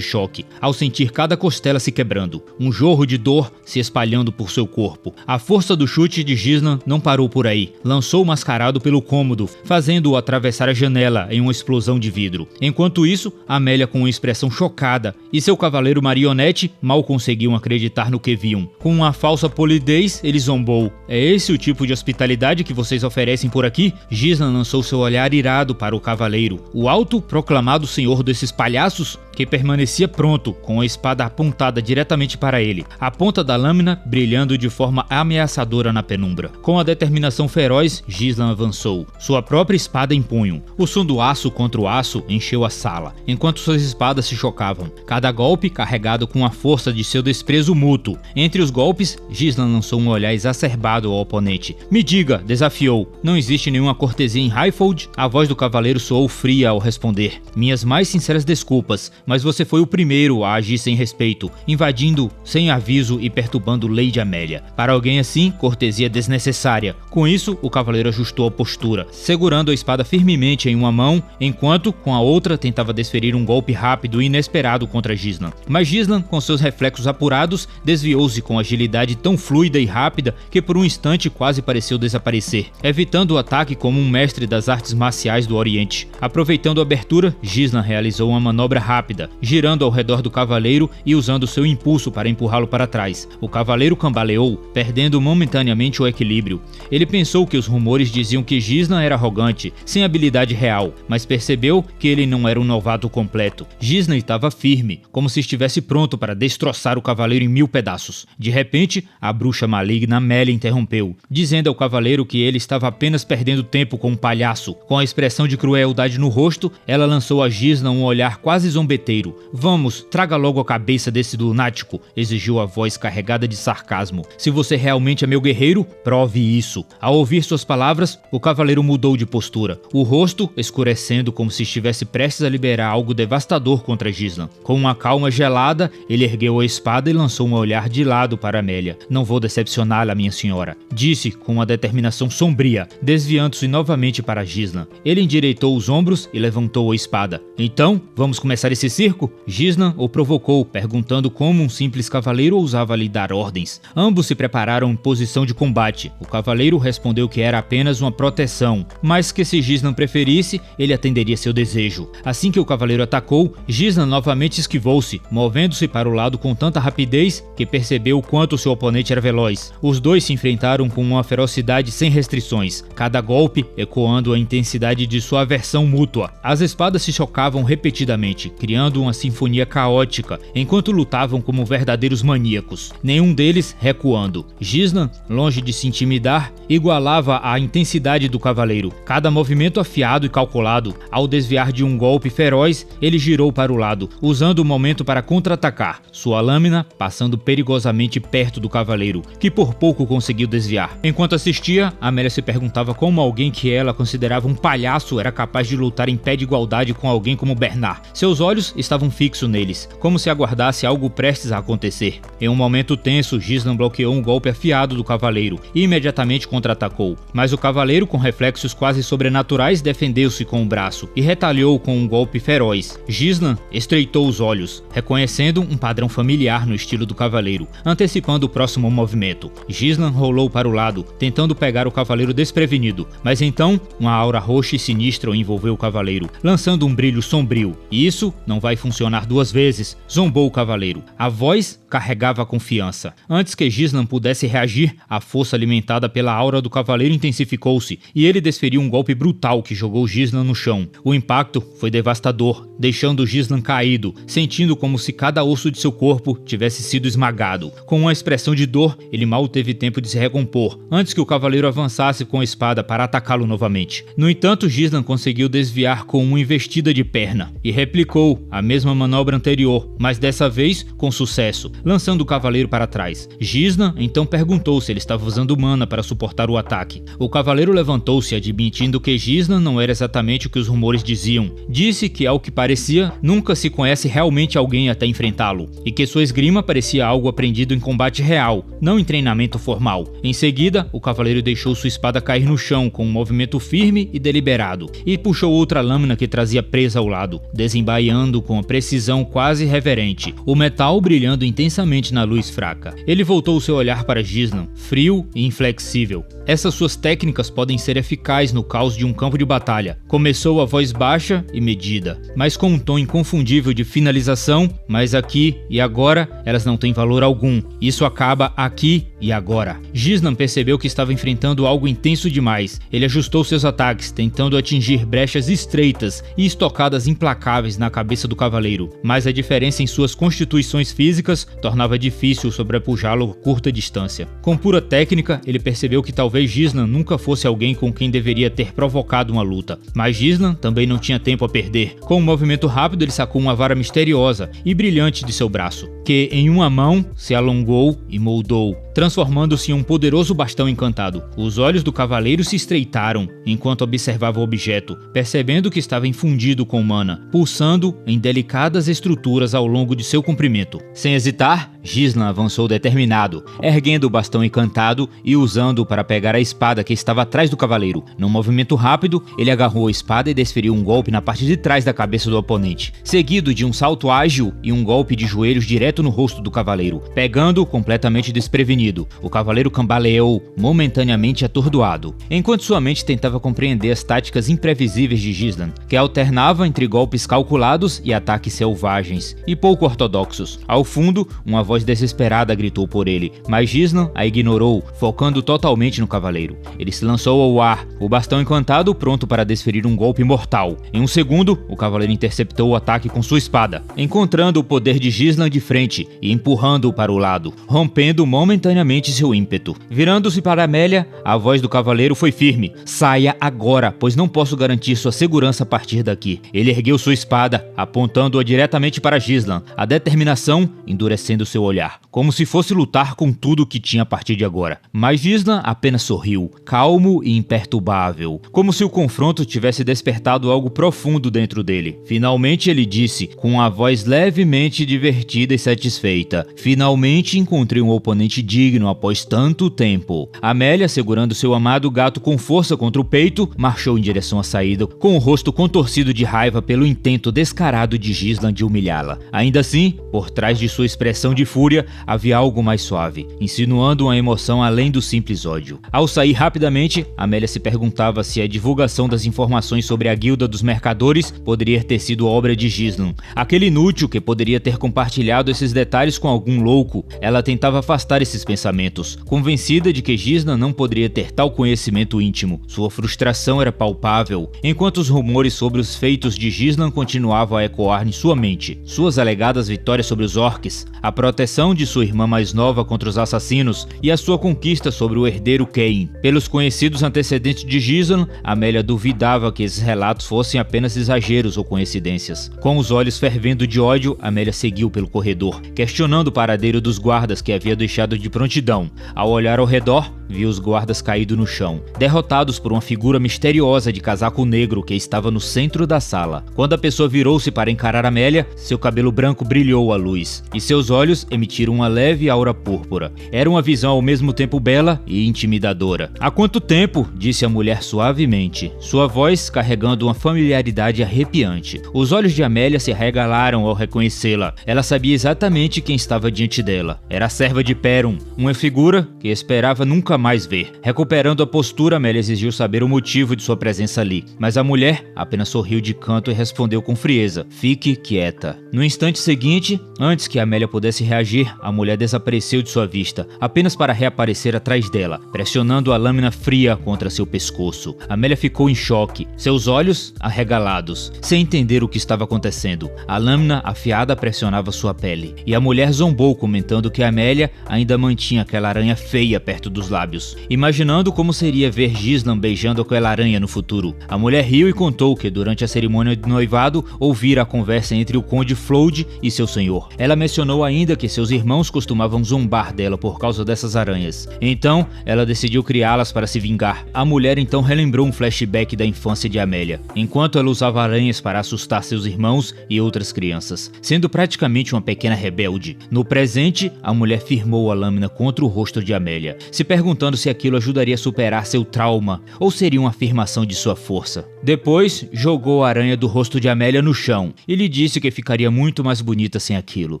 choque ao sentir cada costela se quebrando, um jorro de dor se espalhando por seu corpo. A força do chute de Gislan não parou por aí. Lançou o mascarado pelo cômodo, fazendo-o atravessar a janela em uma explosão de vidro. Enquanto isso, Amélia, com uma expressão chocada, e seu cavaleiro marionete mal conseguiam acreditar no que viam. Com uma falsa polidez, ele zombou. É esse o tipo de hospitalidade que vocês oferecem por aqui? Gislan lançou seu olhar irado para o cavaleiro, o autoproclamado senhor desses palhaços, que permanecia pronto, com a espada apontada diretamente para ele, a ponta da lâmina brilhando de forma ameaçadora na penumbra. Com a determinação feroz, Gislan avançou, sua própria espada em punho. O som do aço contra o aço encheu a sala, enquanto suas espadas se chocavam, cada golpe carregado com a força de seu desprezo mútuo. Entre os golpes, Gislan lançou um olhar exacerbado ao oponente. Me diga, desafiou, não existe nenhuma cortesia em Highfold? A voz do cavaleiro soou fria ao responder. Minhas mais sinceras desculpas, mas você foi o primeiro a agir sem respeito, invadindo sem aviso e perturbando Lady Amélia. Para alguém assim, cortesia é desnecessária. Com isso, o cavaleiro cavaleiro ajustou a postura, segurando a espada firmemente em uma mão, enquanto com a outra tentava desferir um golpe rápido e inesperado contra Gislan. Mas Gislan, com seus reflexos apurados, desviou-se com agilidade tão fluida e rápida que por um instante quase pareceu desaparecer, evitando o ataque como um mestre das artes marciais do Oriente. Aproveitando a abertura, Gislan realizou uma manobra rápida, girando ao redor do cavaleiro e usando seu impulso para empurrá-lo para trás. O cavaleiro cambaleou, perdendo momentaneamente o equilíbrio. Ele pensou que os rumores diziam que Gislan era arrogante, sem habilidade real, mas percebeu que ele não era um novato completo. Gislan estava firme, como se estivesse pronto para destroçar o cavaleiro em 1000 pedaços. De repente, a bruxa maligna Amélia interrompeu, dizendo ao cavaleiro que ele estava apenas perdendo tempo com um palhaço. Com a expressão de crueldade no rosto, ela lançou a Gislan um olhar quase zombeteiro. "Vamos, traga logo a cabeça desse lunático", exigiu a voz carregada de sarcasmo. "Se você realmente é meu guerreiro, prove isso." Ao ouvir suas palavras, o cavaleiro mudou de postura, o rosto escurecendo como se estivesse prestes a liberar algo devastador contra Gislan. Com uma calma gelada, ele ergueu a espada e lançou um olhar de lado para Amélia. "Não vou decepcioná-la, minha senhora", disse com uma determinação sombria, desviando-se novamente para Gislan. Ele endireitou os ombros e levantou a espada. "Então, vamos começar esse circo?" Gislan o provocou, perguntando como um simples cavaleiro ousava lhe dar ordens. Ambos se prepararam em posição de combate. O cavaleiro respondeu que era apenas uma proteção, mas que se Gislan preferisse, ele atenderia seu desejo. Assim que o cavaleiro atacou, Gislan novamente esquivou-se, movendo-se para o lado com tanta rapidez que percebeu o quanto seu oponente era veloz. Os dois se enfrentaram com uma ferocidade sem restrições, cada golpe ecoando a intensidade de sua aversão mútua. As espadas se chocavam repetidamente, criando uma sinfonia caótica, enquanto lutavam como verdadeiros maníacos, nenhum deles recuando. Gislan, longe de se intimidar, igualava a intensidade do cavaleiro, cada movimento afiado e calculado. Ao desviar de um golpe feroz, ele girou para o lado, usando o momento para contra-atacar, sua lâmina passando perigosamente perto do cavaleiro, que por pouco conseguiu desviar. Enquanto assistia, Amélia se perguntava como alguém que ela considerava um palhaço era capaz de lutar em pé de igualdade com alguém como Bernard. Seus olhos estavam fixos neles, como se aguardasse algo prestes a acontecer. Em um momento tenso, Gislan bloqueou um golpe afiado do cavaleiro e imediatamente contra-atacou, mas o cavaleiro, com reflexos quase sobrenaturais, defendeu-se com o braço e retalhou com um golpe feroz. Gislan estreitou os olhos, reconhecendo um padrão familiar no estilo do cavaleiro, antecipando o próximo movimento. Gislan rolou para o lado, tentando pegar o cavaleiro desprevenido, mas então uma aura roxa e sinistra o envolveu o cavaleiro, lançando um brilho sombrio. "Isso não vai funcionar duas vezes", zombou o cavaleiro. A voz carregava a confiança. Antes que Gislan pudesse reagir, a força alimentada pela aura do cavaleiro intensificou-se e ele desferiu um golpe brutal que jogou Gislan no chão. O impacto foi devastador, deixando Gislan caído, sentindo como se cada osso de seu corpo tivesse sido esmagado. Com uma expressão de dor, ele mal teve tempo de se recompor, antes que o cavaleiro avançasse com a espada para atacá-lo novamente. No entanto, Gislan conseguiu desviar com uma investida de perna e replicou a mesma manobra anterior, mas dessa vez com sucesso, lançando o cavaleiro para trás. Gislan então perguntou se ele estava usando mana para suportar o ataque. O cavaleiro levantou-se, admitindo que Gislan não era exatamente o que os rumores diziam. Disse que, ao que parecia, nunca se conhece realmente alguém até enfrentá-lo, e que sua esgrima parecia algo aprendido em combate real, não em treinamento formal. Em seguida, o cavaleiro deixou sua espada cair no chão com um movimento firme e deliberado, e puxou outra lâmina que trazia presa ao lado, desembaiando com uma precisão quase reverente, o metal brilhando intensamente na luz fraca. Ele voltou seu olhar para Gislan, frio e inflexível. "Essas suas técnicas podem ser eficazes no caos de um campo de batalha", começou a voz baixa e medida, mas com um tom inconfundível de finalização. "Mas aqui e agora, elas não têm valor algum. Isso acaba aqui e agora." Gislan percebeu que estava enfrentando algo intenso demais. Ele ajustou seus ataques, tentando atingir brechas estreitas e estocadas implacáveis na cabeça do cavaleiro, mas a diferença em suas constituições físicas tornava difícil sobrepujá-lo a curta distância. Com pura técnica, ele percebeu que talvez Gislan nunca fosse alguém com quem deveria ter provocado uma luta, mas Gislan também não tinha tempo a perder. Com um movimento rápido, ele sacou uma vara misteriosa e brilhante de seu braço, que em uma mão se alongou e moldou, transformando-se em um poderoso bastão encantado. Os olhos do cavaleiro se estreitaram enquanto observava o objeto, percebendo que estava infundido com mana, pulsando em delicadas estruturas ao longo de seu comprimento. Sem hesitar, Gislan avançou determinado, erguendo o bastão encantado e usando-o para pegar a espada que estava atrás do cavaleiro. Num movimento rápido, ele agarrou a espada e desferiu um golpe na parte de trás da cabeça do oponente, seguido de um salto ágil e um golpe de joelhos direto no rosto do cavaleiro, pegando-o completamente desprevenido. O cavaleiro cambaleou, momentaneamente atordoado, enquanto sua mente tentava compreender as táticas imprevisíveis de Gislan, que alternava entre golpes calculados e ataques selvagens e pouco ortodoxos. Ao fundo, uma voz desesperada gritou por ele, mas Gislan a ignorou, focando totalmente no cavaleiro. Ele se lançou ao ar, o bastão encantado pronto para desferir um golpe mortal. Em um segundo, o cavaleiro interceptou o ataque com sua espada, encontrando o poder de Gislan de frente e empurrando-o para o lado, rompendo momentaneamente seu ímpeto. Virando-se para Amélia, a voz do cavaleiro foi firme: "Saia agora, pois não posso garantir sua segurança a partir daqui." Ele ergueu sua espada, apontando-a diretamente para Gislan, a determinação endurecendo seu olhar, como se fosse lutar com tudo o que tinha a partir de agora. Mas Gislan apenas sorriu, calmo e imperturbável, como se o confronto tivesse despertado algo profundo dentro dele. Finalmente ele disse, com a voz levemente divertida e satisfeita: "Finalmente encontrei um oponente digno após tanto tempo." Amélia, segurando seu amado gato com força contra o peito, marchou em direção à saída, com o rosto contorcido de raiva pelo intento descarado de Gislan de humilhá-la. Ainda assim, por trás de sua expressão de fúria, havia algo mais suave, insinuando uma emoção além do simples ódio. Ao sair rapidamente, Amélia se perguntava se a divulgação das informações sobre a Guilda dos Mercadores poderia ter sido obra de Gislan, aquele inútil que poderia ter compartilhado esses detalhes com algum louco. Ela tentava afastar esses pensamentos, convencida de que Gislan não poderia ter tal conhecimento íntimo. Sua frustração era palpável, enquanto os rumores sobre os feitos de Gislan continuavam a ecoar em sua mente. Suas alegadas vitórias sobre os orcs, a proteção de sua irmã mais nova contra os assassinos e a sua conquista sobre o herdeiro Cain. Pelos conhecidos antecedentes de Gislan, Amélia duvidava que esses relatos fossem apenas exageros ou coincidências. Com os olhos fervendo de ódio, Amélia seguiu pelo corredor, questionando o paradeiro dos guardas que havia deixado de prontidão. Ao olhar ao redor, viu os guardas caídos no chão, derrotados por uma figura misteriosa de casaco negro que estava no centro da sala. Quando a pessoa virou-se para encarar Amélia, seu cabelo branco brilhou à luz, e seus olhos emitiram uma leve aura púrpura. Era uma visão ao mesmo tempo bela e intimidadora. "Há quanto tempo?" disse a mulher suavemente, sua voz carregando uma familiaridade arrepiante. Os olhos de Amélia se arregalaram ao reconhecê-la. Ela sabia exatamente quem estava diante dela. Era a serva de Perun, uma figura que esperava nunca mais ver. Recuperando a postura, Amélia exigiu saber o motivo de sua presença ali, mas a mulher apenas sorriu de canto e respondeu com frieza: "Fique quieta." No instante seguinte, antes que Amélia pudesse reagir, a mulher desapareceu de sua vista, apenas para reaparecer atrás dela, pressionando a lâmina fria contra seu pescoço. Amélia ficou em choque, seus olhos arregalados, sem entender o que estava acontecendo. A lâmina afiada pressionava sua pele, e a mulher zombou, comentando que Amélia ainda mantinha aquela aranha feia perto dos lábios, imaginando como seria ver Gislan beijando aquela aranha no futuro. A mulher riu e contou que durante a cerimônia de noivado ouvira a conversa entre o conde Flood e seu senhor. Ela mencionou ainda que seus irmãos costumavam zombar dela por causa dessas aranhas. Então, ela decidiu criá-las para se vingar. A mulher então relembrou um flashback da infância de Amélia, enquanto ela usava aranhas para assustar seus irmãos e outras crianças, sendo praticamente uma pequena rebelde. No presente, a mulher firmou a lâmina contra o rosto de Amélia, se perguntando se aquilo ajudaria a superar seu trauma ou seria uma afirmação de sua força. Depois, jogou a aranha do rosto de Amélia no chão e lhe disse que ficaria muito mais bonita sem aquilo.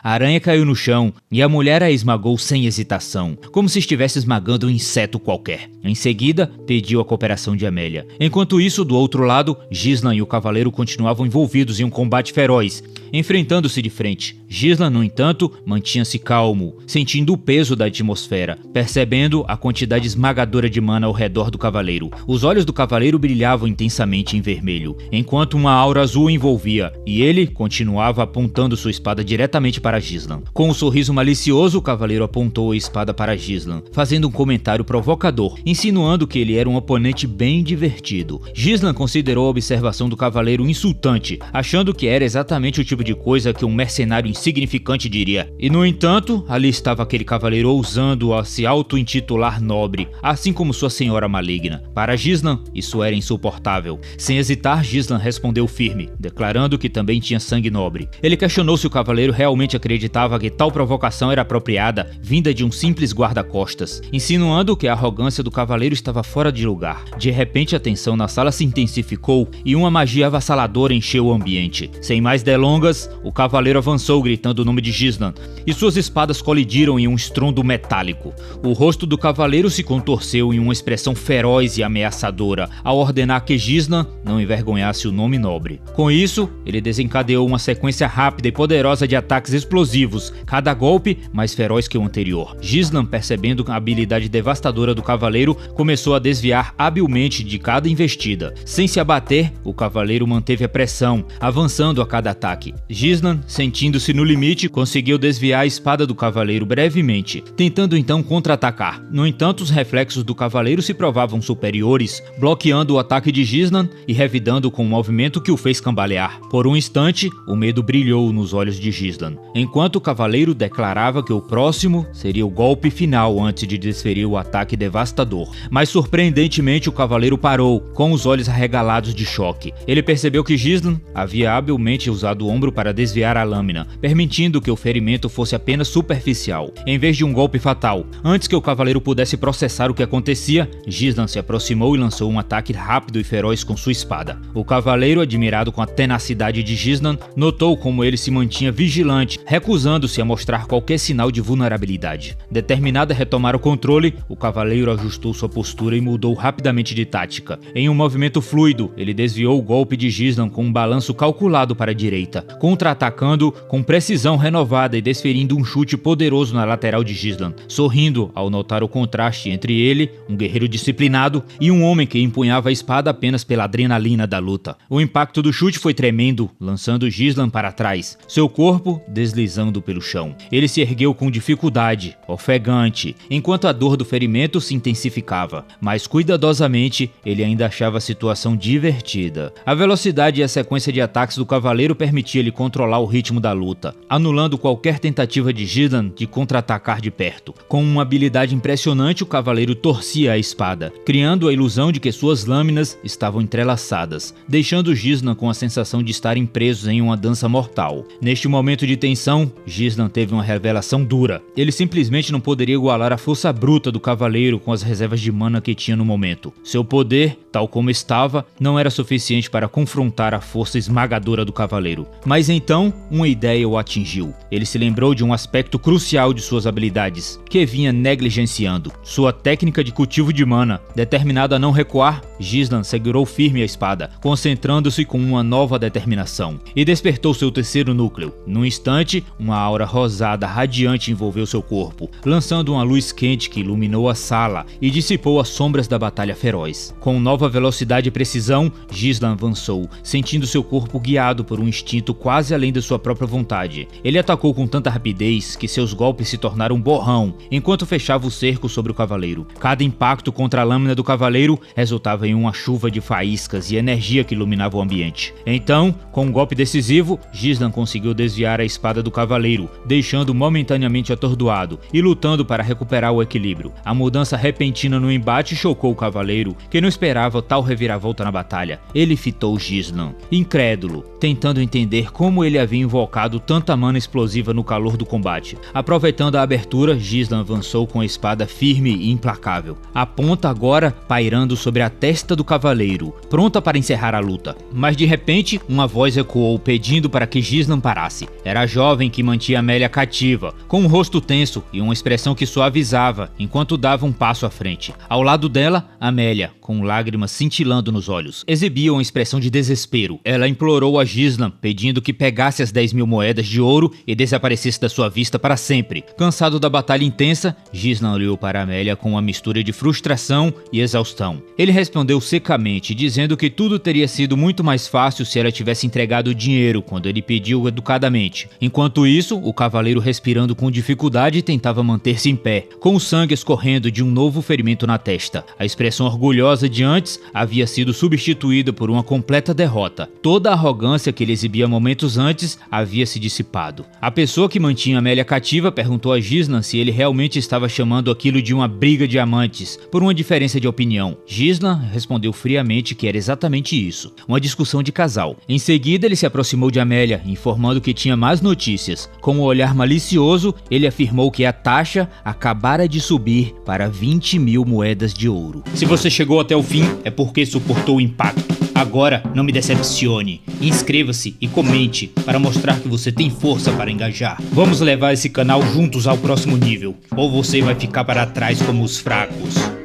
A aranha caiu no chão e a mulher a esmagou sem hesitação, como se estivesse esmagando um inseto qualquer. Em seguida, pediu a cooperação de Amélia. Enquanto isso, do outro lado, Gislan e o cavaleiro continuavam envolvidos em um combate feroz, enfrentando-se de frente. Gislan, no entanto, mantinha-se calmo, sentindo o peso da atmosfera, percebendo a quantidade esmagadora de mana ao redor do cavaleiro. Os olhos do cavaleiro brilhavam intensamente em vermelho, enquanto uma aura azul o envolvia, e ele continuava apontando sua espada diretamente para Gislan. Com um sorriso malicioso, o cavaleiro apontou a espada para Gislan, fazendo um comentário provocador, insinuando que ele era um oponente bem divertido. Gislan considerou a observação do cavaleiro insultante, achando que era exatamente o tipo de coisa que um mercenário insignificante diria. E no entanto, ali estava aquele cavaleiro ousando a se auto-intitular nobre, assim como sua senhora maligna. Para Gislan, isso era insuportável. Sem hesitar, Gislan respondeu firme, declarando que também tinha sangue nobre. Ele questionou se o cavaleiro realmente acreditava que tal provocação era apropriada, vinda de um simples guarda-costas, insinuando que a arrogância do cavaleiro estava fora de lugar. De repente, a tensão na sala se intensificou e uma magia avassaladora encheu o ambiente. Sem mais delongas, o cavaleiro avançou gritando o nome de Gislan, e suas espadas colidiram em um estrondo metálico. O rosto do cavaleiro se contorceu em uma expressão feroz e ameaçadora, ao ordenar que Gislan não envergonhasse o nome nobre. Com isso, ele desencadeou uma sequência rápida e poderosa de ataques explosivos, cada golpe mais feroz que o anterior. Gislan, percebendo a habilidade devastadora do cavaleiro, começou a desviar habilmente de cada investida. Sem se abater, o cavaleiro manteve a pressão, avançando a cada ataque. Gislan, sentindo-se no limite, conseguiu desviar a espada do cavaleiro brevemente, tentando então contra-atacar. No entanto, os reflexos do cavaleiro se provavam superiores, bloqueando o ataque de Gislan e revidando com um movimento que o fez cambalear. Por um instante, o medo brilhou nos olhos de Gislan, enquanto o cavaleiro declarava que o próximo seria o golpe final antes de desferir o ataque devastador. Mas surpreendentemente, o cavaleiro parou, com os olhos arregalados de choque. Ele percebeu que Gislan havia habilmente usado o ombro para desviar a lâmina, permitindo que o ferimento fosse apenas superficial, em vez de um golpe fatal. Antes que o cavaleiro pudesse processar o que acontecia, Gislan se aproximou e lançou um ataque rápido e feroz com sua espada. O cavaleiro, admirado com a tenacidade de Gislan, notou como ele se mantinha vigilante, recusando-se a mostrar qualquer sinal de vulnerabilidade. Determinado a retomar o controle, o cavaleiro ajustou sua postura e mudou rapidamente de tática. Em um movimento fluido, ele desviou o golpe de Gislan com um balanço calculado para a direita, contra-atacando com precisão renovada e desferindo um chute poderoso na lateral de Gislan, sorrindo ao notar o contraste entre ele, um guerreiro disciplinado, e um homem que empunhava a espada apenas pela adrenalina da luta. O impacto do chute foi tremendo, lançando Gislan para trás, seu corpo deslizando pelo chão. Ele se ergueu com dificuldade, ofegante, enquanto a dor do ferimento se intensificava, mas cuidadosamente ele ainda achava a situação divertida. A velocidade e a sequência de ataques do cavaleiro permitia-lhe controlar o ritmo da luta, anulando qualquer tentativa de Gislan de contra-atacar de perto. Com uma habilidade impressionante, o cavaleiro torcia a espada, criando a ilusão de que suas lâminas estavam entrelaçadas, deixando Gislan com a sensação de estarem presos em uma dança mortal. Neste momento de tensão, Gislan teve uma revelação dura. Ele simplesmente não poderia igualar a força bruta do cavaleiro com as reservas de mana que tinha no momento. Seu poder, tal como estava, não era suficiente para confrontar a força esmagadora do cavaleiro. Mas então, uma ideia o atingiu. Ele se lembrou de um aspecto crucial de suas habilidades, que vinha negligenciando: sua técnica de cultivo de mana. Determinado a não recuar, Gislan segurou firme a espada, concentrando-se com uma nova determinação, e despertou seu terceiro núcleo. Num instante, uma aura rosada radiante envolveu seu corpo, lançando uma luz quente que iluminou a sala e dissipou as sombras da batalha feroz. Com nova velocidade e precisão, Gislan avançou, sentindo seu corpo guiado por um instinto quase além da sua própria vontade. Ele atacou com tanta rapidez que seus golpes se tornaram um borrão, enquanto fechava o cerco sobre o cavaleiro. Cada impacto contra a lâmina do cavaleiro resultava em uma chuva de faíscas e energia que iluminava o ambiente. Então, com um golpe decisivo, Gislan conseguiu desviar a espada do cavaleiro, deixando-o momentaneamente atordoado e lutando para recuperar o equilíbrio. A mudança repentina no embate chocou o cavaleiro, que não esperava tal reviravolta na batalha. Ele fitou Gislan, incrédulo, tentando entender como ele havia invocado tanta mana explosiva no calor do combate. Aproveitando a abertura, Gislan avançou com a espada firme e implacável, a ponta agora pairando sobre a testa do cavaleiro, pronta para encerrar a luta. Mas de repente, uma voz ecoou pedindo para que Gislan parasse. Era a jovem que mantinha Amélia cativa, com um rosto tenso e uma expressão que suavizava enquanto dava um passo à frente. Ao lado dela, Amélia, com lágrimas cintilando nos olhos, exibia uma expressão de desespero. Ela implorou a Gislan, pedindo que pegasse as 10.000 moedas de ouro e desaparecesse da sua vista para sempre. Cansado da batalha intensa, Gislan olhou para Amélia com uma mistura de frustração e exaustão. Ele respondeu secamente, dizendo que tudo teria sido muito mais fácil se ela tivesse entregado o dinheiro quando ele pediu educadamente. Enquanto isso, o cavaleiro, respirando com dificuldade, tentava manter-se em pé, com o sangue escorrendo de um novo ferimento na testa. A expressão orgulhosa de antes havia sido substituída por uma completa derrota. Toda a arrogância que ele exibia momentos antes havia se dissipado. A pessoa que mantinha Amélia cativa perguntou a Gislan se ele realmente estava chamando aquilo de uma briga de amantes, por uma diferença de opinião. Gisla respondeu friamente que era exatamente isso, uma discussão de casal. Em seguida, ele se aproximou de Amélia, informando que tinha mais notícias. Com um olhar malicioso, ele afirmou que a taxa acabara de subir para 20.000 moedas de ouro. Se você chegou até o fim, é porque suportou o impacto. Agora, não me decepcione. Inscreva-se e comente para mostrar que você tem força para engajar. Vamos levar esse canal juntos ao próximo nível, ou você vai ficar para trás como os fracos.